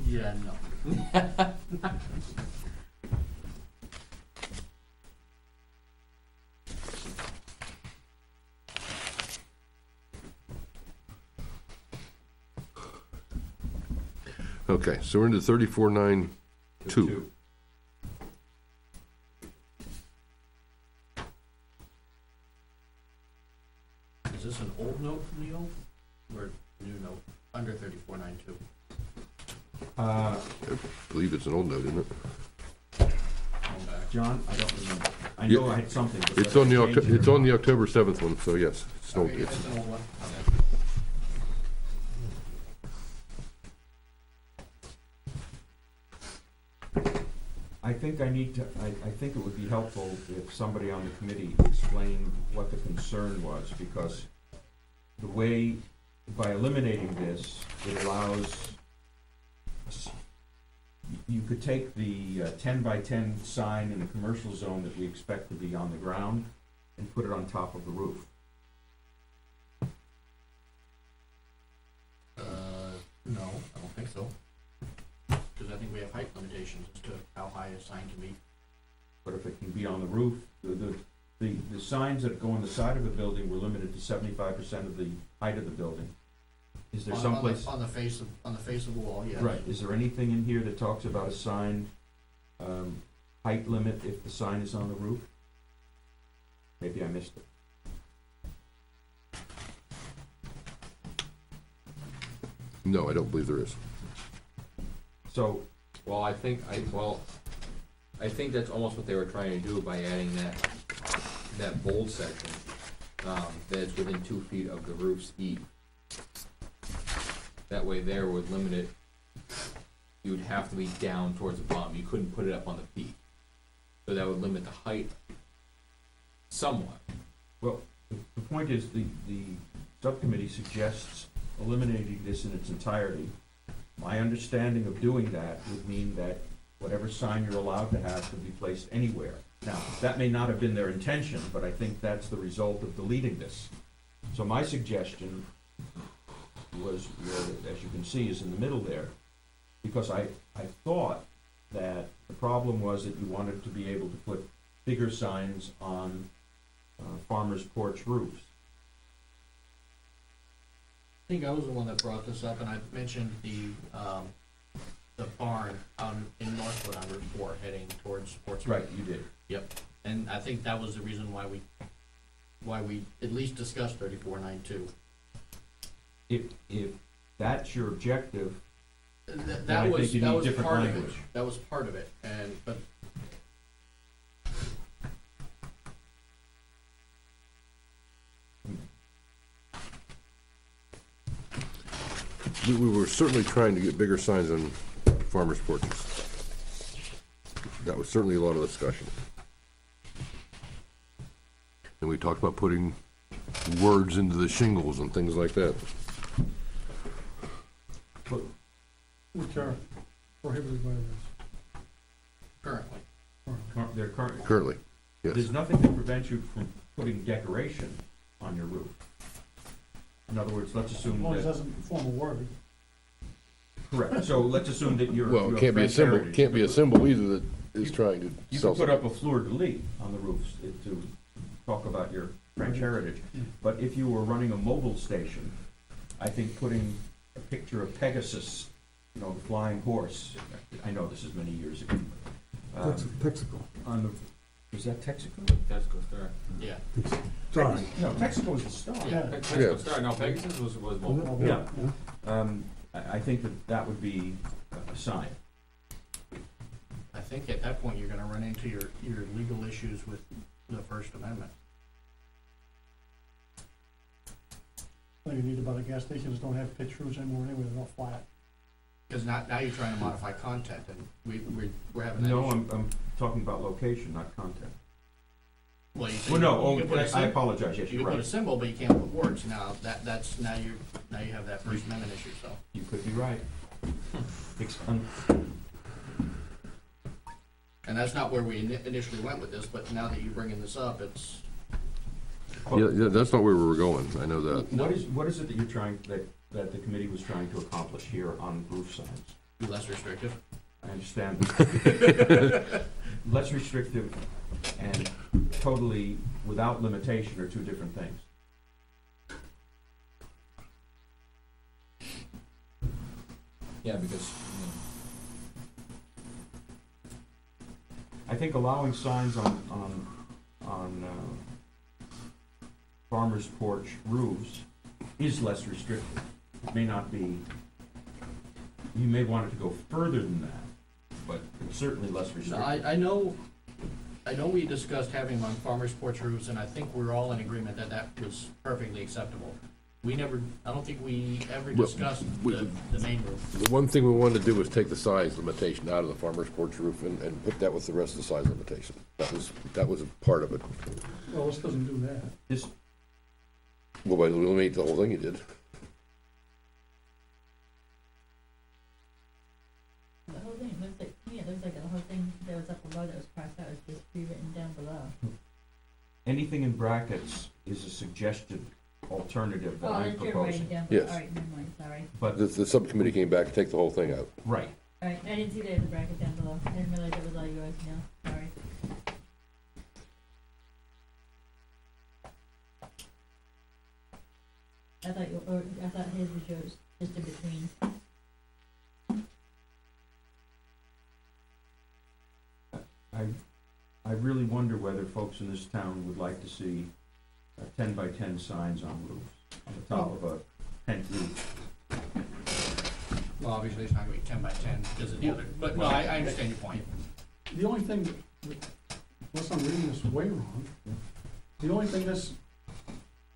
Yeah, no. Okay, so we're into 34.9. Two. Is this an old note, Leo, or a new note, under 3492? I believe it's an old note, isn't it? Going back. John, I don't remember. I Yeah, know I had something. but It's whether on the I changed it It's or on the not. October 7th one, so yes, it's no, Okay, it's an old one. I think I think it would be helpful if somebody on the committee explained what the concern was, because the way, by eliminating this, it allows, you could take the 10 by 10 sign in the commercial zone that we expect to be on the ground and put it on top of the roof. No, I don't think so. Because I think we have height limitations as to how high a sign can be. But if it can be on the roof, the signs that go on the side of a building were limited to 75% of the height of the building. Is there some place? On the face of the wall, yes. Right, is there anything in here that talks about a sign, height limit if the sign is on the roof? Maybe I missed it. no, I don't believe there is. So, Well, I think that's almost what they were trying to do by adding that bold section, that it's within 2 feet of the roof's eave. That way there would limit it, you would have to be down towards the bottom, you couldn't put it up on the peak. So that would limit the height somewhat. Well, the point is, the subcommittee suggests eliminating this in its entirety. My understanding of doing that would mean that whatever sign you're allowed to have could be placed anywhere. Now, that may not have been their intention, but I think that's the result of deleting this. So my suggestion was, where, as you can see, is in the middle there, because I thought that the problem was that you wanted to be able to put bigger signs on farmers' porch roofs. I think I was the one that brought this up, and I mentioned the barn in Northwood on Route 4 heading towards Portsmouth. Right, you did. Yep, and I think that was the reason why we at least discussed 3492. If that's your objective, That I was, think you that need was different part of it, language. that was part of it, but We were certainly trying to get bigger signs on farmers' porches. That was certainly a lot of discussion. And we talked about putting words into the shingles and things like that. Which are prohibited by this. currently. they're currently, Currently, yes. there's nothing that prevents you from putting decoration on your roof. In other words, let's As assume long as it that, doesn't form a word. correct, so let's assume that you're. Well, it can't be a symbol, can't be a symbol either that is trying to You sell could put something. up a fleur-de-lis on the roofs to talk about your French heritage. But if you were running a mobile station, I think putting a picture of Pegasus, the flying horse, I know this is many years ago. Texaco. On the, is that Texaco? Texaco Star. Yeah. Sorry. No, Texaco is the star. Yeah. Texaco Star, no, Pegasus was mobile. Yeah. I think that would be a sign. I think at that point, you're gonna run into your legal issues with the First Amendment. All you need about the gas stations don't have pitch roofs anymore anyway, they're all flat. Because now you're trying to modify content, and we're having that No, issue. I'm talking about location, not content. Well, you say Well, no, you can put a I symbol, apologize, yes, you you're can put a right. symbol, but you can't put words. Now, now you have that First Amendment issue, so. You could be right. And that's not where we initially went with this, but now that you're bringing this up, it's, Yeah, that's not where we were going, I know that. What is it that you're trying, that the committee was trying to accomplish here on roof signs? be less restrictive. I understand. Less restrictive and totally without limitation are two different things. Yeah, because, I think allowing signs on farmers' porch roofs is less restrictive. It may not be, you may want it to go further than that, but it's certainly less No, restrictive. I know we discussed having them on farmers' porch roofs, and I think we're all in agreement that that was perfectly acceptable. I don't think we ever Well, discussed we- the main roof. The one thing we wanted to do was take the size limitation out of the farmer's porch roof and put that with the rest of the size limitation. That was a part of it. Well, this doesn't do that. This, Well, by eliminating the whole thing you did. The whole thing looks like, to me, it looks like the whole thing that was up below that was crossed out was just rewritten down below. anything in brackets is a suggested alternative that Oh, I'm that's your proposing. writing down below, Yes. alright, never mind, sorry. But, The subcommittee came back to take the whole thing out. right, Alright, I didn't see there's a bracket down below, I didn't realize it was all yours, no, sorry. I thought his was yours, just in between. I really wonder whether folks in this town would like to see 10-by-10 signs on roofs, on the top of a tent roof. Well, obviously, it's not gonna be 10 by 10 because of the other, but no, I understand your point. The only thing, unless I'm reading this way wrong, the only thing this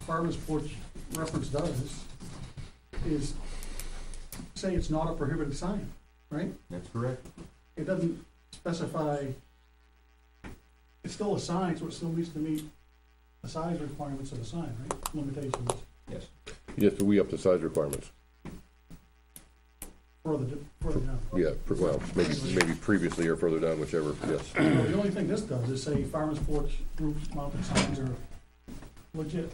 farmer's porch reference does is say it's not a prohibited sign, right? That's correct. It doesn't specify, it's still a sign, so it still needs to meet the size requirements of the sign, right? Limitations Yes. Yes, but we up the size requirements. further down. Yeah, well, maybe previously or further down, whichever, yes. The only thing this does is say farmer's porch roof mounted signs are legit.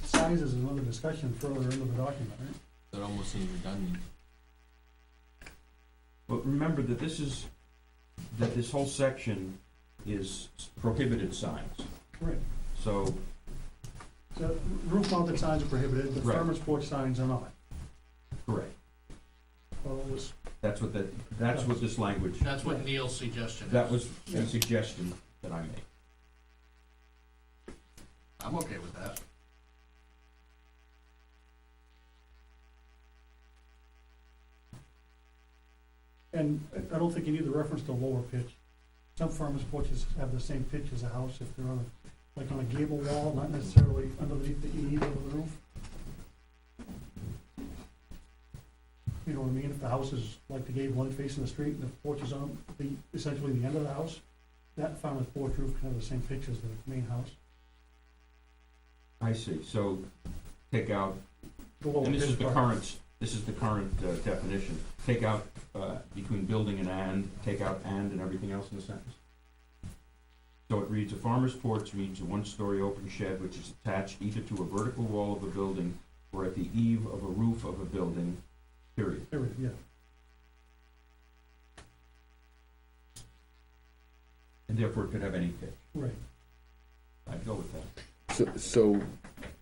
Size is another discussion further into the document, right? That almost seems redundant. But remember that this whole section is prohibited signs. Right. So, So roof mounted signs are prohibited, but Right. farmer's porch signs are not. correct. Well, it was, That's what this language, That's what Neil's suggestion is. that was the suggestion that I made. I'm okay with that. and I don't think you need the reference to lower pitch. Some farmer's porches have the same pitch as a house if they're on a, like on a gable wall, not necessarily underneath the eave of the roof. You know what I mean? If the house is like the gable end facing the street and the porch is on essentially the end of the house, that farmer's porch roof can have the same pitch as the main house. I see, so take out, The lower and this is pitch the part. current definition, take out, between building and, take out and everything else in the sentence. So it reads, a farmer's porch means a one-story open shed which is attached either to a vertical wall of a building or at the eave of a roof of a building, period. Period, yeah. And therefore it could have any pitch. Right. I'd go with that. So,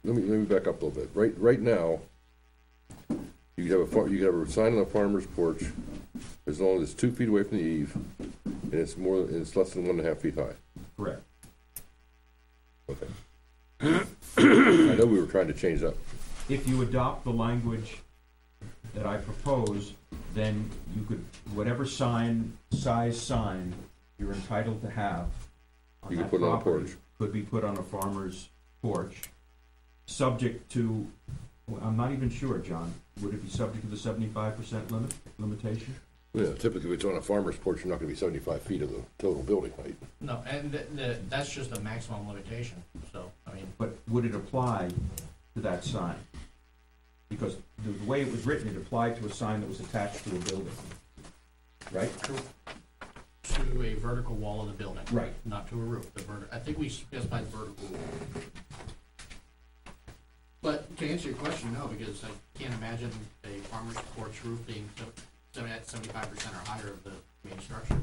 let me back up a little bit. Right now, you could have a sign on a farmer's porch as long as it's 2 feet away from the eave, and it's less than 1.5 feet high. Correct. Okay. I know we were trying to change that. If you adopt the language that I propose, then you could, whatever size sign you're entitled to have on You could that put it on a property porch. could be put on a farmer's porch, subject to, well, I'm not even sure, John, would it be subject to the 75% limitation? Yeah, typically, if it's on a farmer's porch, you're not gonna be 75 feet of the total building height. No, and that's just a maximum limitation, so, I mean, But would it apply to that sign? Because the way it was written, it applied to a sign that was attached to a building, right? to a vertical wall of the building. Right. Not to a roof, I think we specified vertical wall. But to answer your question, no, because I can't imagine a farmer's porch roof being 75% or higher of the main structure.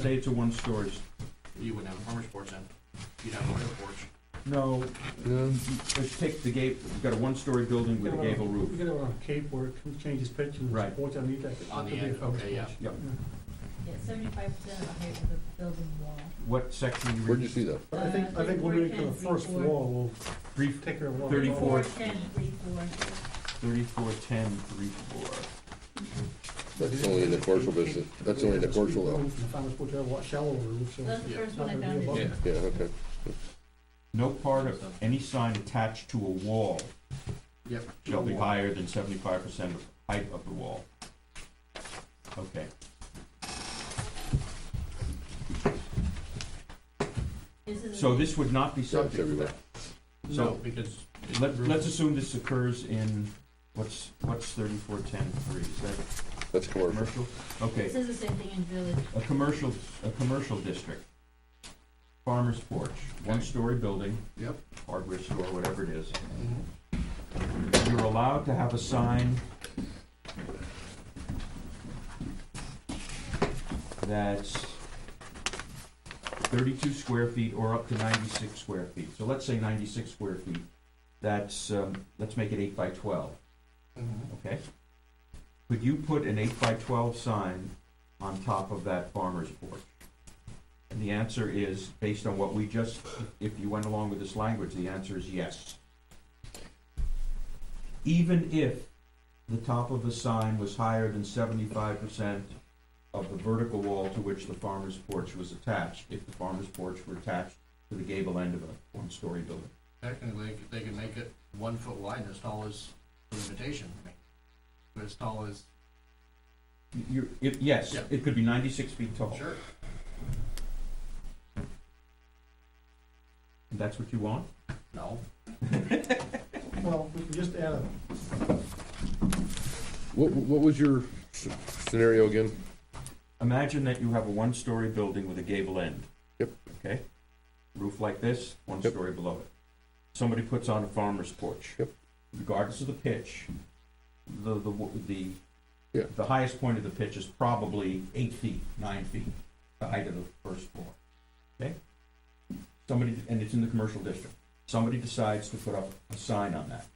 Say it's a one-story. You wouldn't have a farmer's porch then, you'd have a regular porch. No, let's take the gable, you've got a one-story building with a gable roof. You get it on a cape where it changes pitch and Right. there's a porch underneath that. On the Could be a end, farmer's okay, yeah. porch. Yep. Yeah, 75% of the height of the building wall. What section you Where'd read? you see that? But I think limiting to the first 34. floor will Three, take care of a lot. 34. 10, 34. 3410, 34. That's only in the commercial business, that's only in the commercial though. The farmer's porch have a lot shallower roof, so. That's the Yeah. first it's one not I gonna be found. above Yeah. it. Yeah, okay. No part of any sign attached to a wall Yep. shall be higher than 75% of the height of the wall. Okay. So this would not be Yeah, it's subject to everywhere. that. No, So because. let's assume this occurs in, what's 3410-3, is that That's commercial. commercial? Okay. This is the same thing in village. A commercial district, farmer's porch, one-story building. Yep. Hardware store, whatever it is. Mhm. You're allowed to have a sign that's 32 square feet or up to 96 square feet. So let's say 96 square feet. That's, let's make it 8 by 12, Mhm. okay? Could you put an 8 by 12 sign on top of that farmer's porch? And the answer is, based on what we just, if you went along with this language, the answer is yes. Even if the top of the sign was higher than 75% of the vertical wall to which the farmer's porch was attached, if the farmer's porch were attached to the gable end of a one-story building. Technically, they could make it 1 foot wide and as tall as limitation, I mean, but as tall as, Yes, Yeah. it could be 96 feet tall. sure. That's what you want? No. Well, we can just add a, What was your scenario again? Imagine that you have a one-story building with a gable end. Yep. Okay? Roof like this, one Yep. story below it. Somebody puts on a farmer's porch. Yep. Regardless of the pitch, Yeah. the highest point of the pitch is probably 8 feet, 9 feet, the height of the first floor. Okay? Somebody, and it's in the commercial district. Somebody decides to put up a sign on that.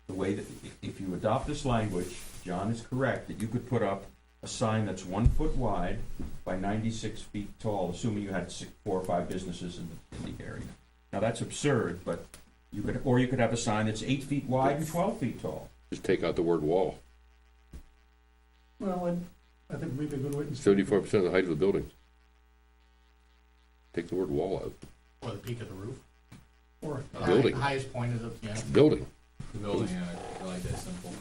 The way that, if you adopt this language, John is correct, that you could put up a sign that's 1 foot wide by 96 feet tall, assuming you had 4 or 5 businesses in the area. Now, that's absurd, but you could have a sign that's 8 feet wide and 12 feet tall. Just take out the word wall. well, I think maybe a good way to. 74% of the height of the building. Take the word wall out. Or the peak of the roof. Or, The Building. highest point of the, yeah. Building. The building, I like that simple.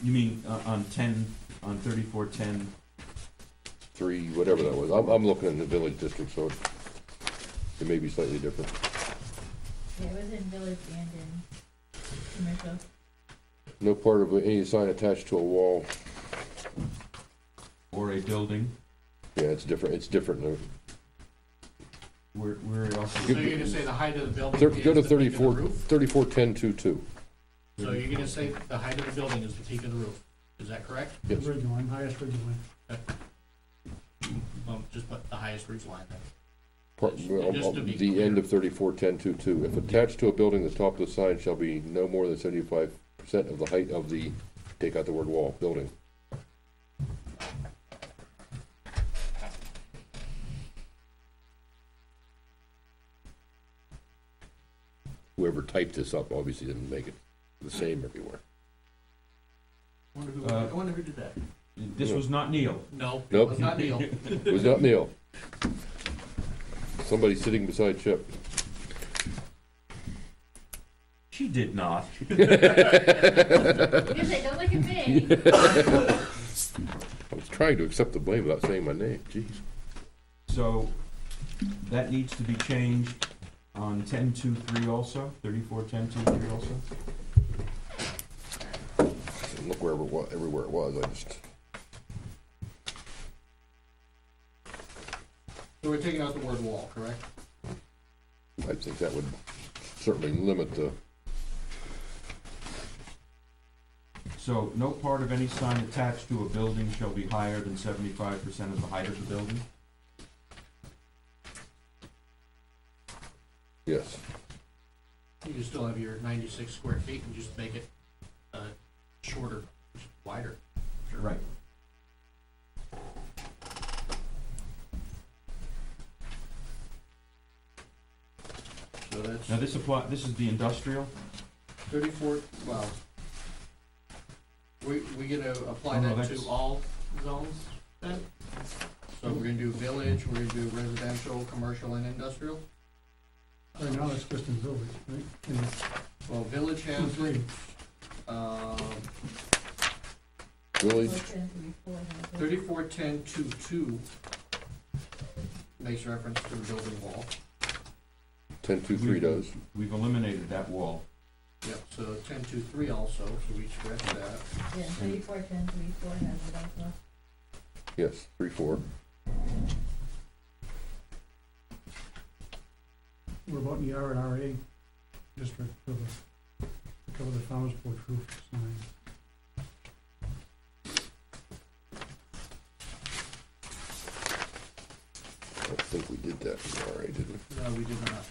You mean on 3410? 3, whatever that was. I'm looking in the village district, so it may be slightly different. Yeah, it was in village and in commercial. No part of any sign attached to a wall. Or a building, Yeah, it's different. It's different. where else? So you're gonna say the height of the building Go is to the peak of the 34, roof? 341022. So you're gonna say the height of the building is the peak of the roof, is that correct? Yes. ridge line, highest ridge line. Just put the highest ridge line then. Well, Just to be the clear. end of 341022. If attached to a building, the top of the sign shall be no more than 75% of the height of the, take out the word wall, building. Whoever typed this up obviously didn't make it the same everywhere. I wonder who did that? This was not Neil. No, it Nope. was not Neil. It was not Neil. Somebody sitting beside Chip. She did not. You say, don't look at me. I was trying to accept the blame without saying my name, jeez. So that needs to be changed on 1023 also, 341023 also. Didn't look wherever it was, everywhere it was, I just, So we're taking out the word wall, correct? I think that would certainly limit the, So no part of any sign attached to a building shall be higher than 75% of the height of the building? yes. You can still have your 96 square feet and just make it shorter, wider. Right. So that's Now this is the industrial? 34, well, we gonna apply Oh, no, that that's- to all zones then? So we're gonna do village, we're gonna do residential, commercial, and industrial? Right now, it's just in village, right? And Well, village two, has, three. Village, 341022 makes reference to the building wall. 1023 does. We've eliminated that wall. Yep, so 1023 also, so we scratch that. Yeah, 341034 has it also. Yes, 3-4. What about in the R and RA district for the, to cover the farmer's porch roof sign? I don't think we did that in the RA, did we? No, we did not.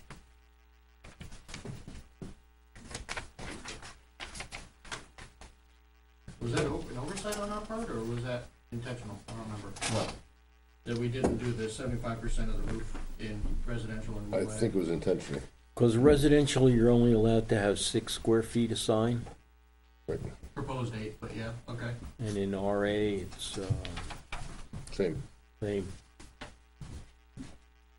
Was that an oversight on our part, or was that intentional? I don't remember. What? That we didn't do the 75% of the roof in residential and I rural ag? think it was intentional. Because residential, you're only allowed to have 6 square feet a sign, Right. Proposed 8, but yeah, okay. and in RA, it's, Same. same.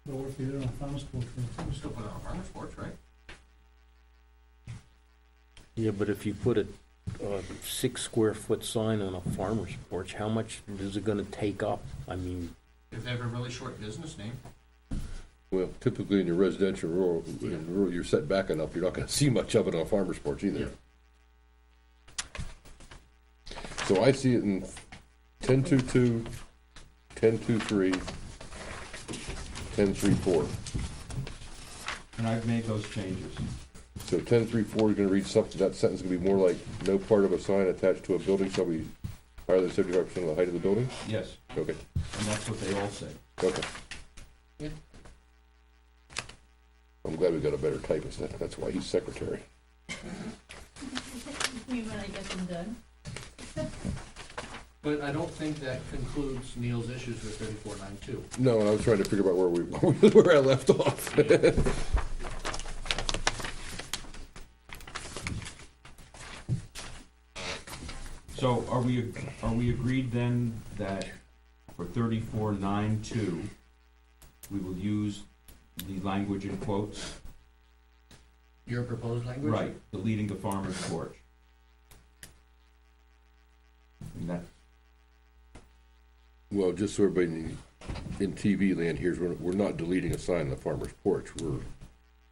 But what if you did it on farmer's porch roof? We still put it on a farmer's porch, right? Yeah, but if you put a 6 square foot sign on a farmer's porch, how much is it gonna take up? I mean, If they have a really short business name, Well, typically in your residential rural, in rural, you're set back enough, you're not gonna see much of it on a farmer's porch either. So I see it in 10.2.2, 10.2.3, 10.3.4. And I've made those changes. So 10.3.4 is gonna read something, that sentence is gonna be more like, no part of a sign attached to a building shall be higher than 75% of the height of the building? Yes, Okay, and that's what they all say. okay. Yeah. I'm glad we got a better typist, that's why he's secretary. We when I get them done. but I don't think that concludes Neil's issues with 3492. No, and I was trying to figure out where I left off. So are we agreed then that for 3492, we will use the language in quotes? Your proposed language? Right, deleting the farmer's porch. And that, Well, just so everybody in TV land hears, we're not deleting a sign on the farmer's porch,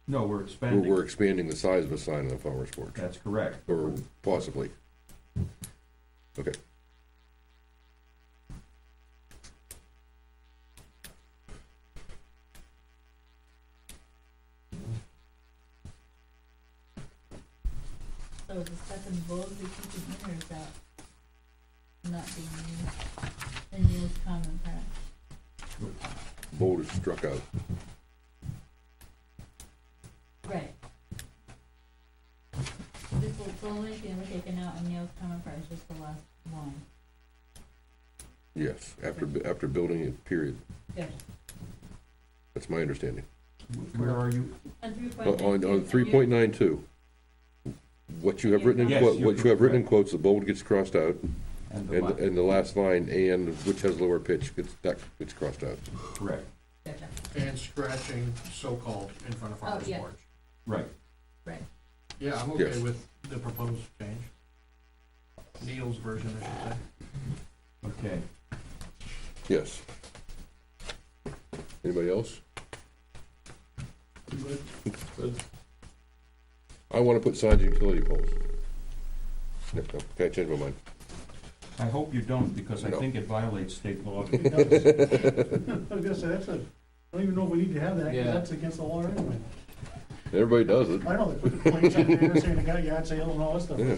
no, we're expanding. we're expanding the size of a sign on the farmer's porch, That's correct. or possibly. Okay. So is the stuff in bold we keep it in, or is that not being used in Neil's common part? Bold is struck out. Right. This will, the only thing we're taking out in Neil's common part is just the last one. Yes, after building it, period. Good. That's my understanding. Where are you? On 3.92. What you have written in Yes, quote, you're what you have written in correct. quotes, the bold gets crossed out, And the left. and the last line, and which has lower pitch, gets crossed out. Correct, Gotcha. And scratching so-called in front of farmer's yeah. porch. right. Right. Yeah, I'm okay Yes. with the proposed change. Neil's version, I should say. Okay. Yes. Anybody else? I wanna put signs and utility poles. No, okay, I changed my mind. I hope you don't, because I No. think it violates state law. It does. I was gonna say, I don't even know if we need to have that, 'cause Yeah. that's against the law anyway. Everybody does it. I know, they put the plates in there saying they got yard sale and all that stuff. Yeah.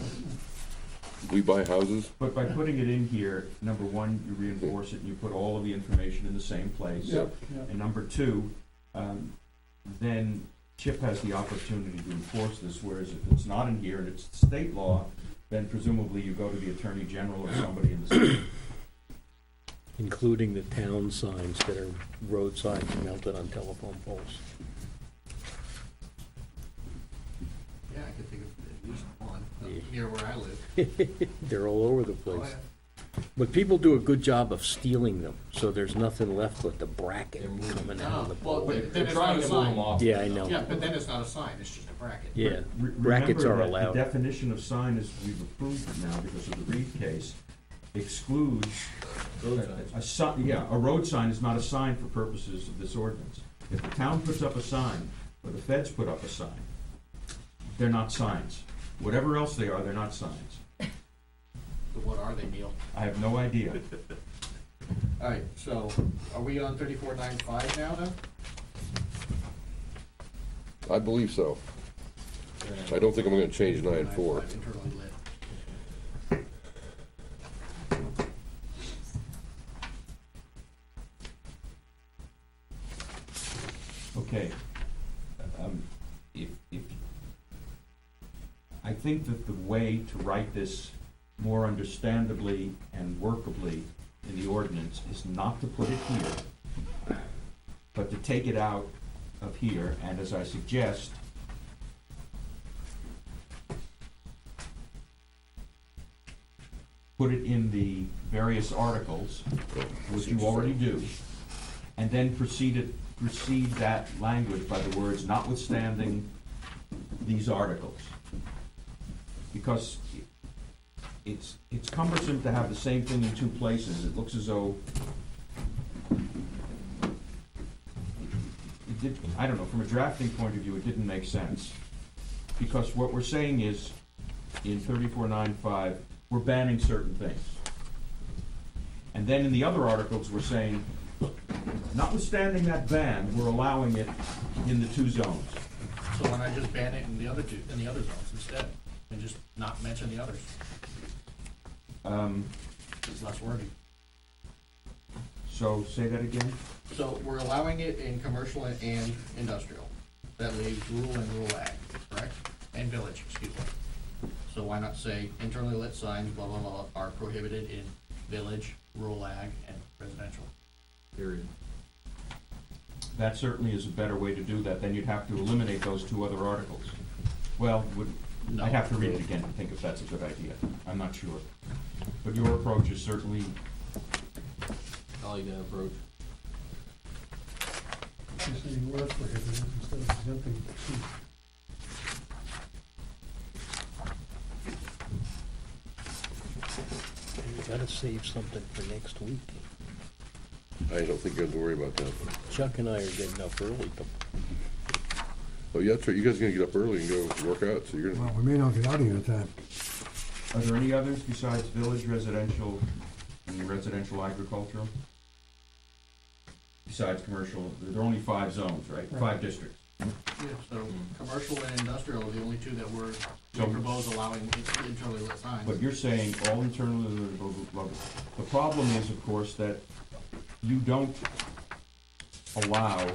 We buy houses. But by putting it in here, number one, you reinforce it, and you put all of the information in the same place. Yep, yep. And number two, then Chip has the opportunity to enforce this, whereas if it's not in here and it's state law, then presumably you go to the Attorney General or somebody in the state. including the town signs that are road signs mounted on telephone poles. Yeah, I could think of at least one Yeah. near where I live. They're all over the Oh, place. yeah. But people do a good job of stealing them, so there's nothing left but the bracket They're moving. coming out of the Well, pole. then They're it's trying not a to move them sign. off. Yeah, I know. Yeah, but then it's not a sign, it's just a bracket. Yeah, Re- brackets are Remember that allowed. the definition of sign, as we've approved it now because of the Reed case, excludes Road signs. a sign. Yeah, a road sign is not a sign for purposes of this ordinance. If the town puts up a sign, or the feds put up a sign, they're not signs. Whatever else they are, they're not signs. So what are they, Neil? I have no idea. Alright, so are we on 3495 now then? I believe so. I don't think I'm gonna change 9.4. 3495 internally lit. Okay. I think that the way to write this more understandably and workably in the ordinance is not to put it here, but to take it out of here, and as I suggest, put it in the various articles, which you already do, and then precede that language by the words notwithstanding these articles. because it's cumbersome to have the same thing in two places. It looks as though it did, I don't know, from a drafting point of view, it didn't make sense. Because what we're saying is, in 3495, we're banning certain things. And then in the other articles, we're saying, notwithstanding that ban, we're allowing it in the two zones. So why not just ban it in the other zones instead, and just not mention the others? It's less wordy. So, say that again? So we're allowing it in commercial and industrial. That leaves rural and rural ag, correct? And village, excuse me. So why not say internally lit signs, blah, blah, blah, are prohibited in village, rural ag, and residential? Period. That certainly is a better way to do that. Then you'd have to eliminate those two other articles. Well, No. I'd have to read it again to think if that's a good idea. I'm not sure. But your approach is certainly, I like that approach. Just saying word prohibited instead of exempting. You gotta save something for next week. I don't think you have to worry about that. Chuck and I are getting up early to Oh, yeah, that's right, you guys are gonna get up early and go work out, so you're gonna, Well, we may not get out of here in time. are there any others besides village, residential, and residential agricultural? Besides commercial, there are only 5 zones, right? 5 districts. Yeah, so commercial and industrial are the only two that we So- propose allowing internally lit signs. But you're saying all internally, blah, blah, blah. The problem is, of course, that you don't allow,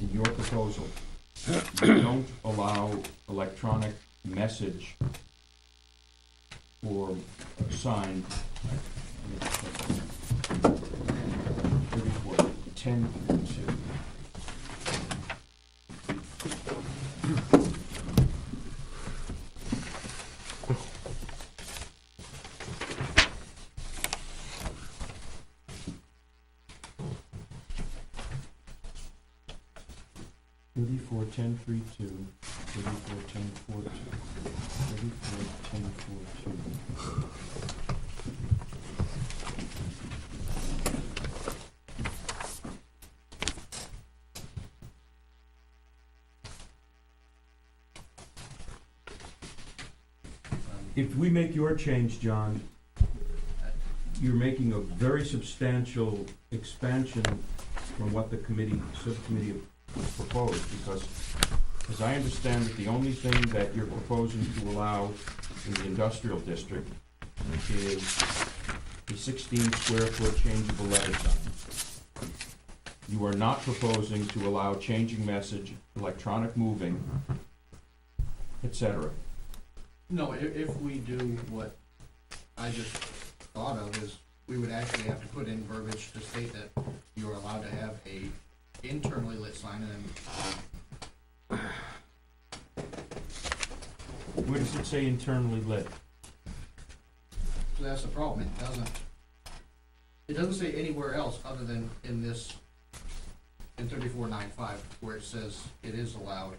in your proposal, you don't allow electronic message or sign. 3410. Thirty-four, ten, three, two, 34, 10, 4, 2, 34, 10, 4, 2. If we make your change, John, you're making a very substantial expansion from what the subcommittee proposed, because as I understand it, the only thing that you're proposing to allow in the industrial district is a 16 square foot changeable letter sign. You are not proposing to allow changing message, electronic moving, etc. No, if we do what I just thought of, is we would actually have to put in verbiage to state that you're allowed to have a internally lit sign, and Where does it say internally lit? so that's the problem, it doesn't say anywhere else other than in this, in 3495, where it says it is allowed.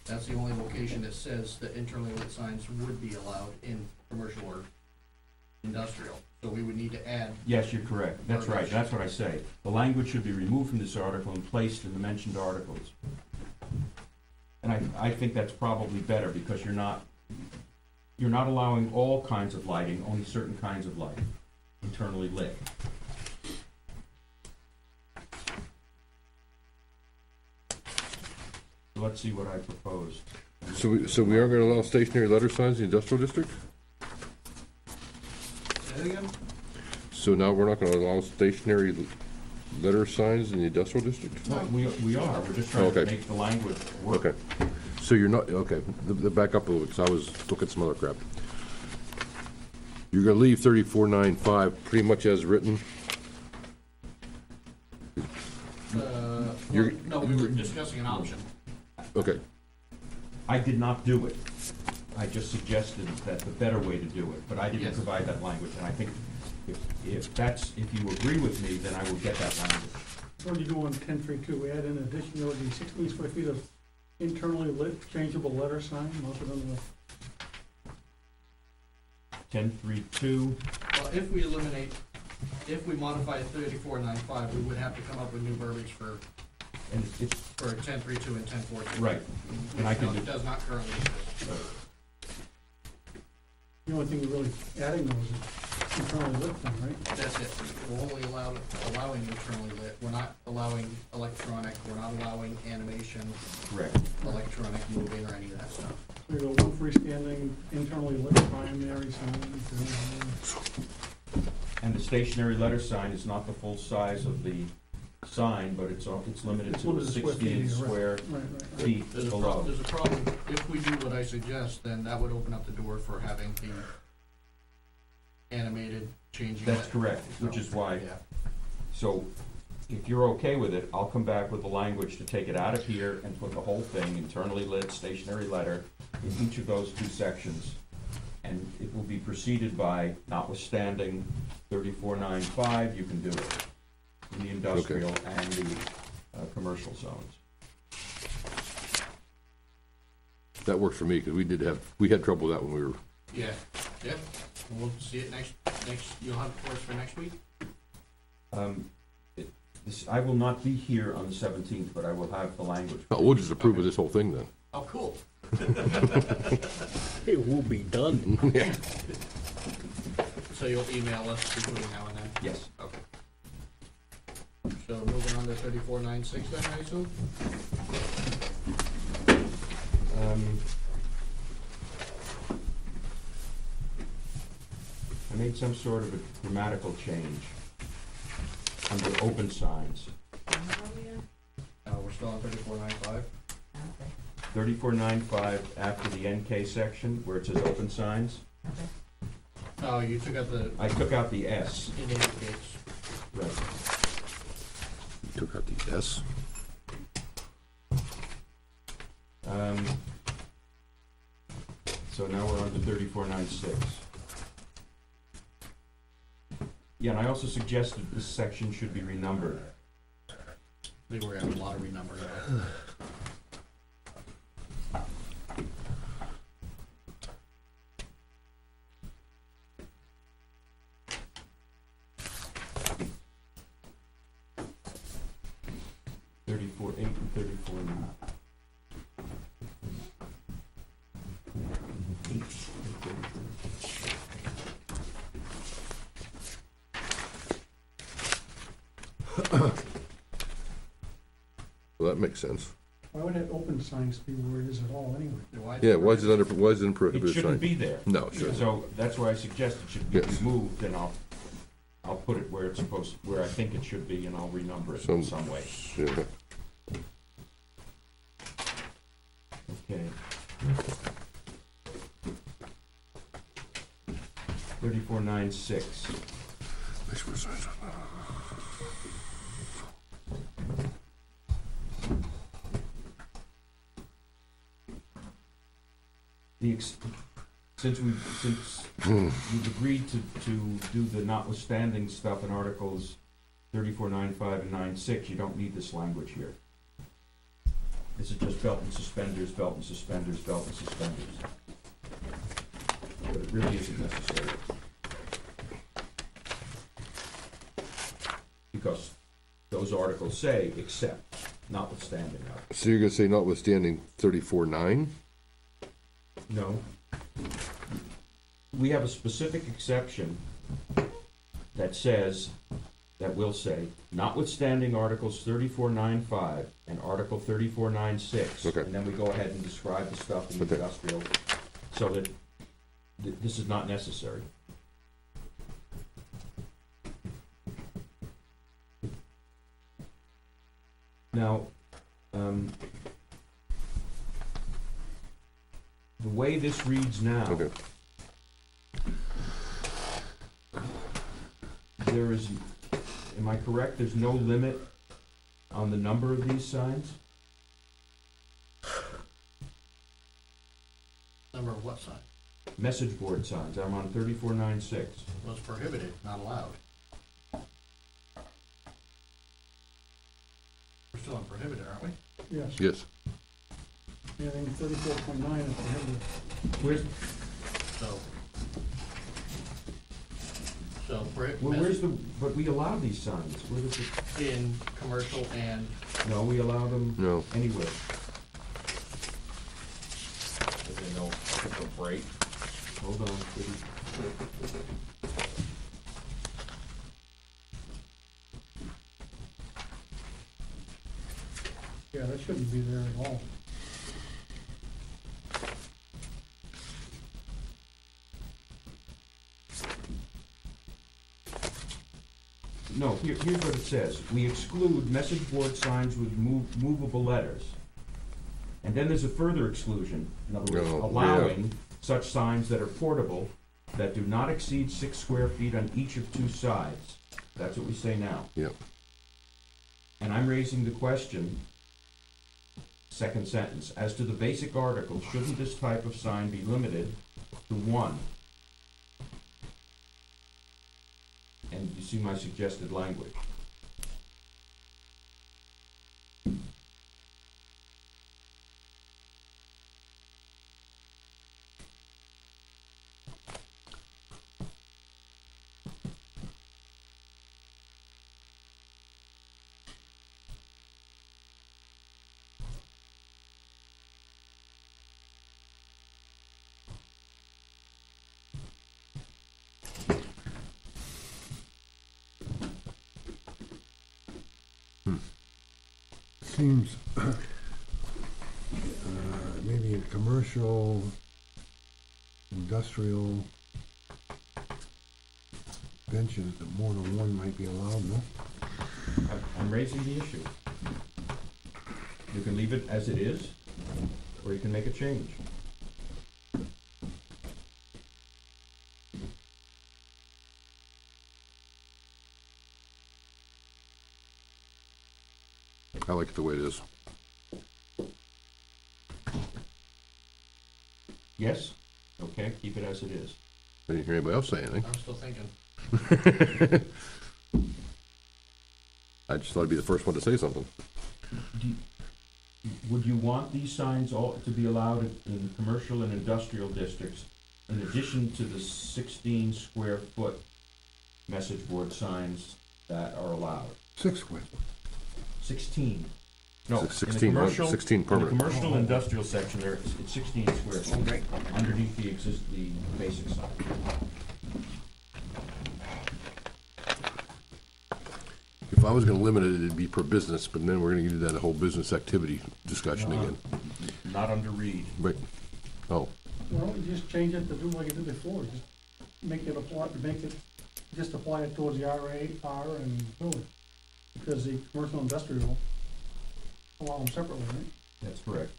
That's the only location that says that internally lit signs would be allowed in commercial or industrial. So we would need to add, Yes, you're correct. That's right. That's what I say. The language should be removed from this article and placed in the mentioned articles. And I think that's probably better, because you're not allowing all kinds of lighting, only certain kinds of light, internally lit. Let's see what I proposed. so we aren't gonna allow stationary letter signs in the industrial district? say it again? So now we're not gonna allow stationary letter signs in the industrial district? No, we are. We're just trying to Okay. make the language work. Okay, so you're not, okay, the back up a little bit, because I was looking at some other crap. You're gonna leave 3495 pretty much as written? You're- No, we were discussing an option. Okay, I did not do it. I just suggested that the better way to do it, but I didn't Yes. provide that language. And I think if you agree with me, then I will get that language. What do you do on 10.3.2? We add in addition, there would be 16 square feet of internally lit changeable letter sign mounted on the, 10.3.2, Well, if we modify 3495, we would have to come up with new verbiage for and it's, 1032 and 1042. right, and I can Which does not currently exist. the only thing we're really adding those is internally lit thing, right? That's it. We're only allowing internally lit. We're not allowing electronic, we're not allowing animation, correct. electronic moving, or any of that stuff. So you go one freestanding internally lit primary sign. And the stationary letter sign is not the full size of the sign, but it's limited It's to a limited to square 16 feet, square Right, right, right. feet There's a below. problem, if we do what I suggest, then that would open up the door for having the animated changing. That's lit. correct, which is why, Yeah. so if you're okay with it, I'll come back with the language to take it out of here and put the whole thing, internally lit, stationary letter, in each of those two sections. And it will be preceded by, notwithstanding 3495, you can do it in the industrial and the commercial zones. That works for me, because we had trouble with that when we were, Yeah, yeah. We'll see it next, you'll have it for us for next week? I will not be here on the 17th, but I will have the language. oh, we'll just approve of this whole thing then. Oh, cool. It will be done. Yeah. So you'll email us between now and then? Yes. Okay. So moving on to 3496 then, I assume? I made some sort of a grammatical change under open signs. We're still on 3495? 3495 after the NK section where it says open signs, Oh, you took out the I took out the S. indicates. Right. Took out the S. So now we're on to 3496. Yeah, and I also suggested this section should be renumbered. They were having a lot of renumbering. Well, that makes sense. Why would that open signs be where it is at all anyway? Yeah, why is it in It prohibited shouldn't sign? be there. No, it shouldn't. So that's why I suggest it should be Yes. removed, and I'll put it where it's supposed, where I think it should be, and I'll renumber it in some way. Yeah. Okay. 3496. Since we've agreed to do the notwithstanding stuff in Articles 3495 and 96, you don't need this language here. This is just belt and suspenders, belt and suspenders, belt and suspenders. But it really isn't necessary. Because those articles say, except, notwithstanding. So you're gonna say notwithstanding 34.9? No. We have a specific exception that says, that will say, notwithstanding Articles 3495 and Article 3496. Okay. And then we go ahead and describe the stuff in the Okay. industrial, so that this is not necessary. Now, the way this reads now, Okay. there is, am I correct, there's no limit on the number of these signs? Number of what sign? Message board signs, I'm on 3496. Well, it's prohibited, not allowed. We're still on prohibited, aren't we? Yes. Yes. anything 34.9 is prohibited. Where's, So. So, well, where's the, but we allow these signs, where does it, in commercial and, no, we allow them No, anywhere. Is there no particular break? Hold on, Kitty. Yeah, that shouldn't be there at all. No, here's what it says. We exclude message board signs with movable letters. And then there's a further exclusion, in other words, Oh, yeah. allowing such signs that are portable, that do not exceed 6 square feet on each of 2 sides. That's what we say now. Yep. And I'm raising the question, second sentence, as to the basic article, shouldn't this type of sign be limited to 1? And you see my suggested language. Seems, maybe in commercial, industrial benches, that more than one might be allowed, no? I'm raising the issue. You can leave it as it is, or you can make a change. I like it the way it is. Yes? Okay, keep it as it is. I didn't hear anybody else say anything. I'm still thinking. I just thought I'd be the first one to say something. Would you want these signs all to be allowed in commercial and industrial districts in addition to the 16 square foot message board signs that are allowed? 6 square. 16. No, in the 16, commercial, 16 in the permanent. commercial industrial section there, it's 16 square feet underneath the basic sign. If I was gonna limit it, it'd be per business, but then we're gonna get into that whole business activity discussion again. Not under Reed. Right. Oh, Well, you just change it to do like you did before, just make it apply, just apply it towards the RA, R, and village. Because the commercial industrial allow them separately, right? That's correct.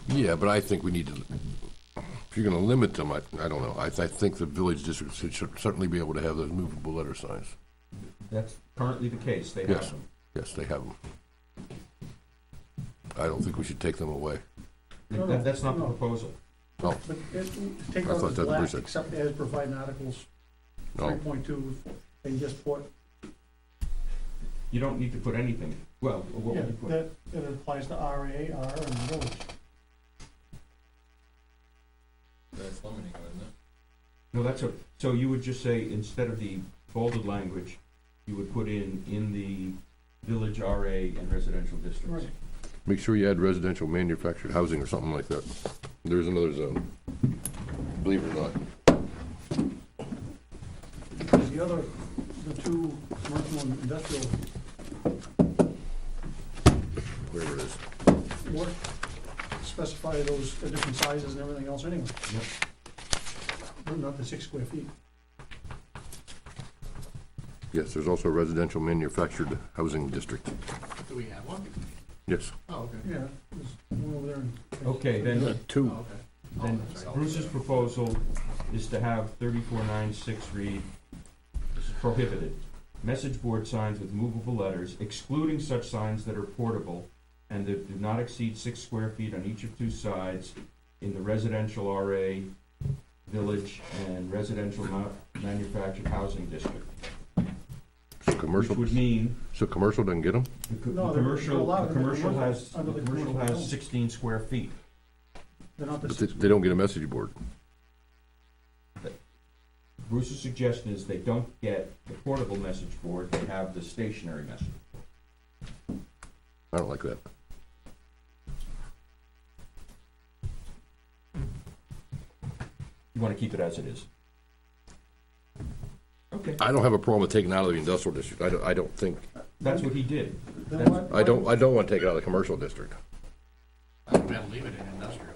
yeah, but I think we need to, if you're gonna limit them, I don't know. I think the village districts should certainly be able to have those movable letter signs. That's currently the case, they have Yes. them. Yes, they have them. I don't think we should take them away. That's not the No. proposal. Oh, But take I out thought the that black, was it. except as provided in Articles no. 3.2, and just put, You don't need to put anything. Well, what yeah, would you put? that applies to RA, R, and village. That's limiting, isn't it? No, that's a, so you would just say, instead of the bolded language, you would put in the village RA and residential districts. Right. Make sure you add residential manufactured housing or something like that. There's another zone. Believe it or not. Because the two commercial and industrial Wherever it is. work, specify those different sizes and everything else anyway. Yep. But not the 6 square feet. Yes, there's also a residential manufactured housing district. Do we have one? Yes. Oh, okay. Yeah, there's one over there. Okay, then, Two. Oh, okay. then Oh, that's right. Bruce's proposal is to have 3496 read, this is prohibited. Message board signs with movable letters, excluding such signs that are portable and that do not exceed 6 square feet on each of 2 sides in the residential RA, village, and residential manufactured housing district. which Commercial, would mean so commercial doesn't get them? the No, they're allowed the in the commercial commercial- has, under the the commercial commercial has zone. 16 square feet. They're not the But six. they don't get a message board. Bruce's suggestion is they don't get the portable message board, they have the stationary message. I don't like that. You wanna keep it as it is? Okay, I don't have a problem with taking it out of the industrial district. I don't think, that's what he did. Then why- I don't want to take it out of the commercial district. I'm gonna leave it in industrial.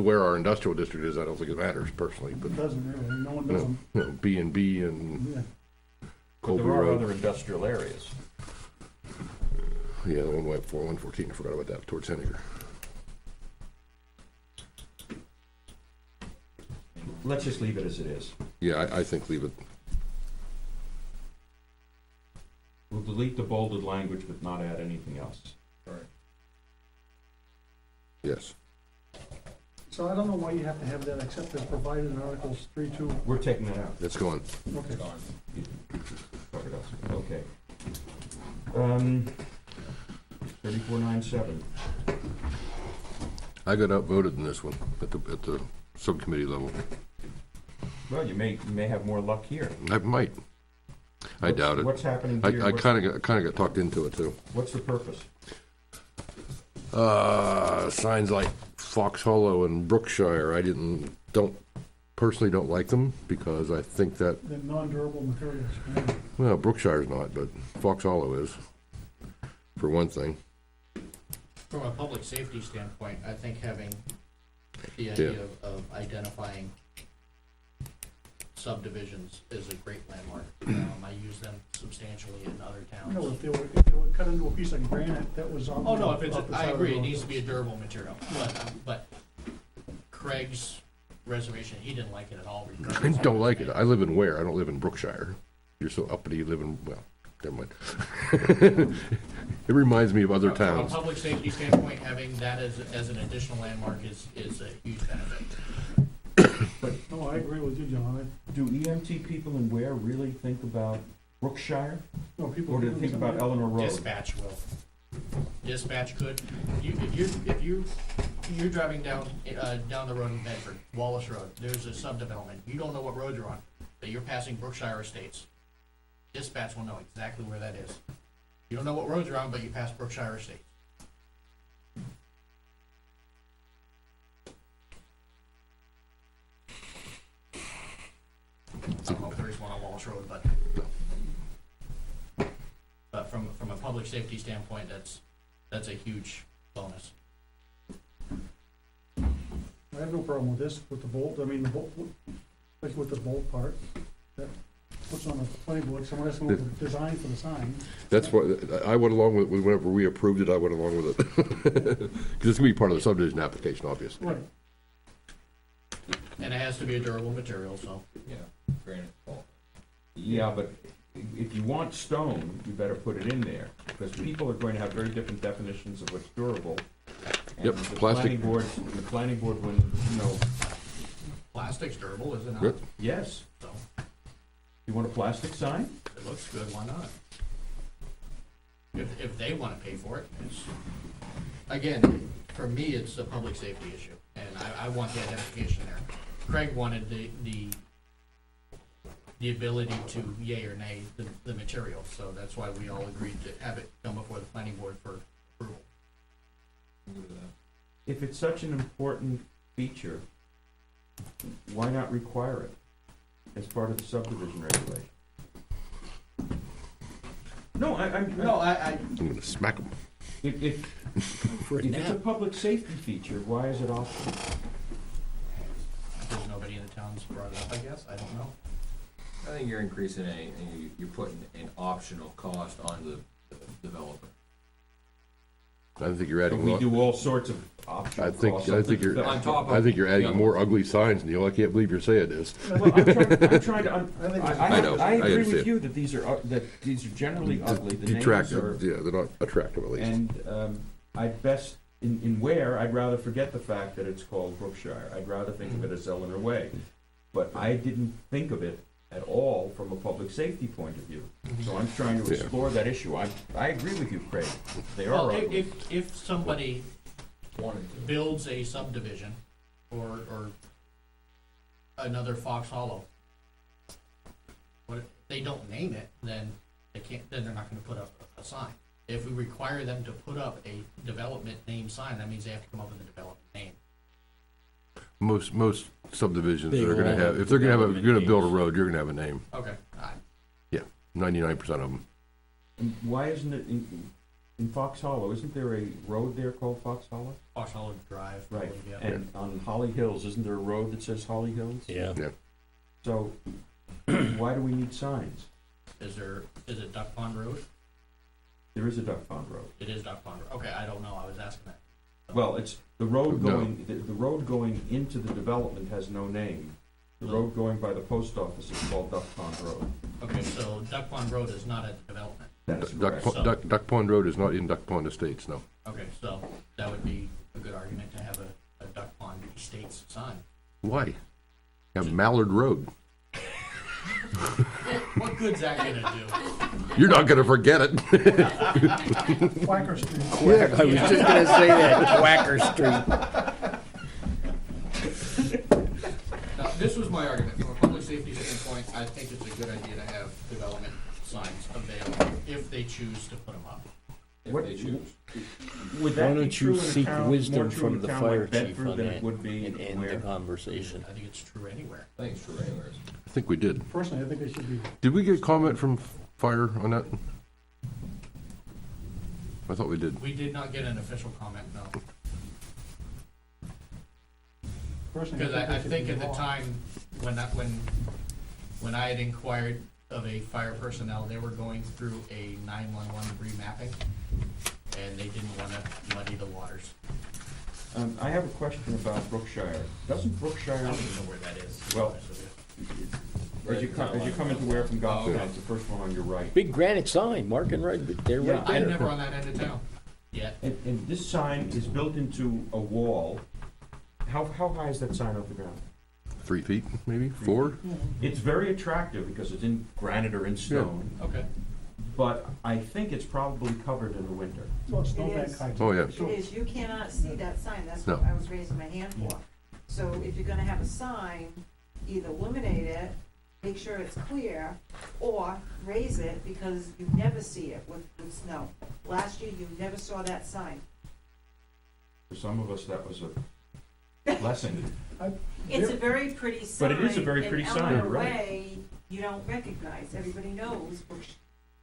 Where our industrial district is, I don't think it matters personally, but, It doesn't really, no one you does know, them. B and B and Yeah. But Colby there are Road. other industrial areas. Yeah, the one way up 114, I forgot about that, towards Henniger. Let's just leave it as it is. Yeah, I think leave it. We'll delete the bolded language but not add anything else. Yes. So I don't know why you have to have that except as provided in Articles 3, 2. We're taking that out. It's gone. Okay. Fuck it else. Okay. 3497. I got outvoted in this one at the subcommittee level. Well, you may have more luck here. I might. I doubt it. What's happening I here? kind of got talked into it too. What's the purpose? Signs like Fox Hollow and Brookshire, personally don't like them because I think that, They're non-durable materials. Yeah. well, Brookshire's not, but Fox Hollow is, for one thing. From a public safety standpoint, I think having the idea of identifying subdivisions is a great landmark. I use them substantially in other You know, towns. if they were cut into a piece of granite that was on. Oh, no, if it's, off the I side of the agree, it road. needs to be a durable material, but Craig's reservation, he didn't like it at all. I regardless of don't what like was it. made. I live in Weare. I don't live in Brookshire. You're so uppity, you live in, well, never mind. It reminds me of other From a towns. public safety standpoint, having that as an additional landmark is a huge benefit. No, I agree with you, John. Do EMT people in Ware really think about Brookshire? No, people. Or do they think about Eleanor Road? Dispatch will. Dispatch could. If you're driving down the road in Bedford, Wallace Road, there's a subdevelopment. You don't know what road you're on, but you're passing Brookshire Estates. Dispatch will know exactly where that is. You don't know what road you're on, but you pass Brookshire Estates. I don't know if there is one on Wallace Road, but from a public safety standpoint, that's a huge bonus. I have no problem with this, with the bolt, I mean, the bolt, like with the bolt part, that puts on the planning board, someone has to know the design for the sign. That's what, I went along with, whenever we approved it, I went along with it. Because it's gonna be part of the subdivision application, obviously. Right, And it has to be a durable material, so. Yeah, granted, well, Yeah, but if you want stone, you better put it in there, because people are going to have very different definitions of what's durable. And Yep, the plastic. planning board, when, you know, Plastic's durable, is it not? Yep. yes, So, you want a plastic sign? it looks good, why not? If they wanna pay for it, it's, again, for me, it's a public safety issue, and I want the identification there. Craig wanted the ability to yay or nay the material, so that's why we all agreed to have it come before the planning board for approval. If it's such an important feature, why not require it as part of the subdivision regulation? No, I'm, I'm gonna smack them. if it's a public safety feature, why is it optional? Because nobody in the town's brought it up, I guess, I don't know. I think you're increasing you're putting an optional cost on the developer. I think you're But adding, we do all sorts of I optional think- costs. I think you're- On top of. I think you're adding Yeah. more ugly signs, Neil. I can't believe you're saying this. Well, I'm trying to, I know, I agree with understand. you that these are generally ugly, the names Attractive, are, yeah, they're not attractive at least. and, I'd best, in Ware, I'd rather forget the fact that it's called Brookshire, I'd rather think of it as Eleanor Way. But I didn't think of it at all from a public safety point of view. So I'm trying to Yeah. explore that issue. I agree with you, Craig. They are Well, ugly. if somebody builds a subdivision or another Fox Hollow, what if they don't name it, then then they're not gonna put up a sign. If we require them to put up a development name sign, that means they have to come up with a development name. Most subdivisions They are gonna all have, have if they're gonna have, if you're gonna build a names. road, you're gonna have a name. Okay, 99% of them. And why isn't it in Fox Hollow, isn't there a road there called Fox Hollow? Fox Hollow Drive. I Right, believe, yeah. and on Holly Hills, isn't there a road that says Holly Hills? Yeah. So, why do we need signs? Is it Duck Pond Road? There is a Duck Pond Road. It is Duck Pond Road. Okay, I don't know, I was asking that. Well, it's, the road No. going, the road going into the development has no name. The road going by the post office is called Duck Pond Road. Okay, so Duck Pond Road is not a development. That is Duck, correct. Duck Pond Road is not in Duck Pond Estates, no. Okay, so that would be a good argument to have a Duck Pond Estates sign. Why? Have Mallard Road. What good's that gonna do? You're not gonna forget it. Quacker Street. I was just gonna say that, Quacker Street. Now, this was my argument, from a public safety standpoint, I think it's a good idea to have development signs available if they choose to put them up. If What- they choose. Would Why that be don't true you in a seek town, more wisdom true in from a the town fire like chief Bedford on than that it would be and end the where? conversation? I think it's true anywhere. I think it's true anyways. I think we did. Personally, I think they should be, Did we get comment from fire on that? I thought we did. We did not get an official comment, no. personally, Because I they should think be at the law. time, when I had inquired of a fire personnel, they were going through a 911 remapping, and they didn't wanna muddy the waters. I have a question about Brookshire. Doesn't I Brookshire, don't even know where that is, to be Well- honest with you. as you come into Ware from Goffstown, Okay. it's the first one on your right. Big granite sign, marking right, they're Yeah, right I'm there. never on that end of town yet. And this sign is built into a wall. How high is that sign off the ground? 3 feet, maybe? 4? It's very attractive because it's in granite or in stone, Okay. but I think it's probably covered in the winter. Well, it's It snowbank is. height. Oh, yeah. It is, you cannot see that sign, that's what No. I was raising my hand for. So if you're gonna have a sign, either illuminate it, make sure it's clear, or raise it, because you never see it with snow. Last year, you never saw that sign. For some of us, that was a blessing. It's a very pretty sign. But it is a very pretty sign, And you're Elmer right. Way, you don't recognize, everybody knows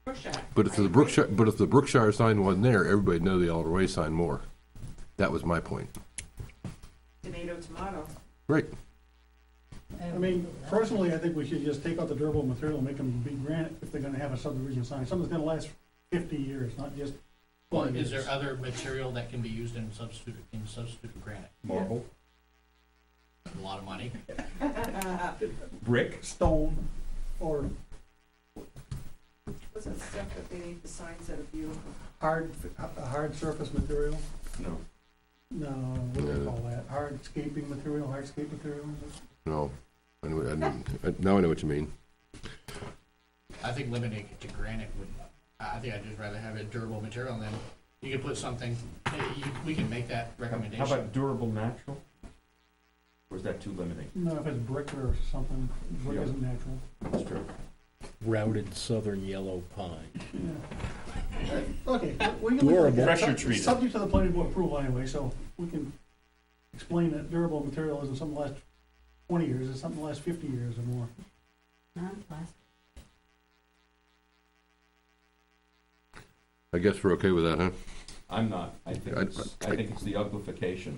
Brookshire. But if the Brookshire sign wasn't there, everybody'd know the Elder Way sign more. That was my point. Tomato, tomato. Right. I mean, personally, I think we should just take out the durable material and make them be granite if they're gonna have a subdivision sign. Something's gonna last 50 years, not just Well, 20 is years. there other material that can be used in substitute granite? Marble, A lot of money. brick, Stone, or What's that stuff that they need, the signs that are beautiful? hard surface material? no. No, what do they call that? Hardscaping material, hardscape material? No. Now I know what you mean. I think limiting it to granite would, I think I'd just rather have it durable material, and then you could put something, we can make that How recommendation. about durable natural? Or is that too limiting? No, if it's brick or something, brick Yeah. isn't natural. That's true. Routed southern yellow pine. Yeah. Okay, we can. Durable. Pressure treated. Subject to the planning board approval anyway, so we can explain that durable material isn't something that lasts 20 years, it's something that lasts 50 years or more. Non-plastic. I guess we're okay with that, huh? I'm not. I think it's the uglification.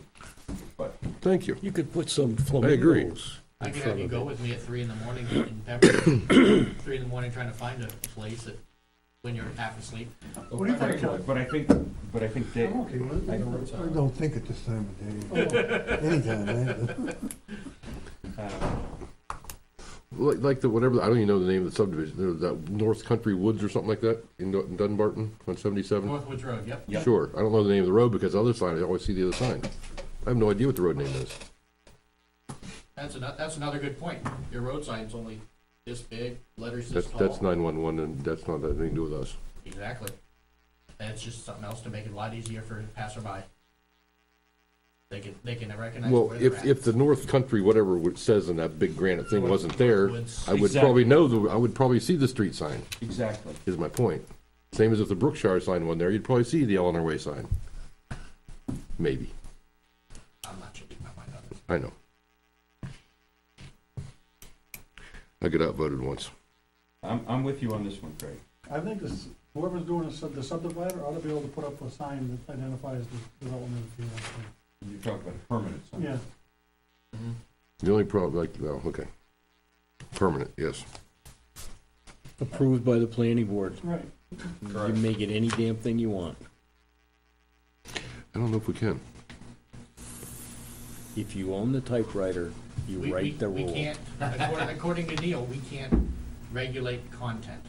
But Thank you. You could put some I agree. flamingos I in could have front you of go it. with me at 3 in the morning in Pepper, 3 in the morning trying to find a place that, when you're half asleep. What do you think, Kelly? But I think Dave, I'm okay with it. I don't think at this time of day. Anytime, Like the whatever, I don't even know the name of the subdivision. There was that North Country Woods or something like that in Dunbarton on 77. Northwoods Road, yep. Sure. I don't know the name of the road because the other sign, I always see the other sign. I have no idea what the road name is. That's another good point. Your road sign's only this big, letters this That's tall. 911, and that's not anything to do with us. Exactly. That's just something else to make it a lot easier for passerby. They can recognize Well, where they're if, at. if the North Country, whatever it says in that big granite thing wasn't there, Woods. I would Exactly. probably know, I would probably see the street sign, Exactly. is my point. Same as if the Brookshire sign wasn't there, you'd probably see the Eleanor Way sign. Maybe, I'm not changing my mind on this. I know. I got outvoted once. I'm with you on this one, Craig. I think whoever's doing the subdivider ought to be able to put up a sign that identifies the development if you want to. You talk about a permanent sign. Yeah, Mm-hmm. The only problem, like, well, okay. Permanent, yes. Approved by the planning board. right. You Correct. can make it any damn thing you want. I don't know if we can. If you own the typewriter, you write the We rule. can't, according to Neil, we can't regulate content.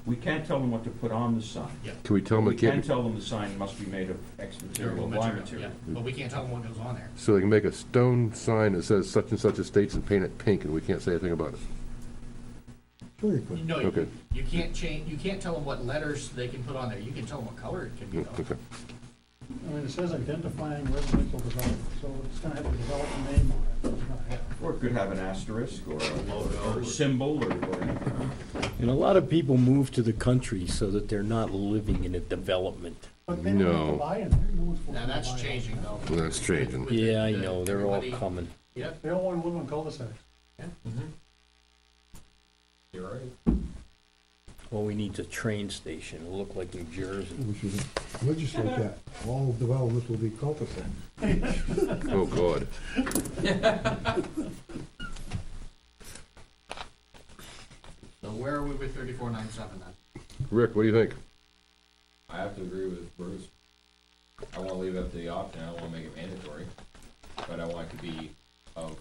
We can't tell them what to put on the sign. Can we tell them We it can can't be, tell them the sign must be made of X material, Durable Y material, material. yeah. But we can't tell them what goes on there. so they can make a stone sign that says such and such estates and paint it pink, and we can't say anything about it? Sure you could. No, Okay. you can't change, you can't tell them what letters they can put on there. You can tell them what color it can be Yeah, on. okay. I mean, it says identifying residential development, so it's gonna have a development name on it. It's gonna have- Or it could have an asterisk or Logo. a symbol or anything. And a lot of people move to the country so that they're not living in a development. But they don't have No. to buy in there. No one's supposed Now, to that's buy in. changing though. Well, that's changing. With Yeah, I the- know, they're all everybody- coming. Yep. They all wanna live on cul-de-sacs. You're right. Well, we need a train station, it'll look like New Jersey. We should legislate that. All developments will be cul-de-sac. Oh, God. So where are we with 3497 then? Rick, what do you think? I have to agree with Bruce. I wanna leave it up to the option, I don't wanna make it mandatory, but I want it to be of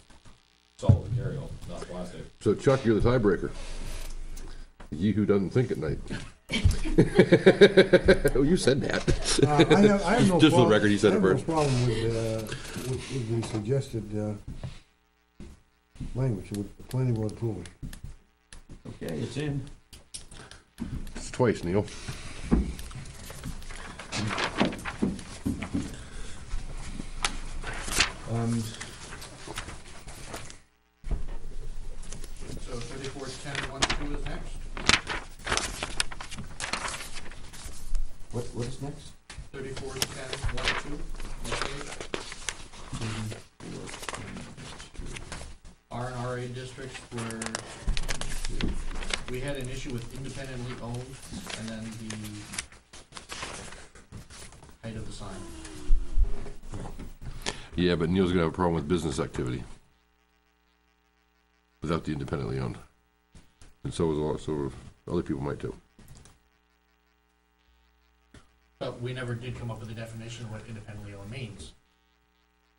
solid material, not plastic. So Chuck, you're the tiebreaker. You who doesn't think at night. Oh, you said that. I have no Just for the problem- record, he said it I have first. no problem with the suggested language, with the planning board approval. Okay, it's in. It's twice, Neil. So 341012 is next? What is next? 341012, R and RA districts where we had an issue with independently owned and then the height of the sign. Yeah, but Neil's gonna have a problem with business activity without the independently owned. And so other people might too. But we never did come up with a definition of what independently owned means.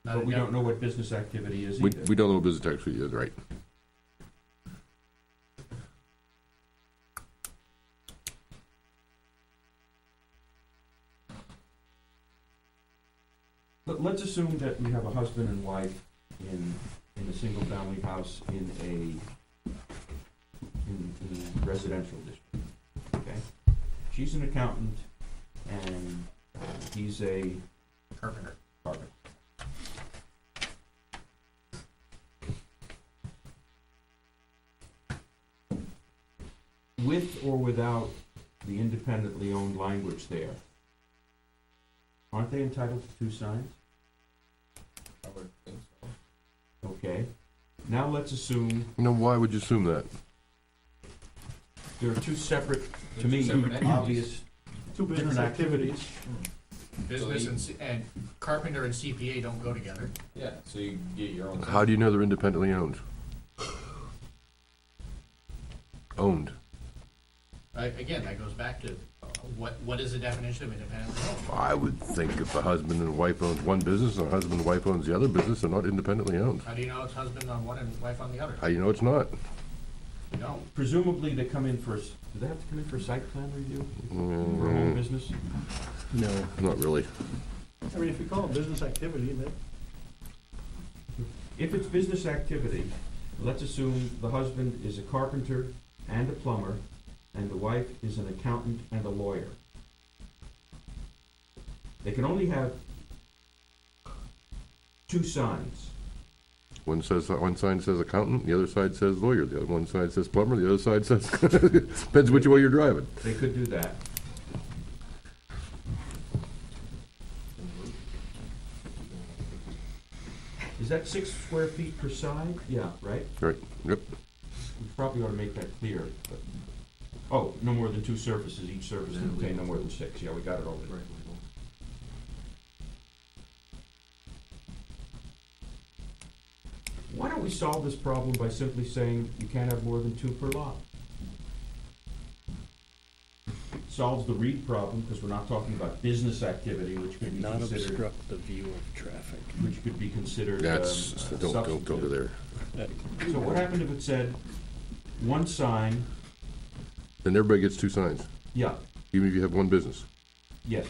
Not But a we def- don't know what business activity is We either. don't know what business activity is, right? But let's assume that we have a husband and wife in a single-family house in a residential district, okay? She's an accountant and he's a Carpenter. carpenter. With or without the independently owned language there, aren't they entitled to two signs? I would think so. Okay, now let's assume Why would you assume that? there are two separate, to They're me, two separate entities. obvious, Two business Different activities. Business So and, and carpenter and CPA don't go together. Yeah, so you get your own. How do you know they're independently owned? Owned. Again, that goes back to what is the definition of independently owned? I would think if a husband and wife owns one business and a husband and wife owns the other business, they're not independently owned. How do you know it's husband on one and wife on the other? How do you know it's not? You don't. presumably they come in for, do they have to come in for a site plan review for a home business? No. Not really. I mean, if you call it business activity, that, If it's business activity, let's assume the husband is a carpenter and a plumber, and the wife is an accountant and a lawyer. They can only have 2 signs. One sign says accountant, the other side says lawyer, the other one side says plumber, the other side says, depends which way you're driving. They could do that. Is that 6 square feet per side? Yeah, right? Right, yep. We probably ought to make that clear, but, oh, no more than 2 surfaces, each surface can contain no more than 6, yeah, we got it already. Why don't we solve this problem by simply saying you can't have more than 2 per lot? Solves the read problem, because we're not talking about business activity, which could be Not considered, obstruct the view of traffic. which could be considered, That's, don't go to substantive. there. So what happened if it said, 1 sign, Then everybody gets 2 signs, yeah, even if you have one business. yes,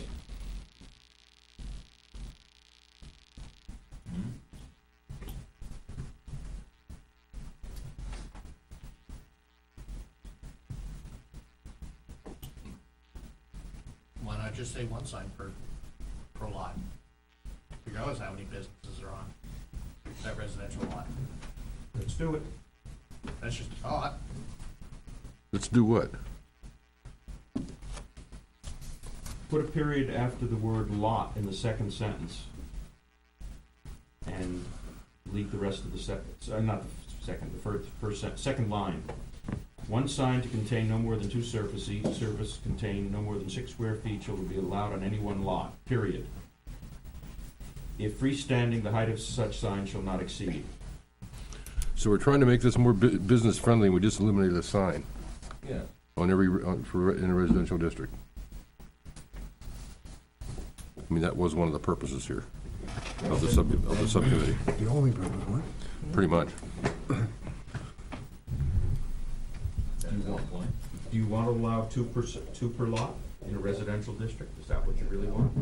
Why not just say 1 sign per lot? Regardless of how many businesses are on that residential lot. let's do it. That's just a thought. Let's do what? Put a period after the word lot in the second sentence. And leave the rest of the second line. 1 sign to contain no more than 2 surfaces, each surface contain no more than 6 square feet shall be allowed on any one lot, period. If freestanding, the height of such sign shall not exceed. So we're trying to make this more business friendly, and we just eliminated a sign Yeah. in a residential district. I mean, that was one of the purposes here of the subcommittee, The only purpose, what? pretty much. Do you want to allow 2 per lot in a residential district? Is that what you really want?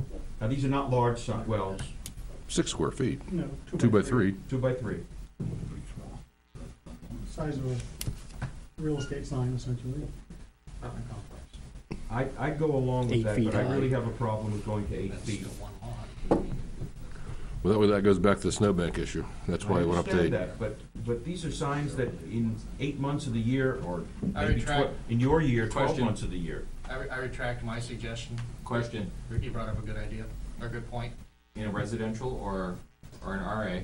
Now, these are not large signs, well, 6 square feet, No, 2 by 3. 2 by 3. Size of a real estate sign essentially. I'd go along with 8 that, feet but I really high. have a problem with going to 8 That's feet. still 1 lot. Well, that goes back to the snowbank issue. That's why I went up to 8. understand that, but these are signs that in 8 months of the year, or I maybe retract. in your year, 12 Question. months of the year. I retract my suggestion. Question, Ricky brought up a good idea, or a good point. in a residential or an RA,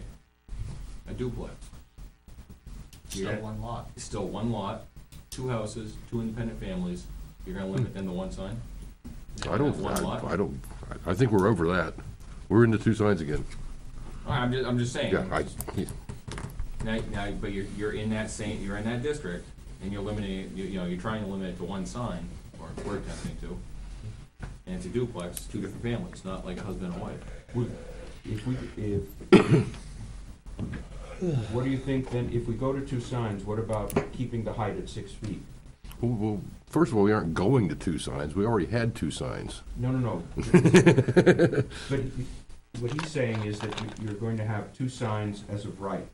a duplex, Still Yeah. 1 lot. it's still 1 lot, 2 houses, 2 independent families, you're gonna limit them to 1 sign? I don't, One lot? I think we're over that. We're into 2 signs again. I'm just saying. Yeah, Now, but you're in that district, and you're limiting, you're trying to limit it to 1 sign, or we're attempting to. And it's a duplex, 2 different families, not like a husband and wife. What do you think then, if we go to 2 signs, what about keeping the height at 6 feet? well, first of all, we aren't going to 2 signs. We already had 2 signs. No. But what he's saying is that you're going to have 2 signs as of right,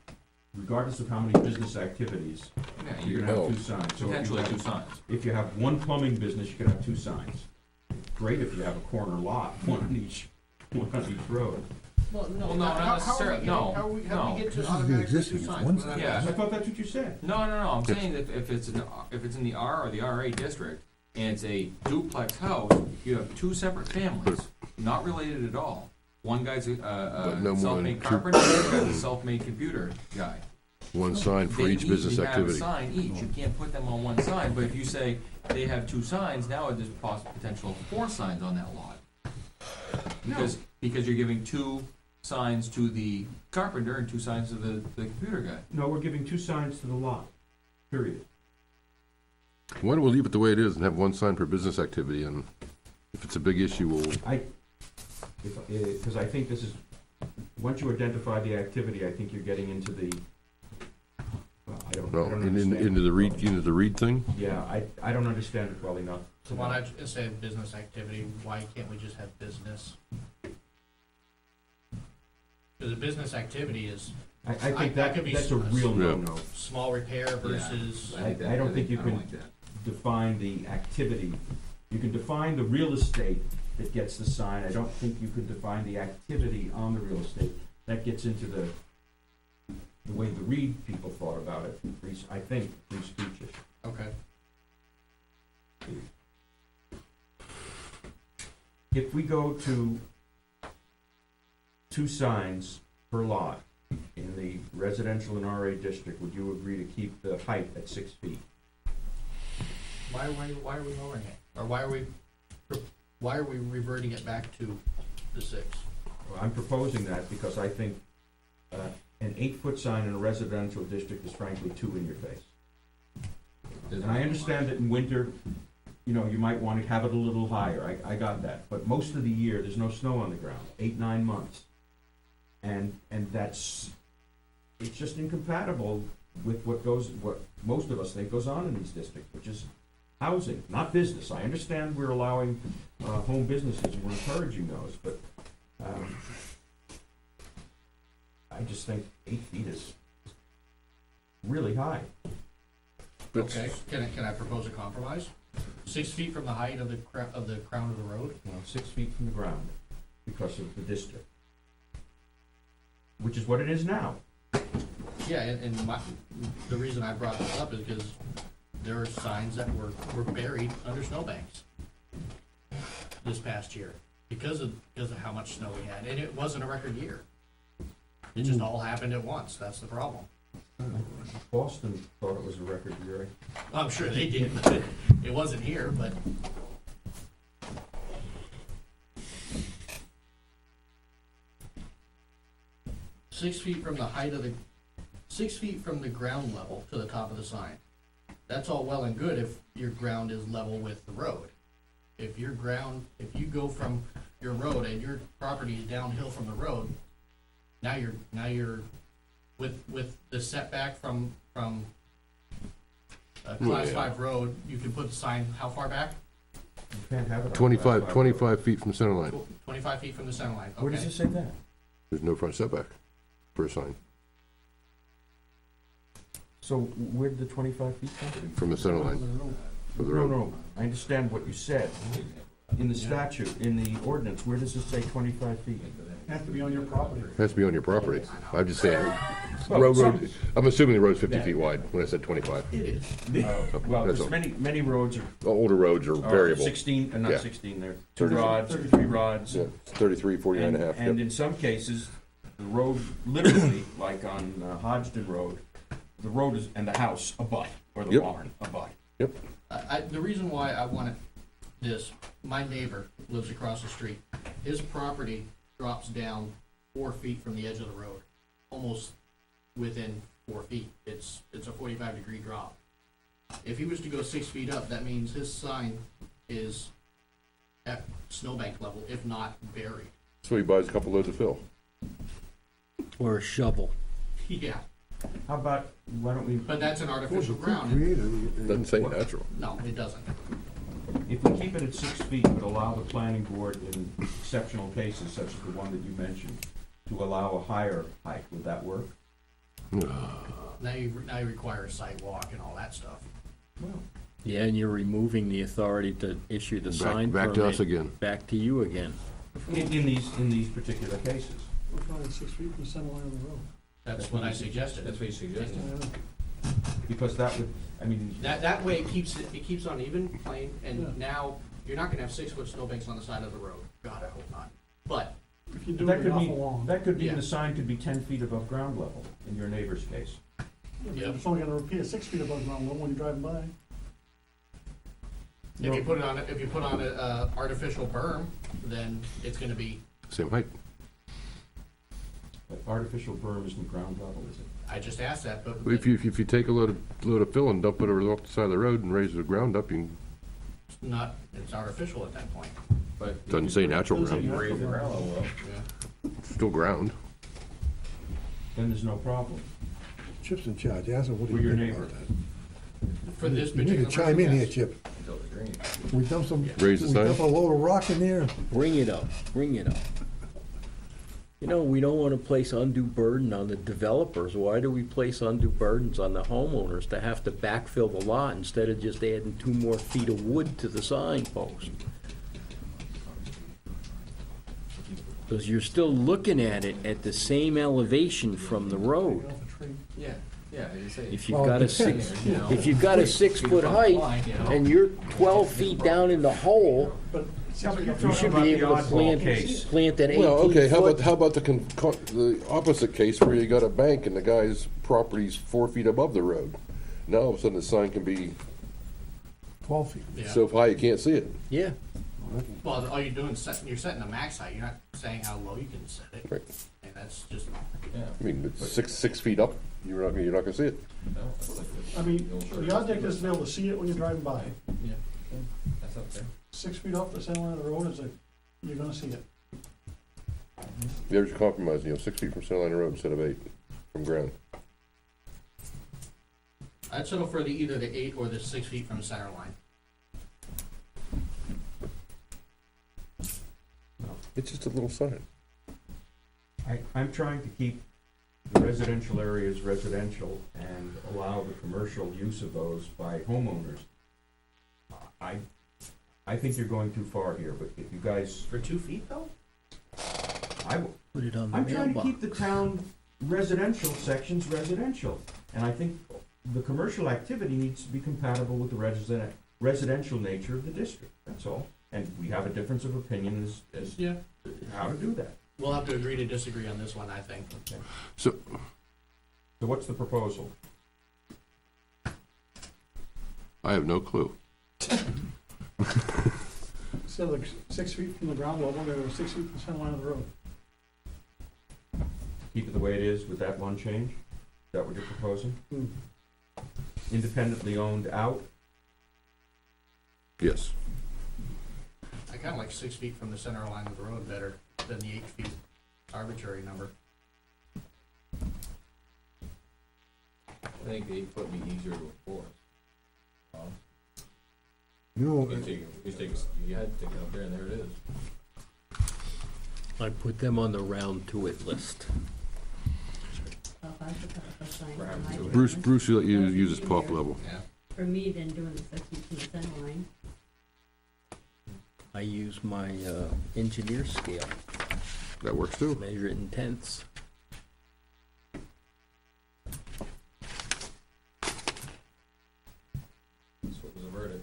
regardless of how many business activities, Yeah, you're gonna have 2 signs. So if you potentially have- 2 signs. If you have 1 plumbing business, you can have 2 signs. Great if you have a corner lot, one on each road. Well, Well, no, not necessarily, no, How do we no. get to This is the automatically existing, 2 it's signs? one without- sign. Yeah. I thought that's what you said. No, I'm saying that if it's in the R or the RA district, and it's a duplex house, you have 2 separate families, not related at all. One guy's But a no more than self-made 2. carpenter, the other guy's a self-made computer guy. 1 sign for They each business need to activity. have a sign each, you can't put them on 1 sign, but if you say they have 2 signs, now there's potential 4 signs on that lot. Because you're giving 2 signs to the carpenter and 2 signs to the computer guy. No, we're giving 2 signs to the lot, period. Why don't we leave it the way it is and have 1 sign per business activity, and if it's a big issue, we'll, Because I think this is, once you identify the activity, I think you're getting into the, I don't understand. into the read thing? Yeah, I don't understand it well enough. So why not, instead of business activity, why can't we just have business? Because a business activity is I think that that, could be that's a real Yeah. no-no. Small repair versus, I don't think you I can like that. define the activity. You can define the real estate that gets the sign. I don't think you can define the activity on the real estate. That gets into the way the Reed people thought about it, I think, free speech issue. okay. If we go to 2 signs per lot in the residential and RA district, would you agree to keep the height at 6 feet? Why are we lowering it? Or why are we reverting it back to the 6? Well, I'm proposing that because I think an 8-foot sign in a residential district is frankly too in your face. And I understand that in winter, you know, you might want to have it a little higher, I got that. But most of the year, there's no snow on the ground, 8-9 months. And it's just incompatible with what most of us think goes on in these districts, which is housing, not business. I understand we're allowing home businesses and we're encouraging those, but I just think 8 feet is really high. Okay, can I propose a compromise? 6 feet from the height of the crown of the road? Well, 6 feet from the ground because of the district, which is what it is now. Yeah, and the reason I brought this up is because there are signs that were buried under snowbanks this past year because of how much snow we had, and it wasn't a record year. It just all happened at once. That's the problem. Boston thought it was a record year. I'm sure they did, but it wasn't here. But six feet from the ground level to the top of the sign. That's all well and good if your ground is level with the road. If you go from your road and your property is downhill from the road, now you're with the setback from a class 5 road, you can put the sign how far back? You can't have it on 25 feet from center line. 25 feet from the center line, okay. Where does it say that? There's no front setback for a sign So where did the 25 feet come from? from the center line of the road. No, I understand what you said. In the statute, in the ordinance, where does it say 25 feet? Has to be on your property. It has to be on your property. I'm just saying, Well, road, I'm assuming the road's 50 feet wide when I said 25. It is. Well, That's there's all. many roads Older roads are are variable. 16, not Yeah. 16, they're 2 30. rods, 3 rods. Yeah, 33, 49 and a half. And Yep. in some cases, the road literally, like on Hodgson Road, the road is, and the house abut, or the Yep. barn abut. Yep. The reason why I wanted this, my neighbor lives across the street. His property drops down 4 feet from the edge of the road, almost within 4 feet. It's a 45-degree drop. If he was to go 6 feet up, that means his sign is at snowbank level, if not buried. So he buys a couple loads of fill. Or a shovel. Yeah, How about, why don't we, but that's an artificial ground. Creative. Doesn't say natural. No, it doesn't. if we keep it at 6 feet, but allow the planning board in exceptional cases, such as the one that you mentioned, to allow a higher height, would that work? Now you require a sidewalk and all that stuff. Yeah, and you're removing the authority to issue the sign Back to us permit again. back to you again. In these particular cases. We're probably 6 feet from the center line of the road. That's what I suggested. That's what you suggested. Because that would, I mean, That way it keeps on even plane, Yeah. and now you're not gonna have 6-foot snowbanks on the side of the road. God, I hope not. But If you do that it could awful mean, long, that could mean Yeah. the sign could be 10 feet above ground level in your neighbor's case. Yeah. it's only gonna appear 6 feet above ground level when you're driving by. if you put on a artificial berm, then it's gonna be, Same height. But artificial berm isn't ground level, is it? I just asked that, but If you take a load of fill and dump it over off the side of the road and raise the ground up, you it's artificial at that point. But doesn't say natural Doesn't say ground. Raise the ground level up. Yeah. It's still ground. then there's no problem. Chip's in charge, ask him what do With you your think about neighbor. that. For this You need particular. to chime in here, yes. Chip. Until it's green. We dump some, Raise the we dump a sign. load of rock in there. Bring it up, bring it up. You know, we don't wanna place undue burden on the developers. Why do we place undue burdens on the homeowners to have to backfill the lot instead of just adding 2 more feet of wood to the signpost? Because you're still looking at it at the same elevation from the road. Off a tree. Yeah, yeah, as you say. If you've Well, got it a six, depends, you know. if you've got a 6-foot height, and you're 12 feet down in the hole, But Yeah, but you're you talking should about be the able to oddball case. plant an 18 Well, okay, foot. how about the opposite case where you got a bank and the guy's property's 4 feet above the road? Now all of a sudden the sign can be 12 feet. Yeah. so high you can't see it. Yeah, Well, all you're doing is you're setting the max height, you're not saying how low you can set it. Right. And that's just, Yeah. I mean, it's 6 feet up, you're not gonna see it. No, that's like I mean, the object is to be able to see it when you're driving by. Yeah, that's up there. 6 feet off the center line of the road is like, you're gonna see it. There's your compromise, 6 feet from center line of road instead of 8 from ground. I'd settle for either the 8 or the 6 feet from the center line. It's just a little sign. I'm trying to keep the residential areas residential and allow the commercial use of those by homeowners. I think you're going too far here, but if you guys, For 2 feet though? put it on the I'm trying to mailbox. keep the town residential sections residential. And I think the commercial activity needs to be compatible with the residential nature of the district, that's all. And we have a difference of opinion as Yeah. how to do that. We'll have to agree to disagree on this one, I think. So, So what's the proposal? I have no clue. Instead of like 6 feet from the ground level, they're 6 feet from the center line of the road. Keep it the way it is with that one change? Is that what you're proposing? Hmm. Independently owned out? Yes. I kinda like 6 feet from the center line of the road better than the 8 feet arbitrary number. I think the 8 foot would be easier to enforce. You know, You had to take it up there and there it is. I put them on the round to it list. Well, if I put up a sign Perhaps on my it would- Bruce, business, Bruce, you let you that'd be use his pop easier level. Yeah. For me than doing the 6 feet from the center line. I use my engineer scale, That works too. measure it in tenths. That's what was averted.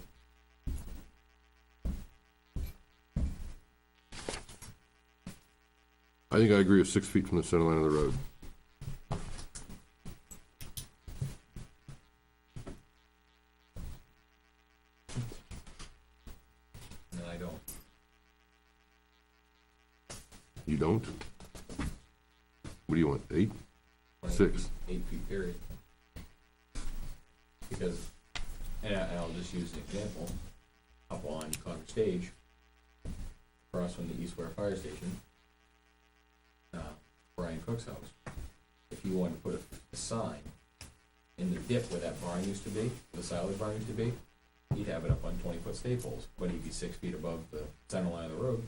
I think I agree with 6 feet from the center line of the road. And I don't. You don't? What do you want, 8? 20 6. feet, 8 feet period. Because, and I'll just use an example, up on Concord Stage, across from the East Ware Fire Station, Brian Cook's house. If you wanted to put a sign in the dip where that barn used to be, the silage barn used to be, he'd have it up on 20-foot staples, but he'd be 6 feet above the center line of the road.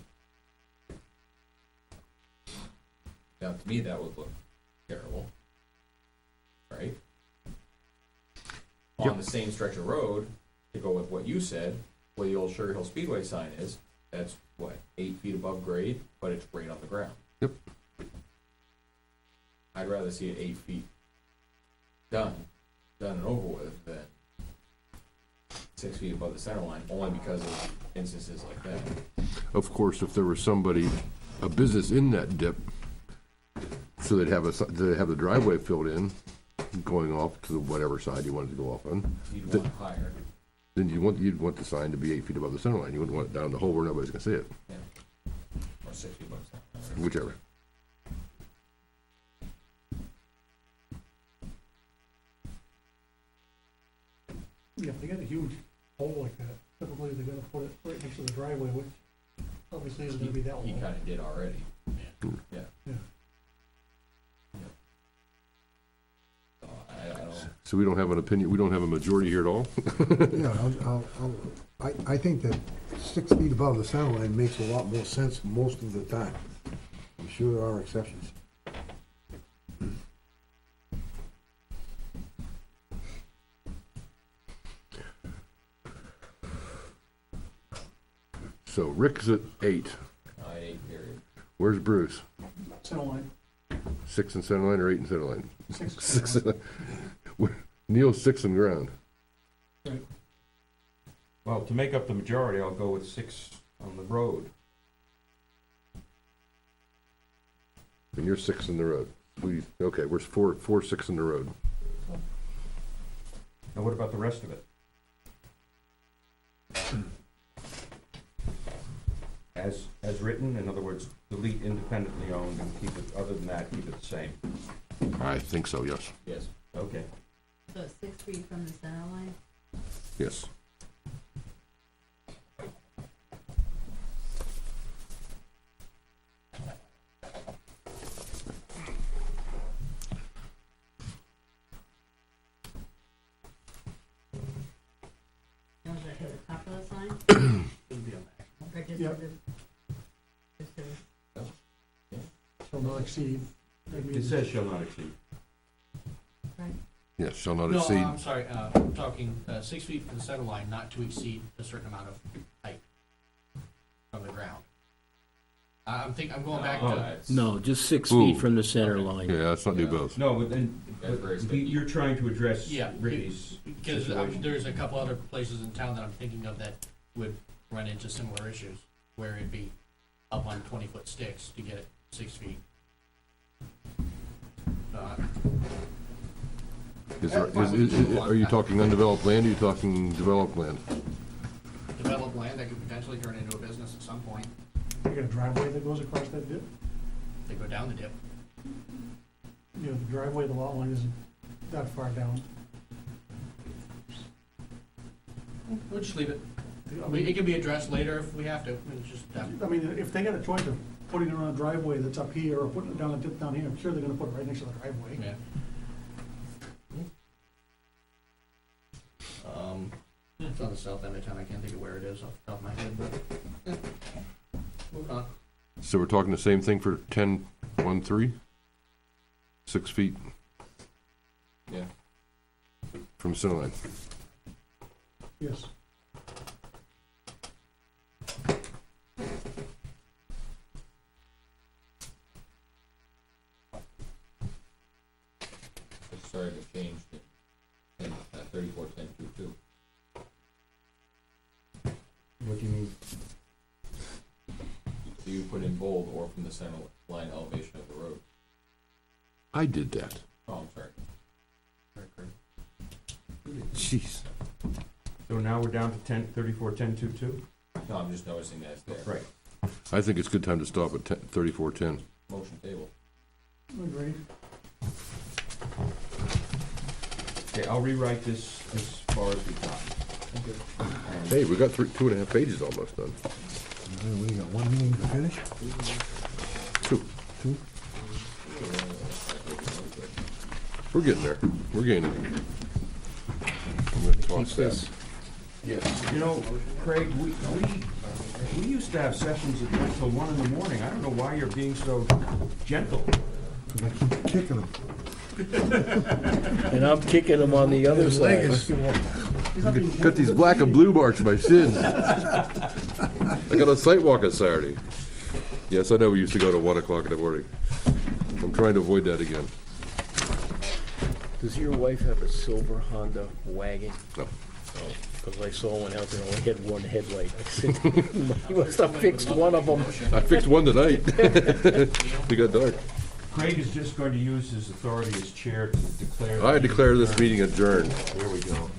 Now, to me, that would look terrible, right? On the same stretch of road, to go with what you said, where the old Sugar Hill Speedway sign is, that's what, 8 feet above grade, but it's right on the ground. Yep. I'd rather see it 8 feet done and over with than 6 feet above the center line, only because of instances like that. Of course, if there was somebody, a business in that dip, so they'd have the driveway filled in, going off to whatever side you wanted to go off on, You'd want it higher, then you'd want the sign to be 8 feet above the center line. You wouldn't want it down the hole where nobody's gonna see it, yeah, or 6 feet above the center line. whichever. Yeah, if they got a huge hole like that, typically they're gonna put it right next to the driveway, which obviously isn't gonna be that He long. kinda did already. Yeah. Yeah. So I don't, So we don't have an opinion, we don't have a majority here at all? yeah, I think that 6 feet above the center line makes a lot more sense most of the time. sure there are exceptions. So Rick's at 8. 8 period. Where's Bruce? Center line, 6 in center line or 8 in center line? 6. 6 in, Neil's 6 in ground. Well, to make up the majority, I'll go with 6 on the road. And you're 6 in the road. Okay, we're 4, 6 in the road. Now what about the rest of it? As written, in other words, delete independently owned and keep it, other than that, keep it the same. I think so, yes. Yes. Okay. So it's 6 feet from the center line? Yes. Now, is that at the top of the sign? It'll be on that. Or just Yep. to the, just to the, Shall not exceed. That It means- says shall not exceed. right? Yes, shall not No, exceed. I'm sorry, I'm talking 6 feet from the center line, not to exceed a certain amount of height from the ground. I'm going back to, No, just 6 Ooh. feet from the center line. Yeah, let's not do Yeah. both. No, but then, That's very but sticky. you're trying to address Yeah, Ricky's because situation. there's a couple other places in town that I'm thinking of that would run into similar issues, where it'd be up on 20-foot sticks to get it 6 feet. Are you talking undeveloped land, or are you talking developed land? Developed land that could potentially turn into a business at some point. You got a driveway that goes across that dip? They go down the dip. You know, the driveway, the lot line isn't that far down. We'll just leave it. I It mean, can be addressed later if we have to. It's just, I mean, if they got a choice of putting it on a driveway that's up here or putting it down a dip down here, I'm sure they're gonna put it right next to the driveway. yeah. It's on the south end of town. I can't think of where it is off the top of my head, but yeah. Moving on. So we're talking the same thing for 10-1-3? 6 feet Yeah. from center line. Yes. Sorry to change to 34-10-2-2. What do you mean? So you put in bold or from the center line elevation of the road. I did that. Oh, I'm sorry. Jeez. So now we're down to 34-10-2-2? No, I'm just noticing that it's there. Right. I think it's a good time to stop at 34-10. Motion table. Agreed. Okay, I'll rewrite this as far as we got. And Hey, we got 2.5 pages almost done. We got 1 meeting to finish? 2. We're getting there. We're gaining. I'm gonna toss that. You know, Craig, we used to have sessions that went till 1 in the morning. I don't know why you're being so gentle. Because I keep kicking them. And I'm kicking them on the other His leg side. is- Got these black and blue marks in my shins. I got a site walk on Saturday. Yes, I know we used to go to 1 o'clock in the morning. I'm trying to avoid that again. Does your wife have a silver Honda wagon? No. Because I saw one out there, only had one headlight. I said, you must have fixed one of them. I fixed one tonight. It got dark. Craig is just going to use his authority as chair to declare. I declare this meeting adjourned. There we go.